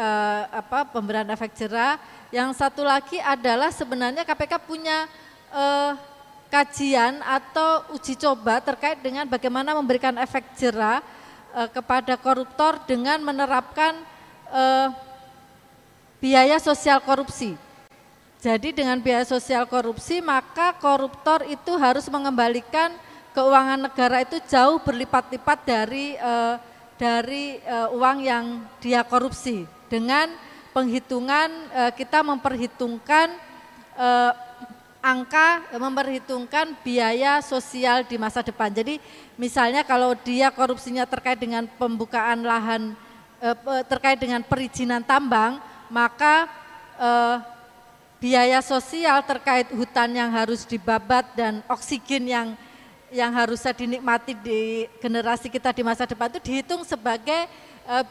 pemberian efek jera. Yang satu lagi adalah sebenarnya KPK punya kajian atau uji coba terkait dengan bagaimana memberikan efek jera kepada koruptor dengan menerapkan biaya sosial korupsi. Jadi dengan biaya sosial korupsi maka koruptor itu harus mengembalikan keuangan negara itu jauh berlipat-lipat dari uang yang dia korupsi. Dengan penghitungan kita memperhitungkan memperhitungkan biaya sosial di masa depan. Jadi misalnya kalau dia korupsinya terkait dengan pembukaan lahan, terkait dengan perizinan tambang, maka biaya sosial terkait hutan yang harus dibabat dan oksigen yang harusnya dinikmati di generasi kita di masa depan itu dihitung sebagai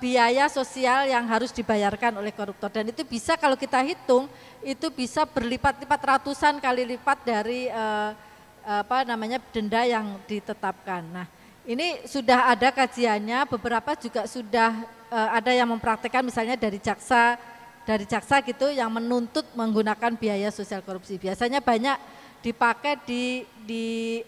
biaya sosial yang harus dibayarkan oleh koruptor, dan itu bisa kalau kita hitung itu bisa berlipat-lipat, ratusan kali lipat dari denda yang ditetapkan. Nah, ini sudah ada kajiannya, beberapa juga sudah ada yang mempraktekkan, misalnya dari jaksa gitu yang menuntut menggunakan biaya sosial korupsi. Biasanya banyak dipakai di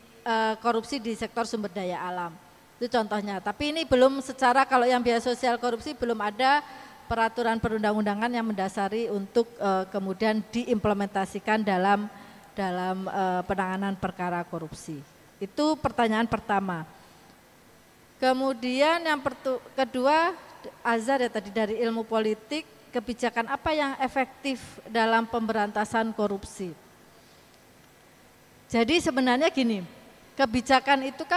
korupsi di sektor sumber daya alam. Itu contohnya, tapi ini belum secara, kalau yang biaya sosial korupsi belum ada peraturan perundang-undangan yang mendasari untuk kemudian diimplementasikan dalam penanganan perkara korupsi. Itu pertanyaan pertama. Kemudian yang kedua, Azhar ya tadi dari ilmu politik, kebijakan apa yang efektif dalam pemberantasan korupsi. Jadi sebenarnya gini, kebijakan itu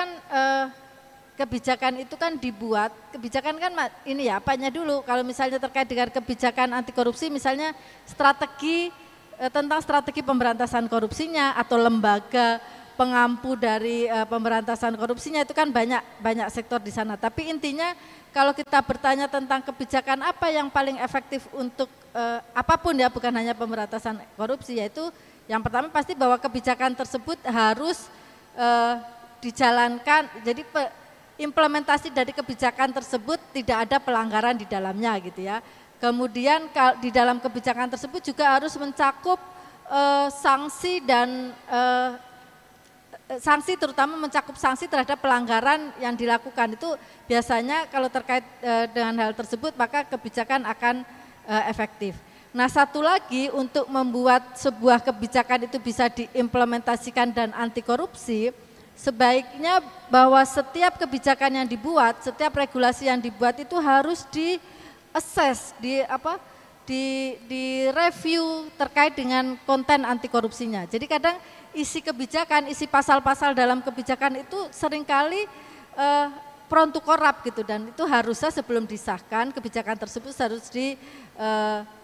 kan dibuat, kebijakan kan ini ya apanya dulu, kalau misalnya terkait dengan kebijakan anti korupsi, misalnya tentang strategi pemberantasan korupsinya atau lembaga pengampu dari pemberantasan korupsinya, itu kan banyak sektor di sana. Tapi intinya kalau kita bertanya tentang kebijakan apa yang paling efektif untuk apapun ya, bukan hanya pemberantasan korupsi, yaitu yang pertama pasti bahwa kebijakan tersebut harus dijalankan, jadi implementasi dari kebijakan tersebut tidak ada pelanggaran di dalamnya gitu ya. Kemudian di dalam kebijakan tersebut juga harus mencakup sanksi dan sanksi, terutama mencakup sanksi terhadap pelanggaran yang dilakukan. Itu biasanya kalau terkait dengan hal tersebut maka kebijakan akan efektif. Nah, satu lagi untuk membuat sebuah kebijakan itu bisa diimplementasikan dan anti korupsi, sebaiknya bahwa setiap kebijakan yang dibuat, setiap regulasi yang dibuat itu harus di-assess, di-review terkait dengan konten anti korupsinya. Jadi kadang isi kebijakan, isi pasal-pasal dalam kebijakan itu seringkali prone to corrupt gitu, dan itu harusnya sebelum disahkan kebijakan tersebut harus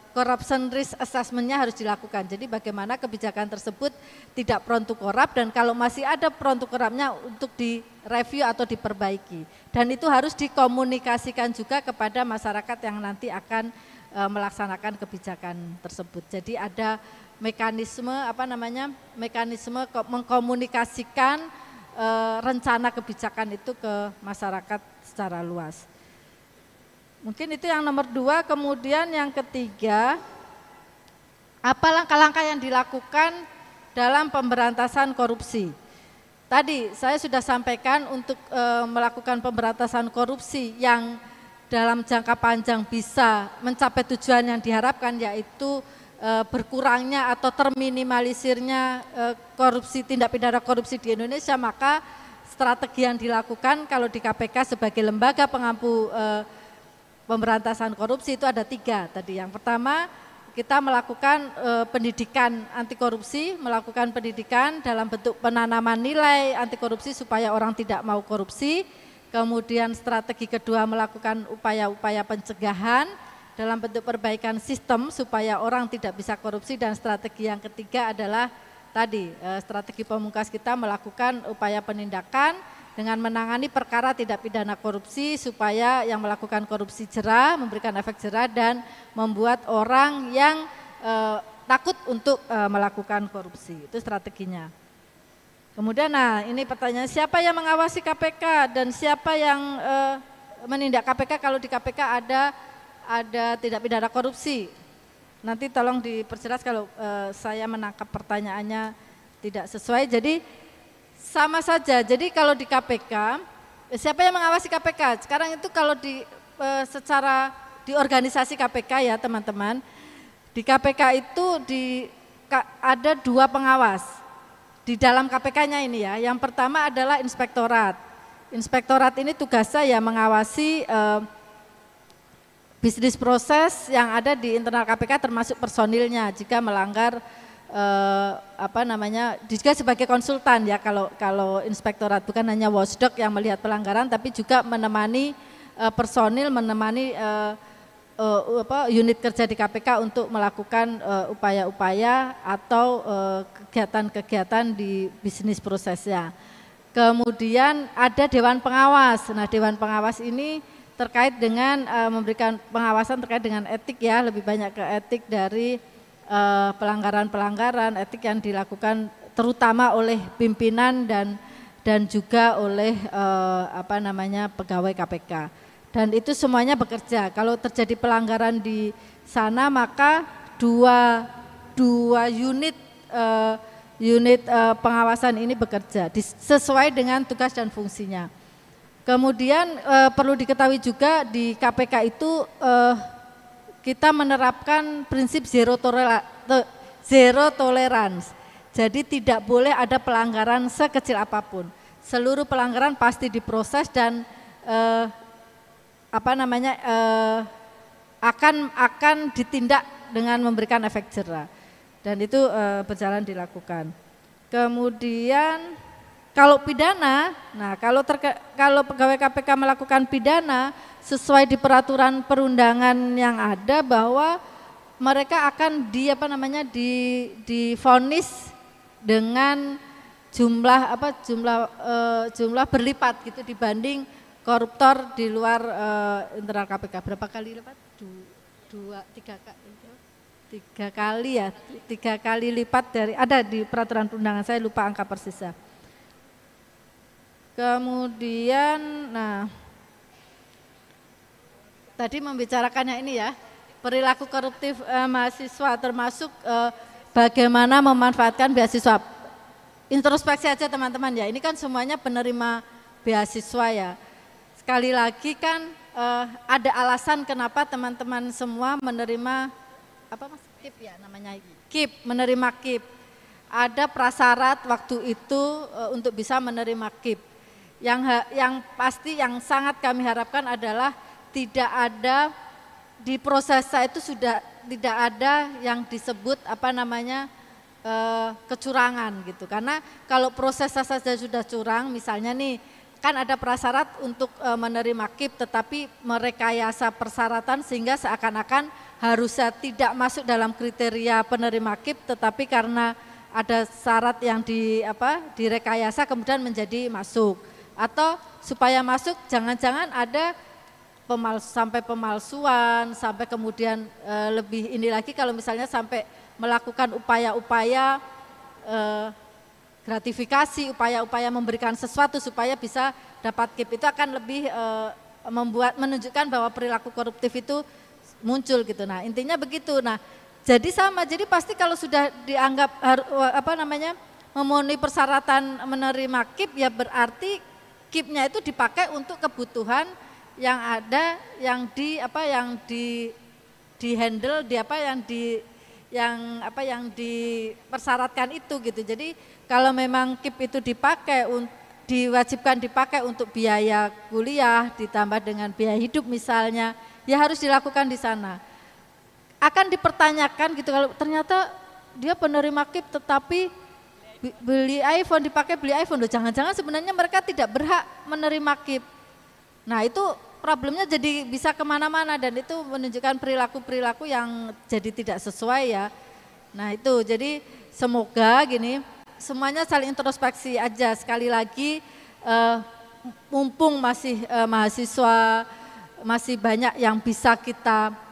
corruption risk assessment-nya harus dilakukan. Jadi bagaimana kebijakan tersebut tidak prone to corrupt, dan kalau masih ada prone to corrupt-nya untuk direview atau diperbaiki. Dan itu harus dikomunikasikan juga kepada masyarakat yang nanti akan melaksanakan kebijakan tersebut. Jadi ada mekanisme mekanisme mengkomunikasikan rencana kebijakan itu ke masyarakat secara luas. Mungkin itu yang nomor 2. Kemudian yang ketiga, apa langkah-langkah yang dilakukan dalam pemberantasan korupsi? Tadi saya sudah sampaikan untuk melakukan pemberantasan korupsi yang dalam jangka panjang bisa mencapai tujuan yang diharapkan, yaitu berkurangnya atau terminimalisirnya korupsi, tindak pidana korupsi di Indonesia. Maka strategi yang dilakukan kalau di KPK sebagai lembaga pengampu pemberantasan korupsi itu ada 3 tadi. Yang pertama, kita melakukan pendidikan anti korupsi, melakukan pendidikan dalam bentuk penanaman nilai anti korupsi supaya orang tidak mau korupsi. Kemudian strategi kedua, melakukan upaya-upaya pencegahan dalam bentuk perbaikan sistem supaya orang tidak bisa korupsi. Dan strategi yang ketiga adalah tadi strategi pamungkas kita melakukan upaya penindakan dengan menangani perkara tidak pidana korupsi supaya yang melakukan korupsi jera, memberikan efek jera dan membuat orang yang takut untuk melakukan korupsi. Itu strateginya. Kemudian ini pertanyaan, siapa yang mengawasi KPK dan siapa yang menindak KPK kalau di KPK ada tidak pidana korupsi? Nanti tolong diperjelas kalau saya menangkap pertanyaannya tidak sesuai. Jadi sama saja, jadi kalau di KPK, siapa yang mengawasi KPK? Sekarang itu kalau secara di organisasi KPK ya teman-teman, di KPK itu ada 2 pengawas di dalam KPK-nya ini ya. Yang pertama adalah inspektorat. Inspektorat ini tugasnya ya mengawasi bisnis proses yang ada di internal KPK termasuk personilnya jika melanggar juga sebagai konsultan ya kalau inspektorat, bukan hanya watchdog yang melihat pelanggaran tapi juga menemani personil, menemani unit kerja di KPK untuk melakukan upaya-upaya atau kegiatan-kegiatan di bisnis prosesnya. Kemudian ada Dewan Pengawas. Nah, Dewan Pengawas ini terkait dengan memberikan pengawasan terkait dengan etik ya, lebih banyak ke etik dari pelanggaran-pelanggaran etik yang dilakukan terutama oleh pimpinan dan juga oleh pegawai KPK. Dan itu semuanya bekerja. Kalau terjadi pelanggaran di sana maka dua unit pengawasan ini bekerja sesuai dengan tugas dan fungsinya. Kemudian perlu diketahui juga di KPK itu kita menerapkan prinsip zero tolerance. Jadi tidak boleh ada pelanggaran sekecil apapun. Seluruh pelanggaran pasti diproses dan akan ditindak dengan memberikan efek jera. Dan itu berjalan dilakukan. Kemudian kalau pidana, nah kalau pegawai KPK melakukan pidana sesuai di peraturan perundangan yang ada bahwa mereka akan divonis dengan jumlah berlipat gitu dibanding koruptor di luar internal KPK. Berapa kali lipat? Tiga kali lipat dari, ada di peraturan perundangan, saya lupa angka persisnya. Kemudian, nah tadi membicarakannya ini ya, perilaku koruptif mahasiswa termasuk bagaimana memanfaatkan beasiswa. Introspeksi aja teman-teman ya, ini kan semuanya penerima beasiswa ya. Sekali lagi kan ada alasan kenapa teman-teman semua menerima apa Mas? KIP ya namanya, KIP, menerima KIP. Ada prasyarat waktu itu untuk bisa menerima KIP. Yang pasti yang sangat kami harapkan adalah tidak ada di prosesnya itu sudah tidak ada yang disebut apa namanya kecurangan gitu. Karena kalau prosesnya saja sudah curang, misalnya nih kan ada prasyarat untuk menerima KIP tetapi merekayasa persyaratan sehingga seakan-akan harusnya tidak masuk dalam kriteria penerima KIP tetapi karena ada syarat yang direkayasa kemudian menjadi masuk. Atau supaya masuk jangan-jangan ada sampai pemalsuan, sampai kemudian lebih ini lagi kalau misalnya sampai melakukan upaya-upaya gratifikasi, upaya-upaya memberikan sesuatu supaya bisa dapat KIP, itu akan lebih menunjukkan bahwa perilaku koruptif itu muncul gitu. Nah intinya begitu. Nah jadi sama, jadi pasti kalau sudah dianggap memenuhi persyaratan menerima KIP ya berarti KIP-nya itu dipakai untuk kebutuhan yang ada, yang di handle, yang dipersyaratkan itu gitu. Jadi kalau memang KIP itu diwajibkan dipakai untuk biaya kuliah ditambah dengan biaya hidup misalnya, ya harus dilakukan di sana. Akan dipertanyakan gitu kalau ternyata dia penerima KIP tetapi beli iPhone, dipakai beli iPhone, loh jangan-jangan sebenarnya mereka tidak berhak menerima KIP. Nah itu problemnya jadi bisa kemana-mana dan itu menunjukkan perilaku-perilaku yang jadi tidak sesuai ya. Nah itu jadi semoga gini semuanya saling introspeksi aja. Sekali lagi mumpung masih mahasiswa, masih banyak yang bisa kita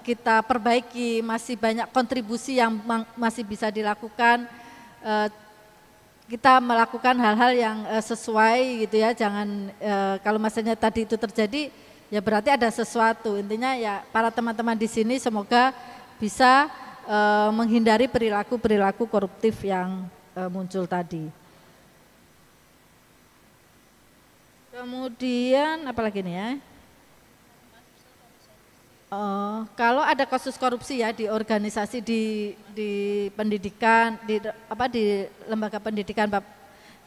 kita perbaiki, masih banyak kontribusi yang masih bisa dilakukan. Kita melakukan hal-hal yang sesuai gitu ya, jangan kalau misalnya tadi itu terjadi ya berarti ada sesuatu. Intinya ya para teman-teman di sini semoga bisa menghindari perilaku-perilaku koruptif yang muncul tadi. Kemudian apa lagi nih ya? Kalau ada kasus korupsi ya di organisasi di pendidikan di lembaga pendidikan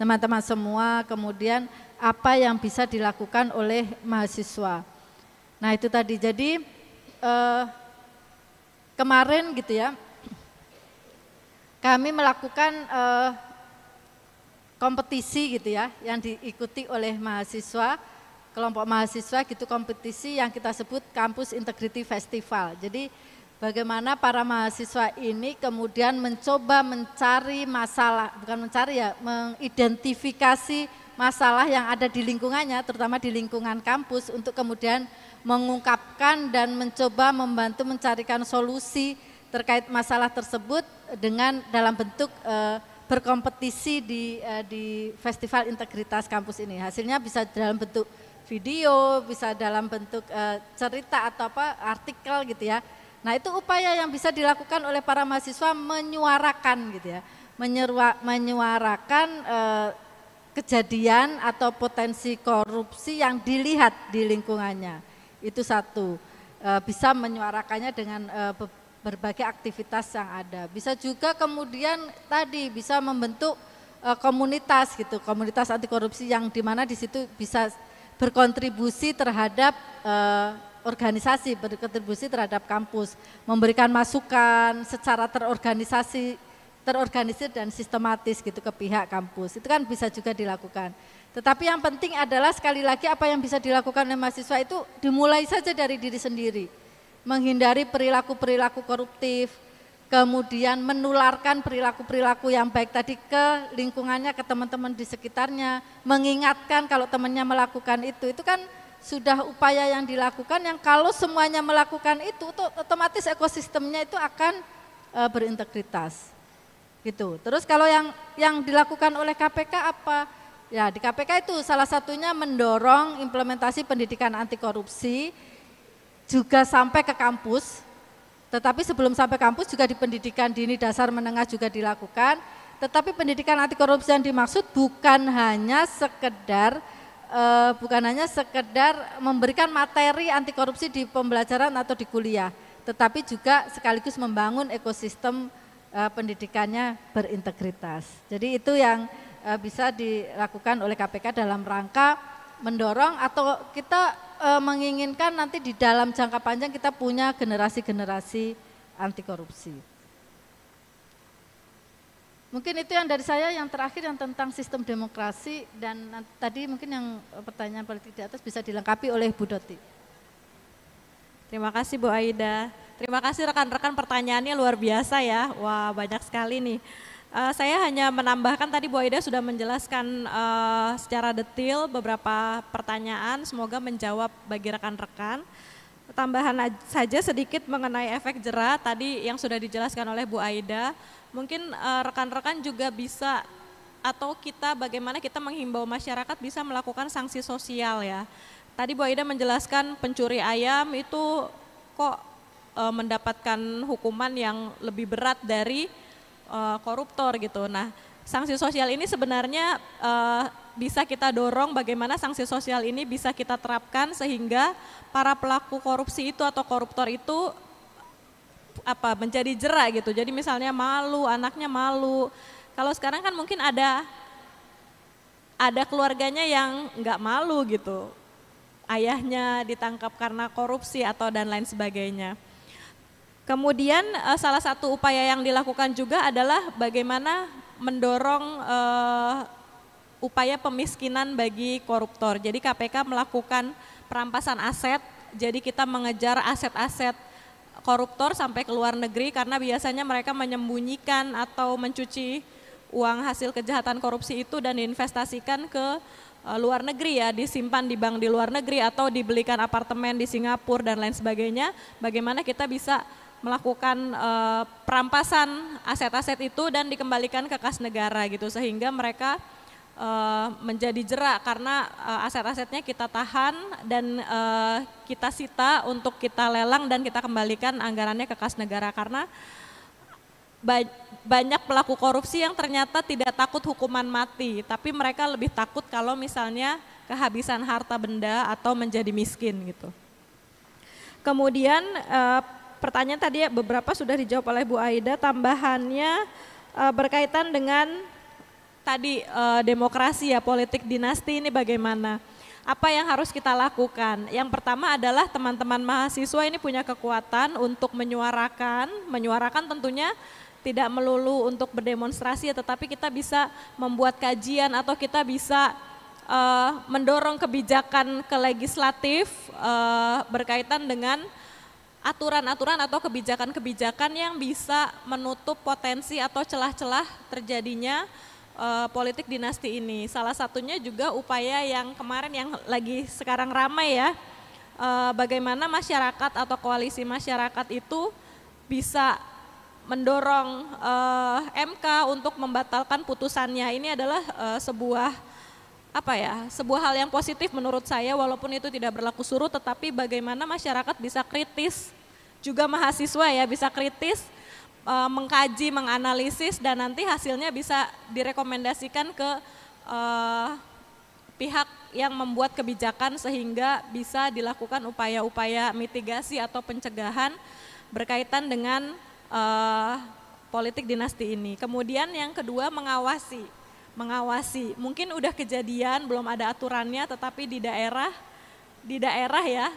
teman-teman semua, kemudian apa yang bisa dilakukan oleh mahasiswa. Nah itu tadi jadi kemarin gitu ya kami melakukan kompetisi gitu ya yang diikuti oleh mahasiswa. Kelompok mahasiswa gitu kompetisi yang kita sebut Kampus Integrity Festival. Jadi bagaimana para mahasiswa ini kemudian mencoba mencari masalah, bukan mencari ya, mengidentifikasi masalah yang ada di lingkungannya, terutama di lingkungan kampus untuk kemudian mengungkapkan dan mencoba membantu mencarikan solusi terkait masalah tersebut dengan dalam bentuk berkompetisi di Festival Integritas Kampus ini. Hasilnya bisa dalam bentuk video, bisa dalam bentuk cerita atau artikel gitu ya. Nah itu upaya yang bisa dilakukan oleh para mahasiswa menyuarakan gitu ya, menyuarakan kejadian atau potensi korupsi yang dilihat di lingkungannya. Itu satu, bisa menyuarakannya dengan berbagai aktivitas yang ada. Bisa juga kemudian tadi bisa membentuk komunitas gitu, komunitas anti korupsi yang dimana di situ bisa berkontribusi terhadap organisasi, berkontribusi terhadap kampus, memberikan masukan secara terorganisir dan sistematis gitu ke pihak kampus. Itu kan bisa juga dilakukan. Tetapi yang penting adalah sekali lagi apa yang bisa dilakukan oleh mahasiswa itu dimulai saja dari diri sendiri. Menghindari perilaku-perilaku koruptif, kemudian menularkan perilaku-perilaku yang baik tadi ke lingkungannya, ke teman-teman di sekitarnya, mengingatkan kalau temannya melakukan itu kan sudah upaya yang dilakukan yang kalau semuanya melakukan itu otomatis ekosistemnya itu akan berintegritas. Gitu. Terus kalau yang dilakukan oleh KPK apa? Ya di KPK itu salah satunya mendorong implementasi pendidikan anti korupsi juga sampai ke kampus. Tetapi sebelum sampai kampus juga di pendidikan dini dasar menengah juga dilakukan. Tetapi pendidikan anti korupsi yang dimaksud bukan hanya sekedar memberikan materi anti korupsi di pembelajaran atau di kuliah, tetapi juga sekaligus membangun ekosistem pendidikannya berintegritas. Jadi itu yang bisa dilakukan oleh KPK dalam rangka mendorong atau kita menginginkan nanti di dalam jangka panjang kita punya generasi-generasi anti korupsi. Mungkin itu yang dari saya, yang terakhir yang tentang sistem demokrasi dan tadi mungkin yang pertanyaan politik di atas bisa dilengkapi oleh Bu Doti. Terima kasih Bu Aida. Terima kasih rekan-rekan, pertanyaannya luar biasa ya. Wah, banyak sekali nih. Saya hanya menambahkan tadi Bu Aida sudah menjelaskan secara detail beberapa pertanyaan, semoga menjawab bagi rekan-rekan. Tambahan saja sedikit mengenai efek jera tadi yang sudah dijelaskan oleh Bu Aida. Mungkin rekan-rekan juga bisa atau kita bagaimana kita menghimbau masyarakat bisa melakukan sanksi sosial ya. Tadi Bu Aida menjelaskan pencuri ayam itu kok mendapatkan hukuman yang lebih berat dari koruptor gitu. Nah, sanksi sosial ini sebenarnya bisa kita dorong bagaimana sanksi sosial ini bisa kita terapkan sehingga para pelaku korupsi itu atau koruptor itu menjadi jera gitu. Jadi misalnya malu, anaknya malu. Kalau sekarang kan mungkin ada keluarganya yang nggak malu gitu. Ayahnya ditangkap karena korupsi atau dan lain sebagainya. Kemudian salah satu upaya yang dilakukan juga adalah bagaimana mendorong upaya pemiskinan bagi koruptor. Jadi KPK melakukan perampasan aset, jadi kita mengejar aset-aset koruptor sampai ke luar negeri karena biasanya mereka menyembunyikan atau mencuci uang hasil kejahatan korupsi itu dan diinvestasikan ke luar negeri ya, disimpan di bank di luar negeri atau dibelikan apartemen di Singapura dan lain sebagainya. Bagaimana kita bisa melakukan perampasan aset-aset itu dan dikembalikan ke kas negara gitu sehingga mereka menjadi jera karena aset-asetnya kita tahan dan kita sita untuk kita lelang dan kita kembalikan anggarannya ke kas negara karena banyak pelaku korupsi yang ternyata tidak takut hukuman mati tapi mereka lebih takut kalau misalnya kehabisan harta benda atau menjadi miskin gitu. Kemudian pertanyaan tadi beberapa sudah dijawab oleh Bu Aida, tambahannya berkaitan dengan tadi demokrasi ya, politik dinasti ini bagaimana? Apa yang harus kita lakukan? Yang pertama adalah teman-teman mahasiswa ini punya kekuatan untuk menyuarakan tentunya tidak melulu untuk berdemonstrasi ya, tetapi kita bisa membuat kajian atau kita bisa mendorong kebijakan ke legislatif berkaitan dengan aturan-aturan atau kebijakan-kebijakan yang bisa menutup potensi atau celah-celah terjadinya politik dinasti ini. Salah satunya juga upaya yang kemarin yang lagi sekarang ramai ya, bagaimana masyarakat atau koalisi masyarakat itu bisa mendorong MK untuk membatalkan putusannya. Ini adalah sebuah hal yang positif menurut saya walaupun itu tidak berlaku surut, tetapi bagaimana masyarakat bisa kritis, juga mahasiswa ya bisa kritis, mengkaji, menganalisis dan nanti hasilnya bisa direkomendasikan ke pihak yang membuat kebijakan sehingga bisa dilakukan upaya-upaya mitigasi atau pencegahan berkaitan dengan politik dinasti ini. Kemudian yang kedua mengawasi, mungkin udah kejadian belum ada aturannya tetapi di daerah ya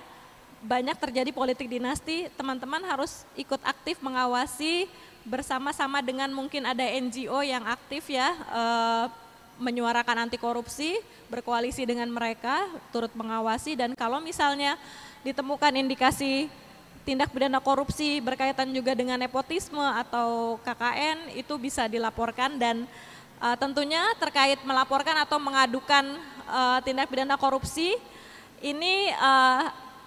banyak terjadi politik dinasti, teman-teman harus ikut aktif mengawasi bersama-sama dengan mungkin ada NGO yang aktif ya menyuarakan anti korupsi, berkoalisi dengan mereka turut mengawasi dan kalau misalnya ditemukan indikasi tindak pidana korupsi berkaitan juga dengan nepotisme atau KKN itu bisa dilaporkan dan tentunya terkait melaporkan atau mengadukan tindak pidana korupsi ini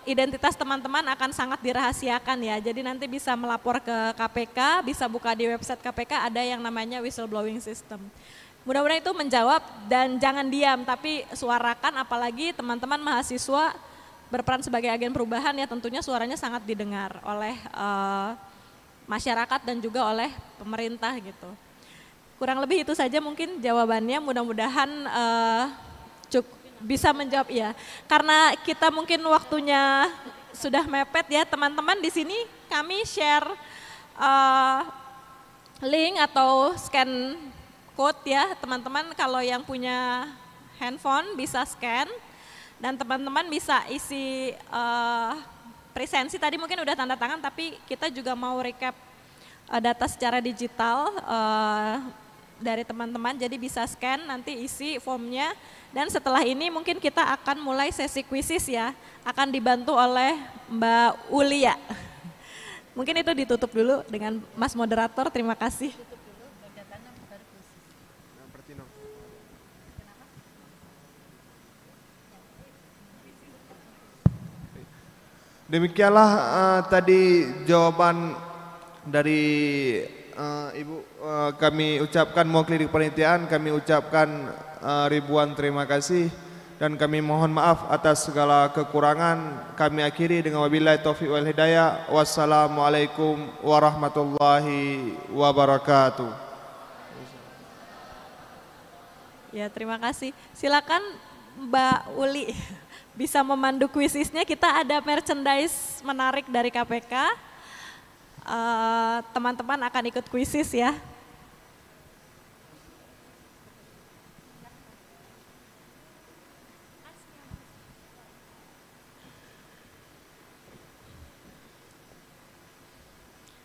identitas teman-teman akan sangat dirahasiakan ya. Jadi nanti bisa melapor ke KPK, bisa buka di website KPK ada yang namanya whistleblowing system. Mudah-mudahan itu menjawab dan jangan diam tapi suarakan, apalagi teman-teman mahasiswa berperan sebagai agen perubahan ya, tentunya suaranya sangat didengar oleh masyarakat dan juga oleh pemerintah gitu. Kurang lebih itu saja mungkin jawabannya, mudah-mudahan bisa menjawab ya. Karena kita mungkin waktunya sudah mepet ya, teman-teman di sini kami share link atau scan code ya, teman-teman kalau yang punya handphone bisa scan dan teman-teman bisa isi presensi tadi mungkin udah tanda tangan, tapi kita juga mau recap data secara digital dari teman-teman, jadi bisa scan nanti isi formnya dan setelah ini mungkin kita akan mulai sesi kuisis ya, akan dibantu oleh Mbak Ulia. Mungkin itu ditutup dulu dengan Mas Moderator, terima kasih. Demikianlah tadi jawaban dari Ibu. Kami ucapkan mewakili panitia, kami ucapkan ribuan terima kasih dan kami mohon maaf atas segala kekurangan. Kami akhiri dengan wabillahi taufiq wal hidayah. Wassalamualaikum warahmatullahi wabarakatuh. Ya, terima kasih. Silakan Mbak Uli bisa memandu kuisisnya. Kita ada merchandise menarik dari KPK. Teman-teman akan ikut kuisis ya.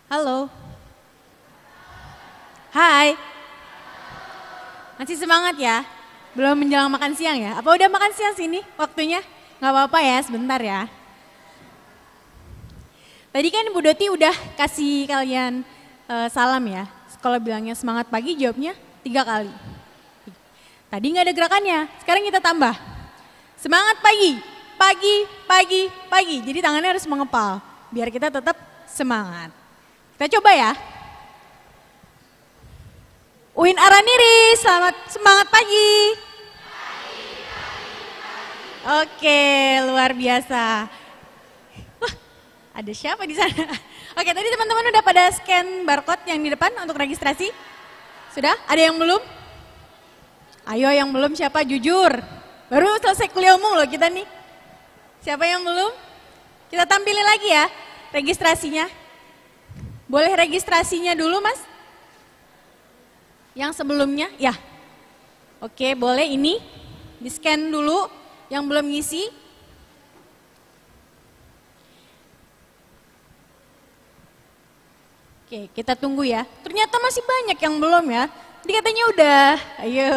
Halo. Hai. Masih semangat ya? Belum menjelang makan siang ya? Apa udah makan siang sini waktunya? Nggak apa-apa ya, sebentar ya. Tadi kan Bu Doti udah kasih kalian salam ya. Kalau bilangnya semangat pagi, jawabnya 3 kali. Tadi nggak ada gerakannya, sekarang kita tambah. Semangat pagi, pagi, pagi, pagi. Jadi tangannya harus mengepal, biar kita tetap semangat. Kita coba ya. Uin Araniri, selamat semangat pagi. Oke, luar biasa. Wah, ada siapa di sana? Oke, tadi teman-teman udah pada scan barcode yang di depan untuk registrasi? Sudah? Ada yang belum? Ayo yang belum siapa? Jujur. Baru selesai kuliah umum loh kita nih. Siapa yang belum? Kita tampilin lagi ya registrasinya. Boleh registrasinya dulu Mas? Yang sebelumnya? Ya. Oke, boleh ini di-scan dulu yang belum ngisi. Oke, kita tunggu ya. Ternyata masih banyak yang belum ya. Tadi katanya udah. Ayo.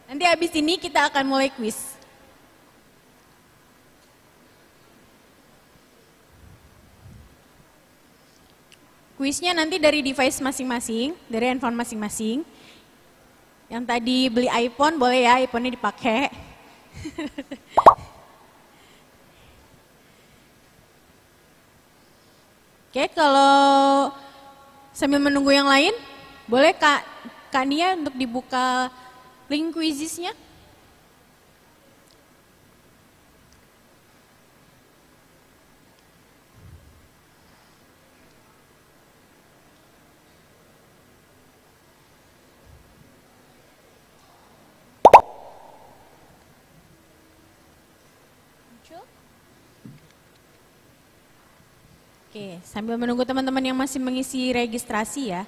Nanti habis ini kita akan mulai kuis. Kuisnya nanti dari device masing-masing, dari handphone masing-masing. Yang tadi beli iPhone boleh ya, iPhone-nya dipakai. Oke, kalau sambil menunggu yang lain, boleh Kak Nia untuk dibuka link kuisisnya? Oke, sambil menunggu teman-teman yang masih mengisi registrasi ya.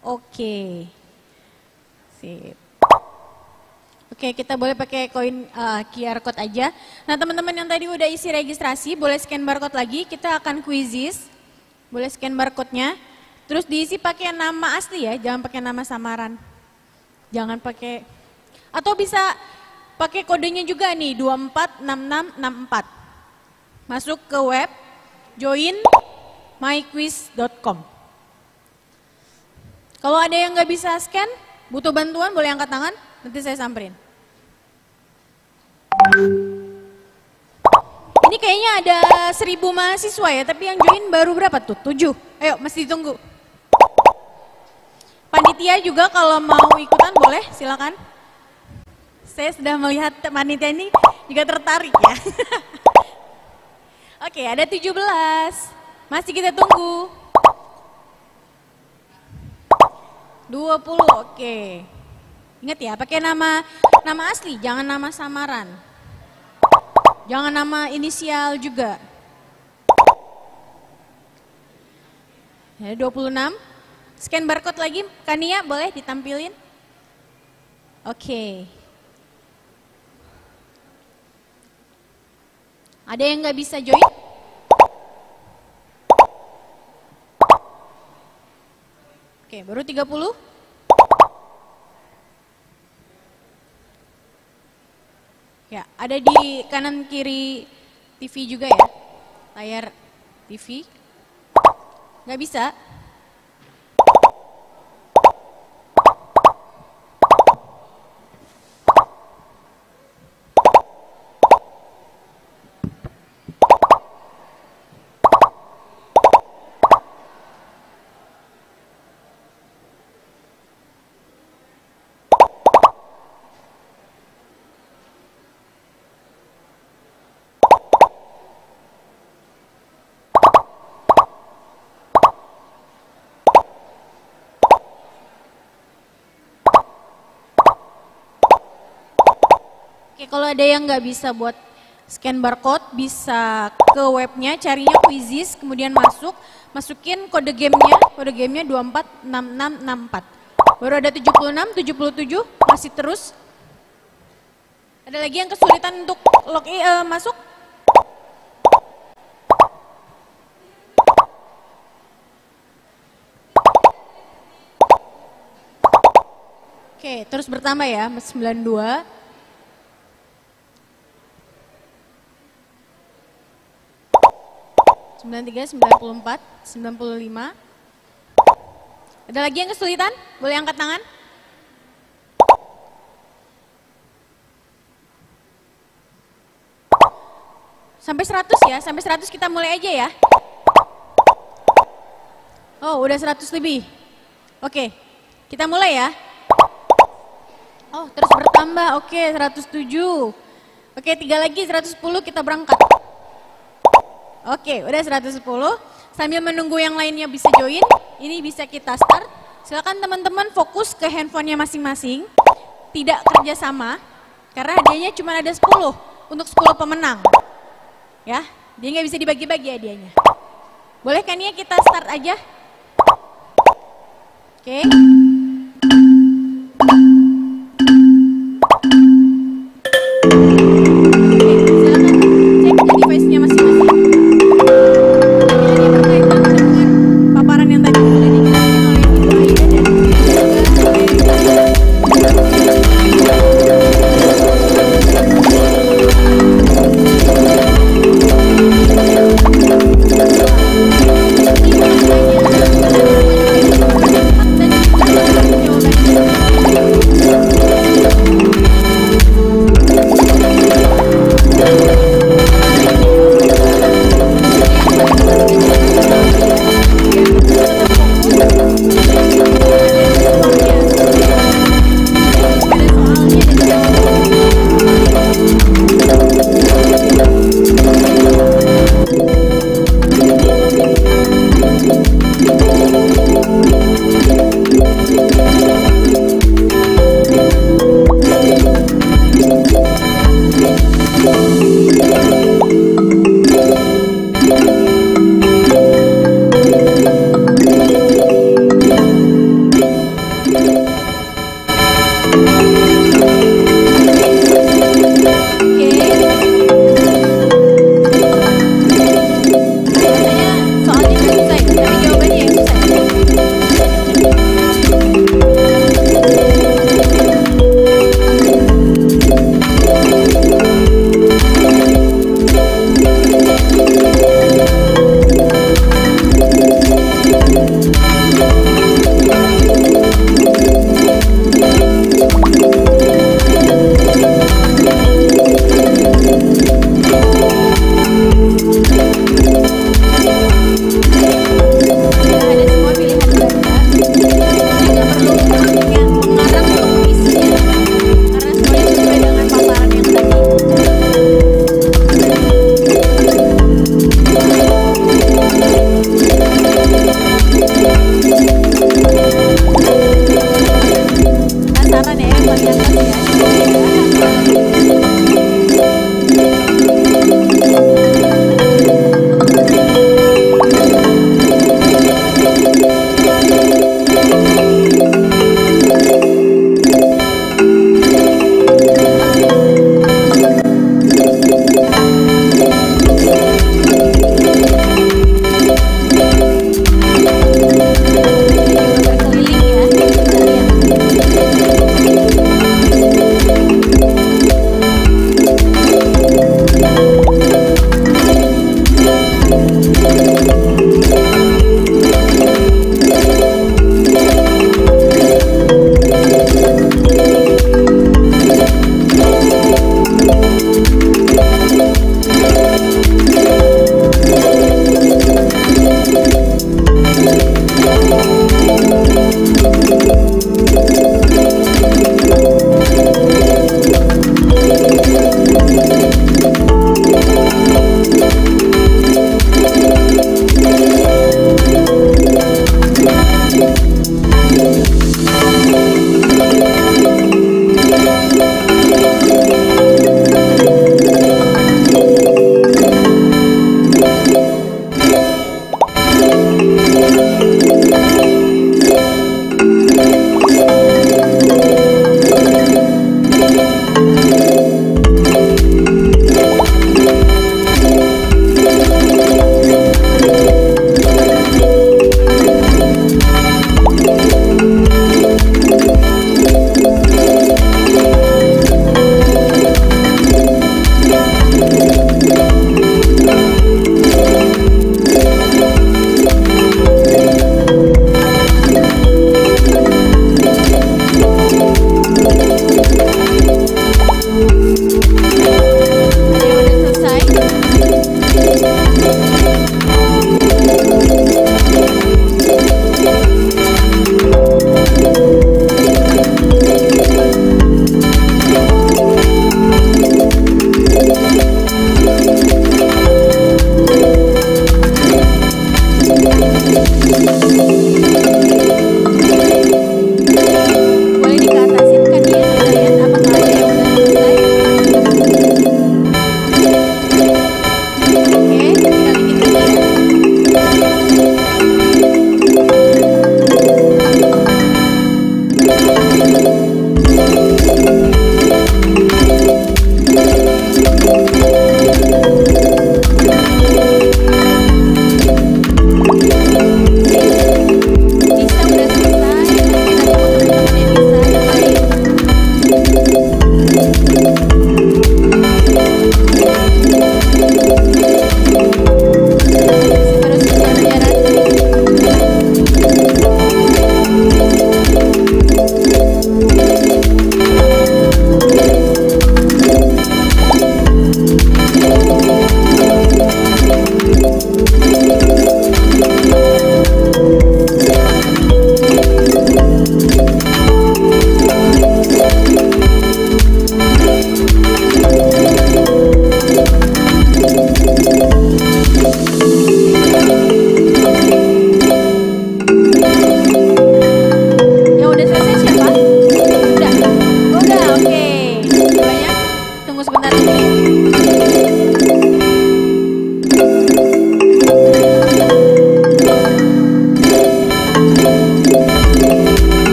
Oke. Sip. Oke, kita boleh pakai koin QR code aja. Nah, teman-teman yang tadi udah isi registrasi, boleh scan barcode lagi. Kita akan quizzes. Boleh scan barcode-nya. Terus diisi pakai nama asli ya, jangan pakai nama samaran. Jangan pakai, atau bisa pakai kodenya juga nih 246664. Masuk ke web join myquiz.com. Kalau ada yang nggak bisa scan, butuh bantuan boleh angkat tangan, nanti saya samperin. Ini kayaknya ada 1000 mahasiswa ya, tapi yang join baru berapa tuh? 7. Ayo, masih ditunggu. Panitia juga kalau mau ikutan boleh, silakan. Saya sudah melihat panitia ini juga tertarik ya. Oke, ada 17. Masih kita tunggu. 20, oke. Ingat ya, pakai nama asli, jangan nama samaran. Jangan nama inisial juga. Ya, 26. Scan barcode lagi, Kania boleh ditampilin? Oke. Ada yang nggak bisa join? Oke, baru 30. Ya, ada di kanan kiri TV juga ya, layar TV. Nggak bisa? Oke, kalau ada yang nggak bisa buat scan barcode, bisa ke webnya, carinya Quizizz, kemudian masukin kode gamenya 246664. Baru ada 76, 77, masih terus. Ada lagi yang kesulitan untuk masuk? Oke, terus bertambah ya, 92. Tiga, 94, 95. Ada lagi yang kesulitan? Boleh angkat tangan? Sampai 100 ya, sampai 100 kita mulai aja ya. Oh, udah 100 lebih. Oke, kita mulai ya. Oh, terus bertambah. Oke, 107. Oke, 3 lagi, 110 kita berangkat. Oke, udah 110. Sambil menunggu yang lainnya bisa join, ini bisa kita start. Silakan teman-teman fokus ke handphonenya masing-masing. Tidak kerjasama, karena hadiahnya cuma ada 10 untuk 10 pemenang. Ya, dia nggak bisa dibagi-bagi hadiahnya. Boleh kan ya kita start aja? Oke. Terima kasih.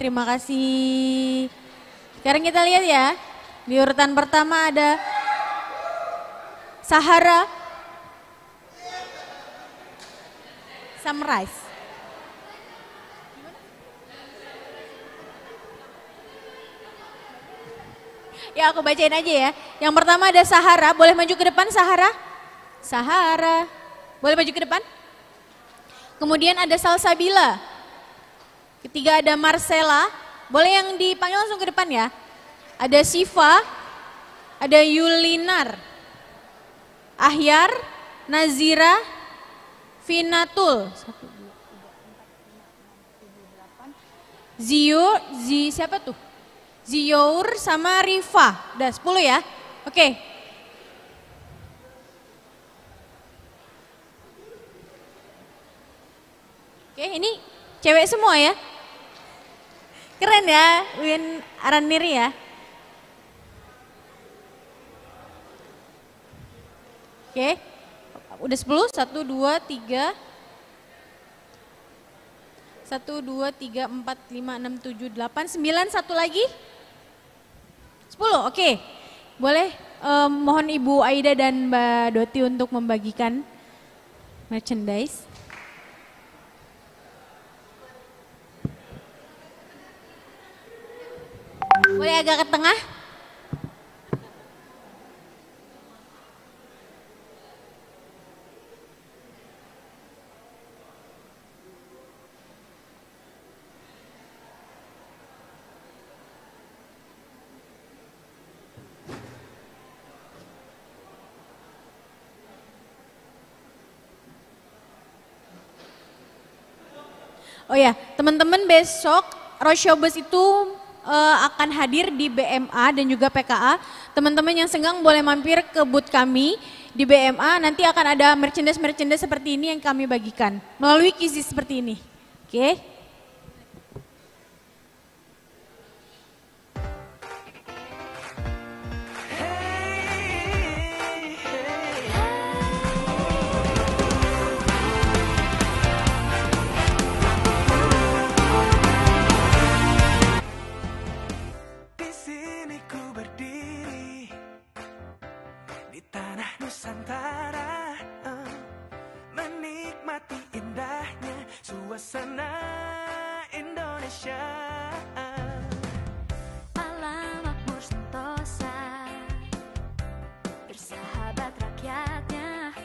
terima kasih. Sekarang kita lihat ya, di urutan pertama ada Sahara, Sunrise. Ya aku bacain aja ya. Yang pertama ada Sahara, boleh maju ke depan Sahara? Sahara, boleh maju ke depan? Kemudian ada Salsabila. Ketiga ada Marcella, boleh yang dipanggil langsung ke depan ya. Ada Siva, ada Yulinar, Ahyar, Nazira, Finatul, siapa tuh? Ziour sama Rifa, udah 10 ya, oke. Oke, ini cewek semua ya. Keren ya, Win Araniri ya. Oke, udah 10, 1, 2, 3. 1, 2, 3, 4, 5, 6, 7, 8, 9, satu lagi. 10, oke. Boleh mohon Ibu Aida dan Mbak Doti untuk membagikan merchandise. Boleh agak ke tengah? Oh ya, teman-teman besok Roshobus itu akan hadir di BMA dan juga PKA. Teman-teman yang senggang boleh mampir ke booth kami di BMA. Nanti akan ada merchandise-merchandise seperti ini yang kami bagikan melalui Kizi seperti ini. Oke. Nusantara, menikmati indahnya suasana Indonesia. Alam makmur sentosa, bersahabat rakyatnya.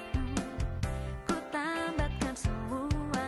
Ku tambatkan semua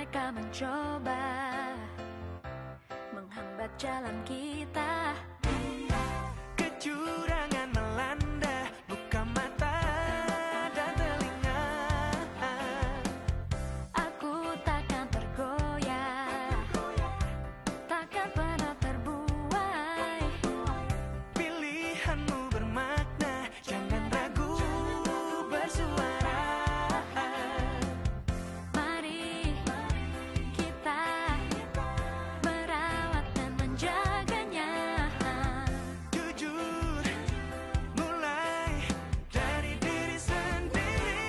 mereka mencoba menghambat jalan kita. Kecurangan melanda, buka mata dan telinga. Aku takkan tergoyah, takkan pernah terbuai. Pilihanmu bermakna, jangan ragu bersuara. Mari kita merawat dan menjaganya. Jujur, mulai dari diri sendiri.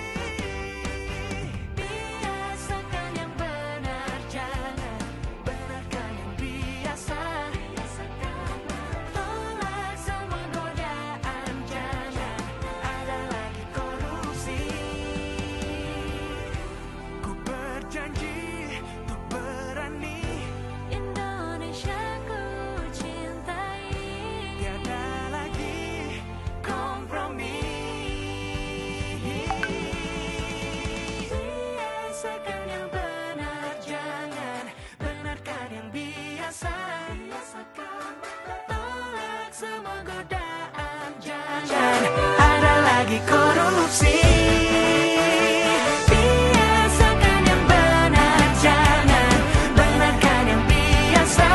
Biasakan yang benar, jangan Benarkan yang biasa. tolak semua godaan, jangan Ada lagi korupsi. Ku berjanji untuk berani. Indonesia ku cintai. Tiada lagi kompromi. Biasakan yang benar, jangan Benarkan yang biasa. tolak semua godaan, Jangan jangan ada lagi korupsi. biasakan yang benar, jangan Benarkan yang biasa.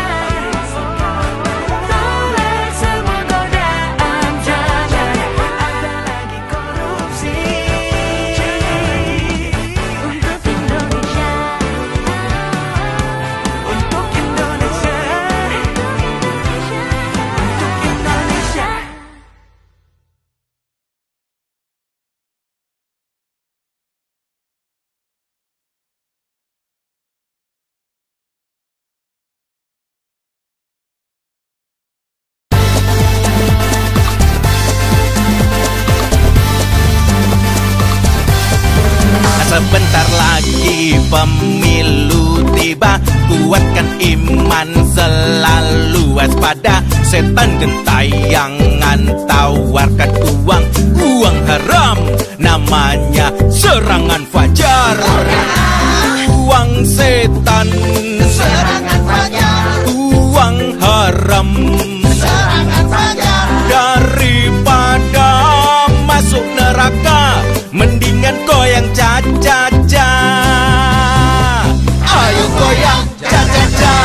tolak semua godaan, jangan Ada lagi korupsi. untuk Indonesia, Untuk Indonesia. Untuk Indonesia. Sebentar lagi pemilu tiba, kuatkan iman selalu waspada. Setan gentayangan tawarkan uang haram, namanya serangan fajar. Uang setan, serangan fajar. Uang haram, serangan fajar. Daripada masuk neraka, mendingan goyang caca-caca. Ayo goyang caca-caca.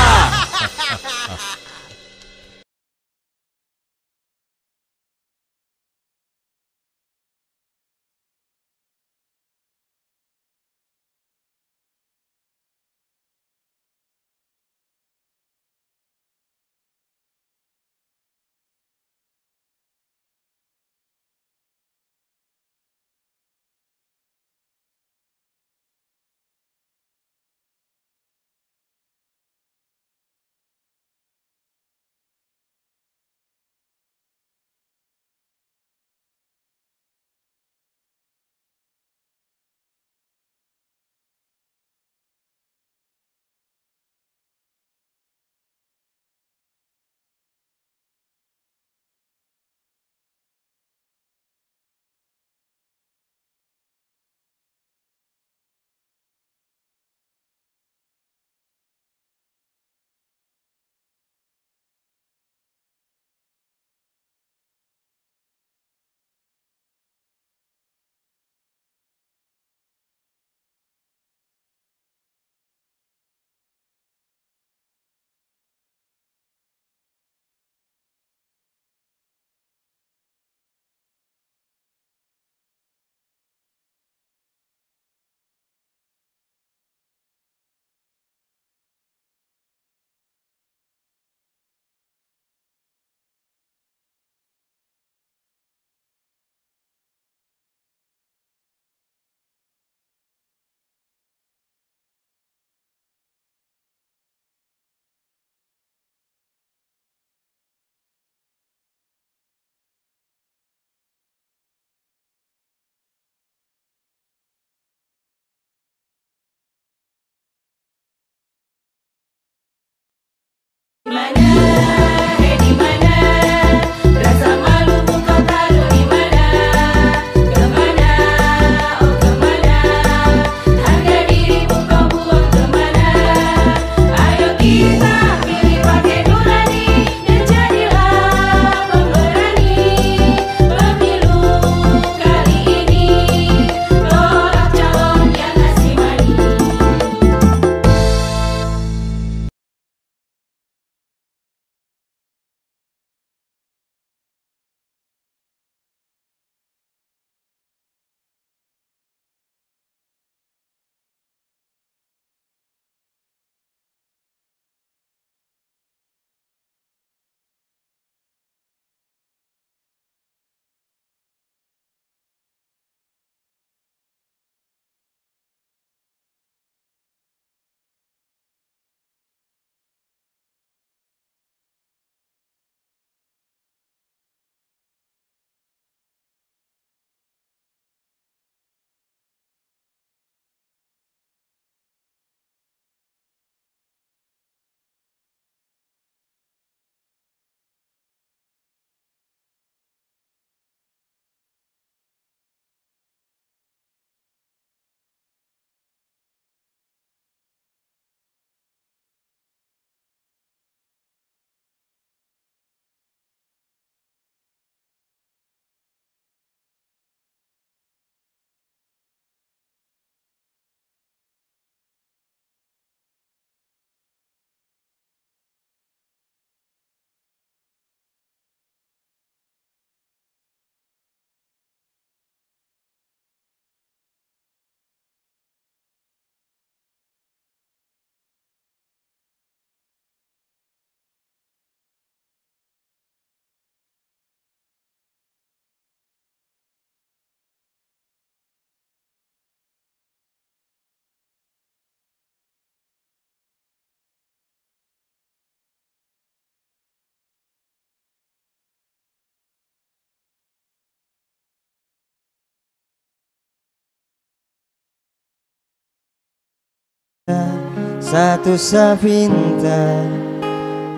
Satu sapinta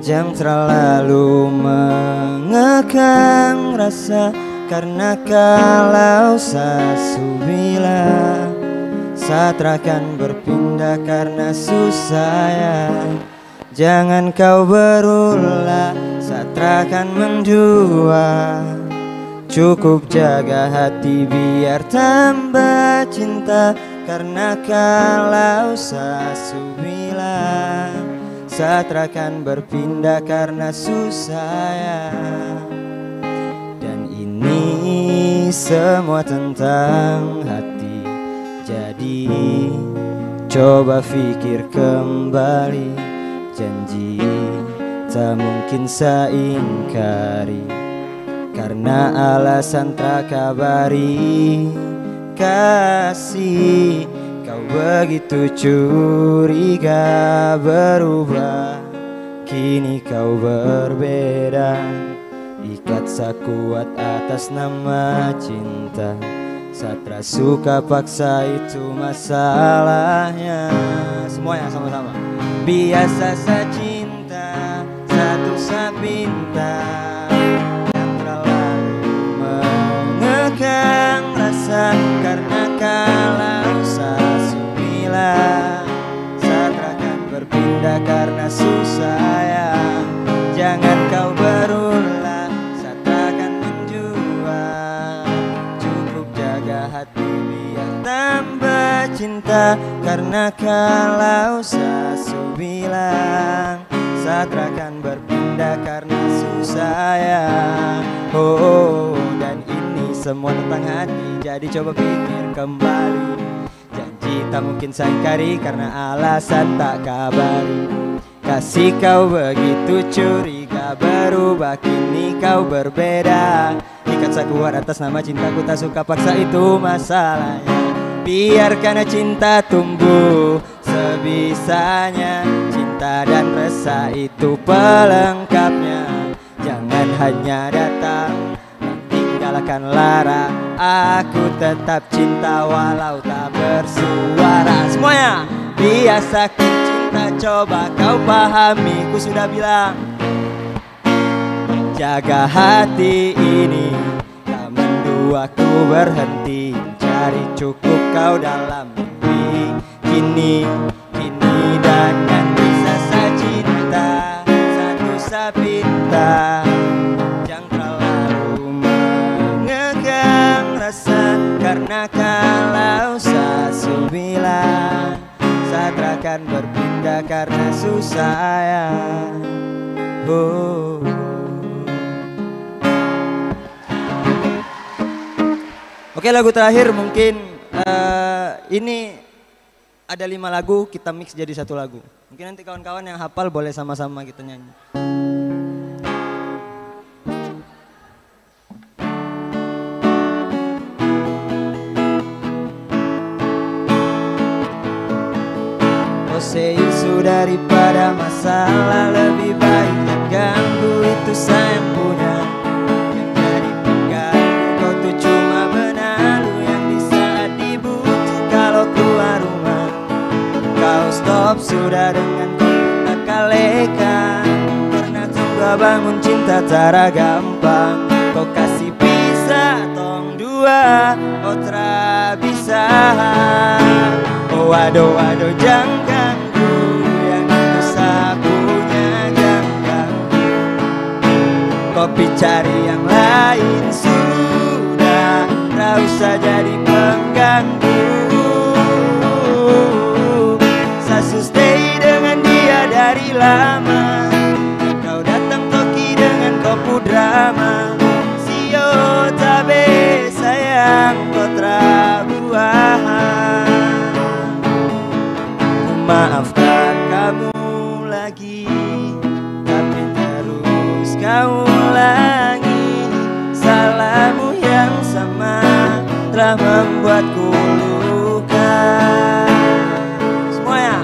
jangan terlalu mengekang rasa, karena kalau sasubila saat akan berpindah karena susah ya. Jangan kau berulah saat akan mendua. Cukup jaga hati biar tambah cinta, karena kalau sasubila saat akan berpindah karena susah ya. Dan ini semua tentang hati, jadi coba pikir kembali. Janji tak mungkin saya ingkari, karena alasan tak kabari. Kasih kau begitu curiga, berubah kini kau berbeda. Ikat sakuat atas nama cinta, Satra suka paksa itu masalahnya. Semuanya sama-sama. Biasa saja cinta, satu sapinta yang terlalu mengekang rasa, karena kalau sasubila saat akan berpindah karena susah ya. Jangan kau berulah saat akan menjua. Cukup jaga hati biar tambah cinta, karena kalau sasubila saat akan berpindah karena susah ya. Oh, dan ini semua tentang hati, jadi coba pikir kembali. Janji tak mungkin saya ingkari, karena alasan tak kabari. Kasih kau begitu curiga, berubah kini kau berbeda. Ikat sakuat atas nama cintaku, tak suka paksa itu masalahnya. Biarkan cinta tumbuh sebisanya, cinta dan rasa itu pelengkapnya. Jangan hanya datang tinggalkan lara, aku tetap cinta walau tak bersuara. Semuanya biasakan cinta, coba kau pahami. Ku sudah bilang jaga hati ini, tak mendua ku berhenti. Cari cukup kau dalam mimpi, kini dan bisa saya cinta. Satu sapinta jangan terlalu mengekang rasa, karena kalau sasubila saat akan berpindah karena susah ya. Oh. Oke, lagu terakhir mungkin ini ada 5 lagu, kita mix jadi satu lagu. Mungkin nanti kawan-kawan yang hafal boleh sama-sama kita nyanyi. Say isu daripada masalah, lebih baik jangan ganggu, itu saya yang punya. Yang jadi pengganggu kau tuh cuma benalu, yang di saat dibutuh kalau keluar rumah kau stop sudah dengan kalekan. Karena tunggu bangun cinta tara gampang, kau kasih pisah tong dua otra bisa. Oh waduh waduh jangan ganggu, yang itu sapunya jangan ganggu. Kopi cari yang lain sudah, tak usah jadi pengganggu. Sasu stay dengan dia dari lama, kau datang toki dengan kopu drama. Sio tabe sayang kotra buahan. Maafkan kamu lagi, tapi terus kau ulangi. Salahmu yang sama telah membuatku luka. Semuanya.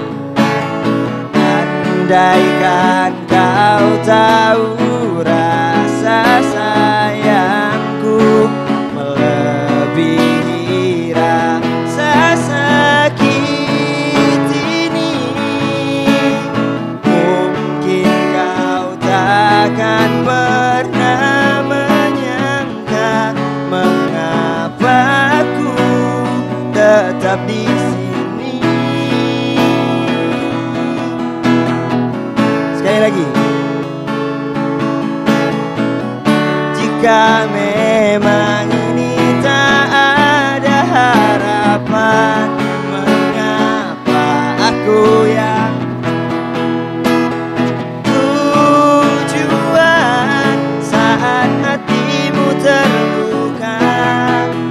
Andaikan kau tahu rasa sayangku melebihi rasa sakit ini, lagi. Jika memang ini tak ada harapan, mengapa aku yang tujuan saat hatimu terluka,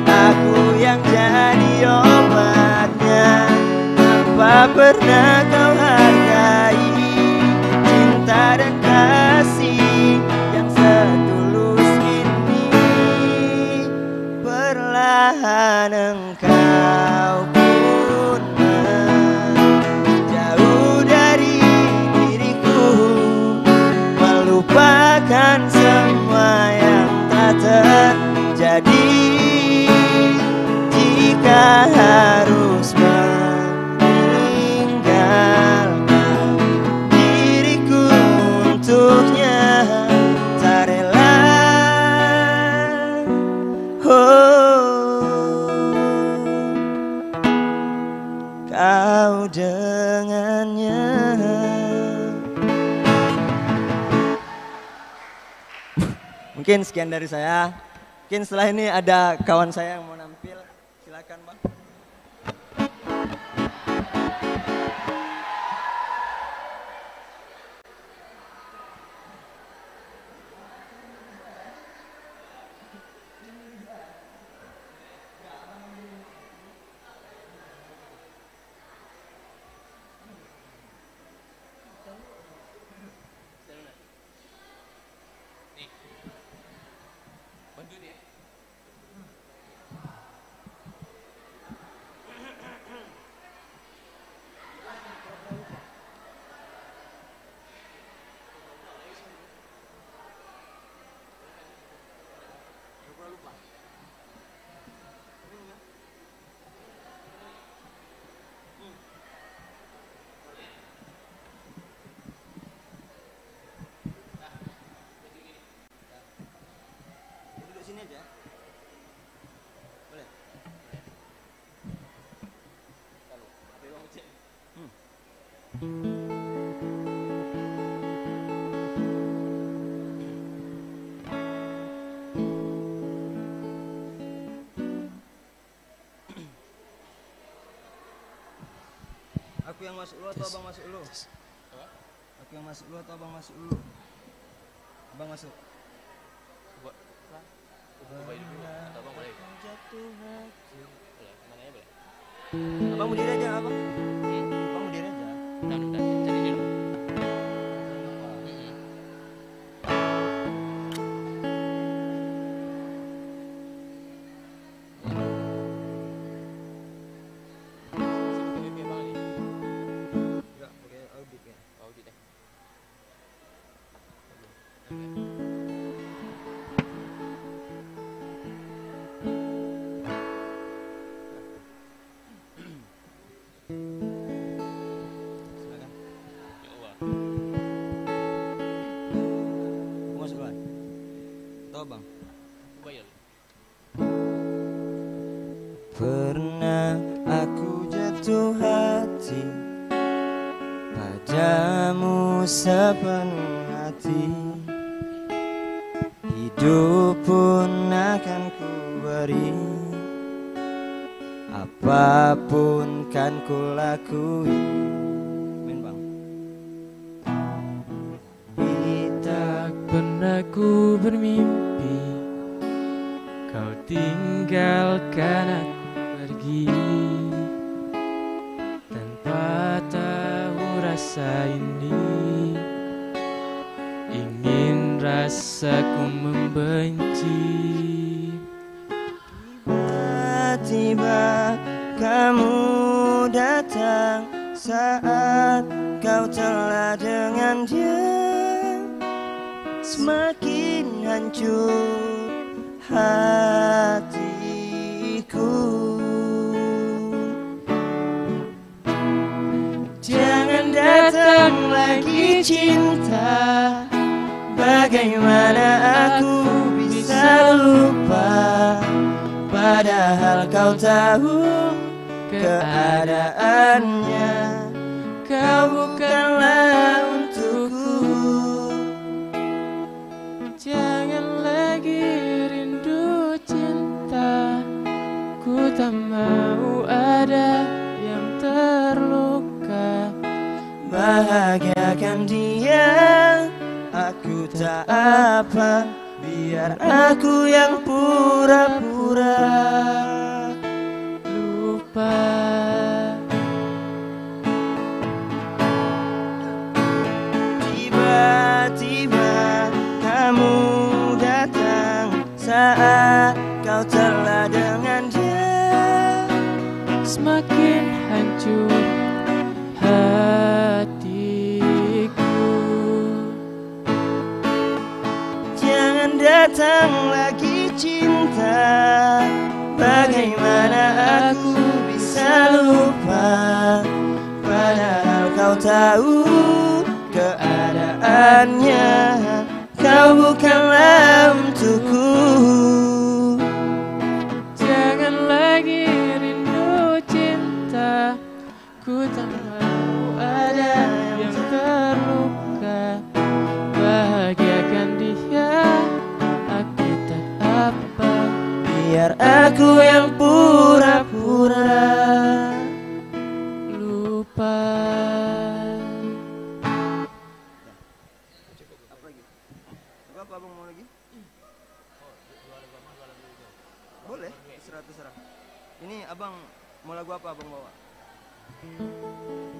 aku yang jadi obatnya. Apa pernah kau hargai cinta dan kasih yang setulus ini? Perlahan engkau pun menjauh dari diriku, melupakan semua yang tak terjadi. Jika harus meninggalkan diriku untuknya, tak rela. Kau dengannya. Mungkin sekian dari saya. Mungkin setelah ini ada kawan saya yang mau nampil. Silakan, Bang. Duduk sini aja. Boleh? Aku yang masuk dulu atau abang masuk dulu? Aku yang masuk dulu atau abang masuk dulu? Abang masuk. Abang berdiri aja, abang. Abang berdiri aja. Enggak, pakai audit ya. Audit ya. Masuk duluan. Tahu bang? Pernah aku jatuh hati padamu sepenuh hati, hidup pun akan ku beri, apapun kan ku lakui. Tak pernah ku bermimpi kau tinggalkan aku pergi, tanpa tahu rasa ini, ingin rasaku membenci. Tiba-tiba kamu datang saat kau telah dengan dia, semakin hancur hatiku. Jangan datang lagi cinta, bagaimana aku bisa lupa, padahal kau tahu keadaannya, kau bukanlah untukku. bahagiakan dia. Aku tak apa, biar aku yang pura-pura lupa. Tiba-tiba kamu datang saat kau telah dengan dia. Semakin hancur hatiku. Jangan datang lagi cinta, bagaimana aku bisa lupa, padahal kau tahu keadaannya, kau bukanlah untukku. Jangan lagi rindu cinta, ku tak mau ada yang terluka. Bahagiakan dia, aku tak apa, biar aku yang pura-pura lupa. Apa abang mau lagi? Boleh, terserah. Ini abang mau lagu apa abang bawa?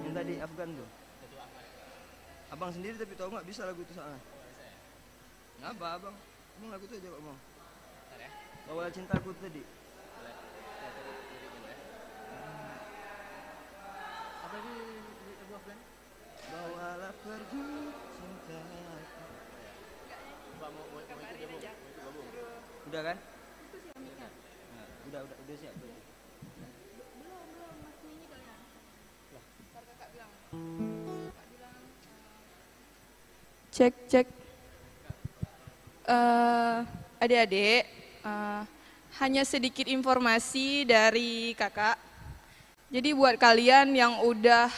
Yang tadi Afgan tuh. Abang sendiri tapi tahu nggak bisa lagu itu soalnya. Nggak apa abang? Abang lagu itu aja kok mau. Bawa cintaku tadi. Apa lagi lagu Afgan? Bawalah pergi cintaku. Udah kan? Udah siap. Cek. Adik-adik, hanya sedikit informasi dari kakak. Jadi buat kalian yang udah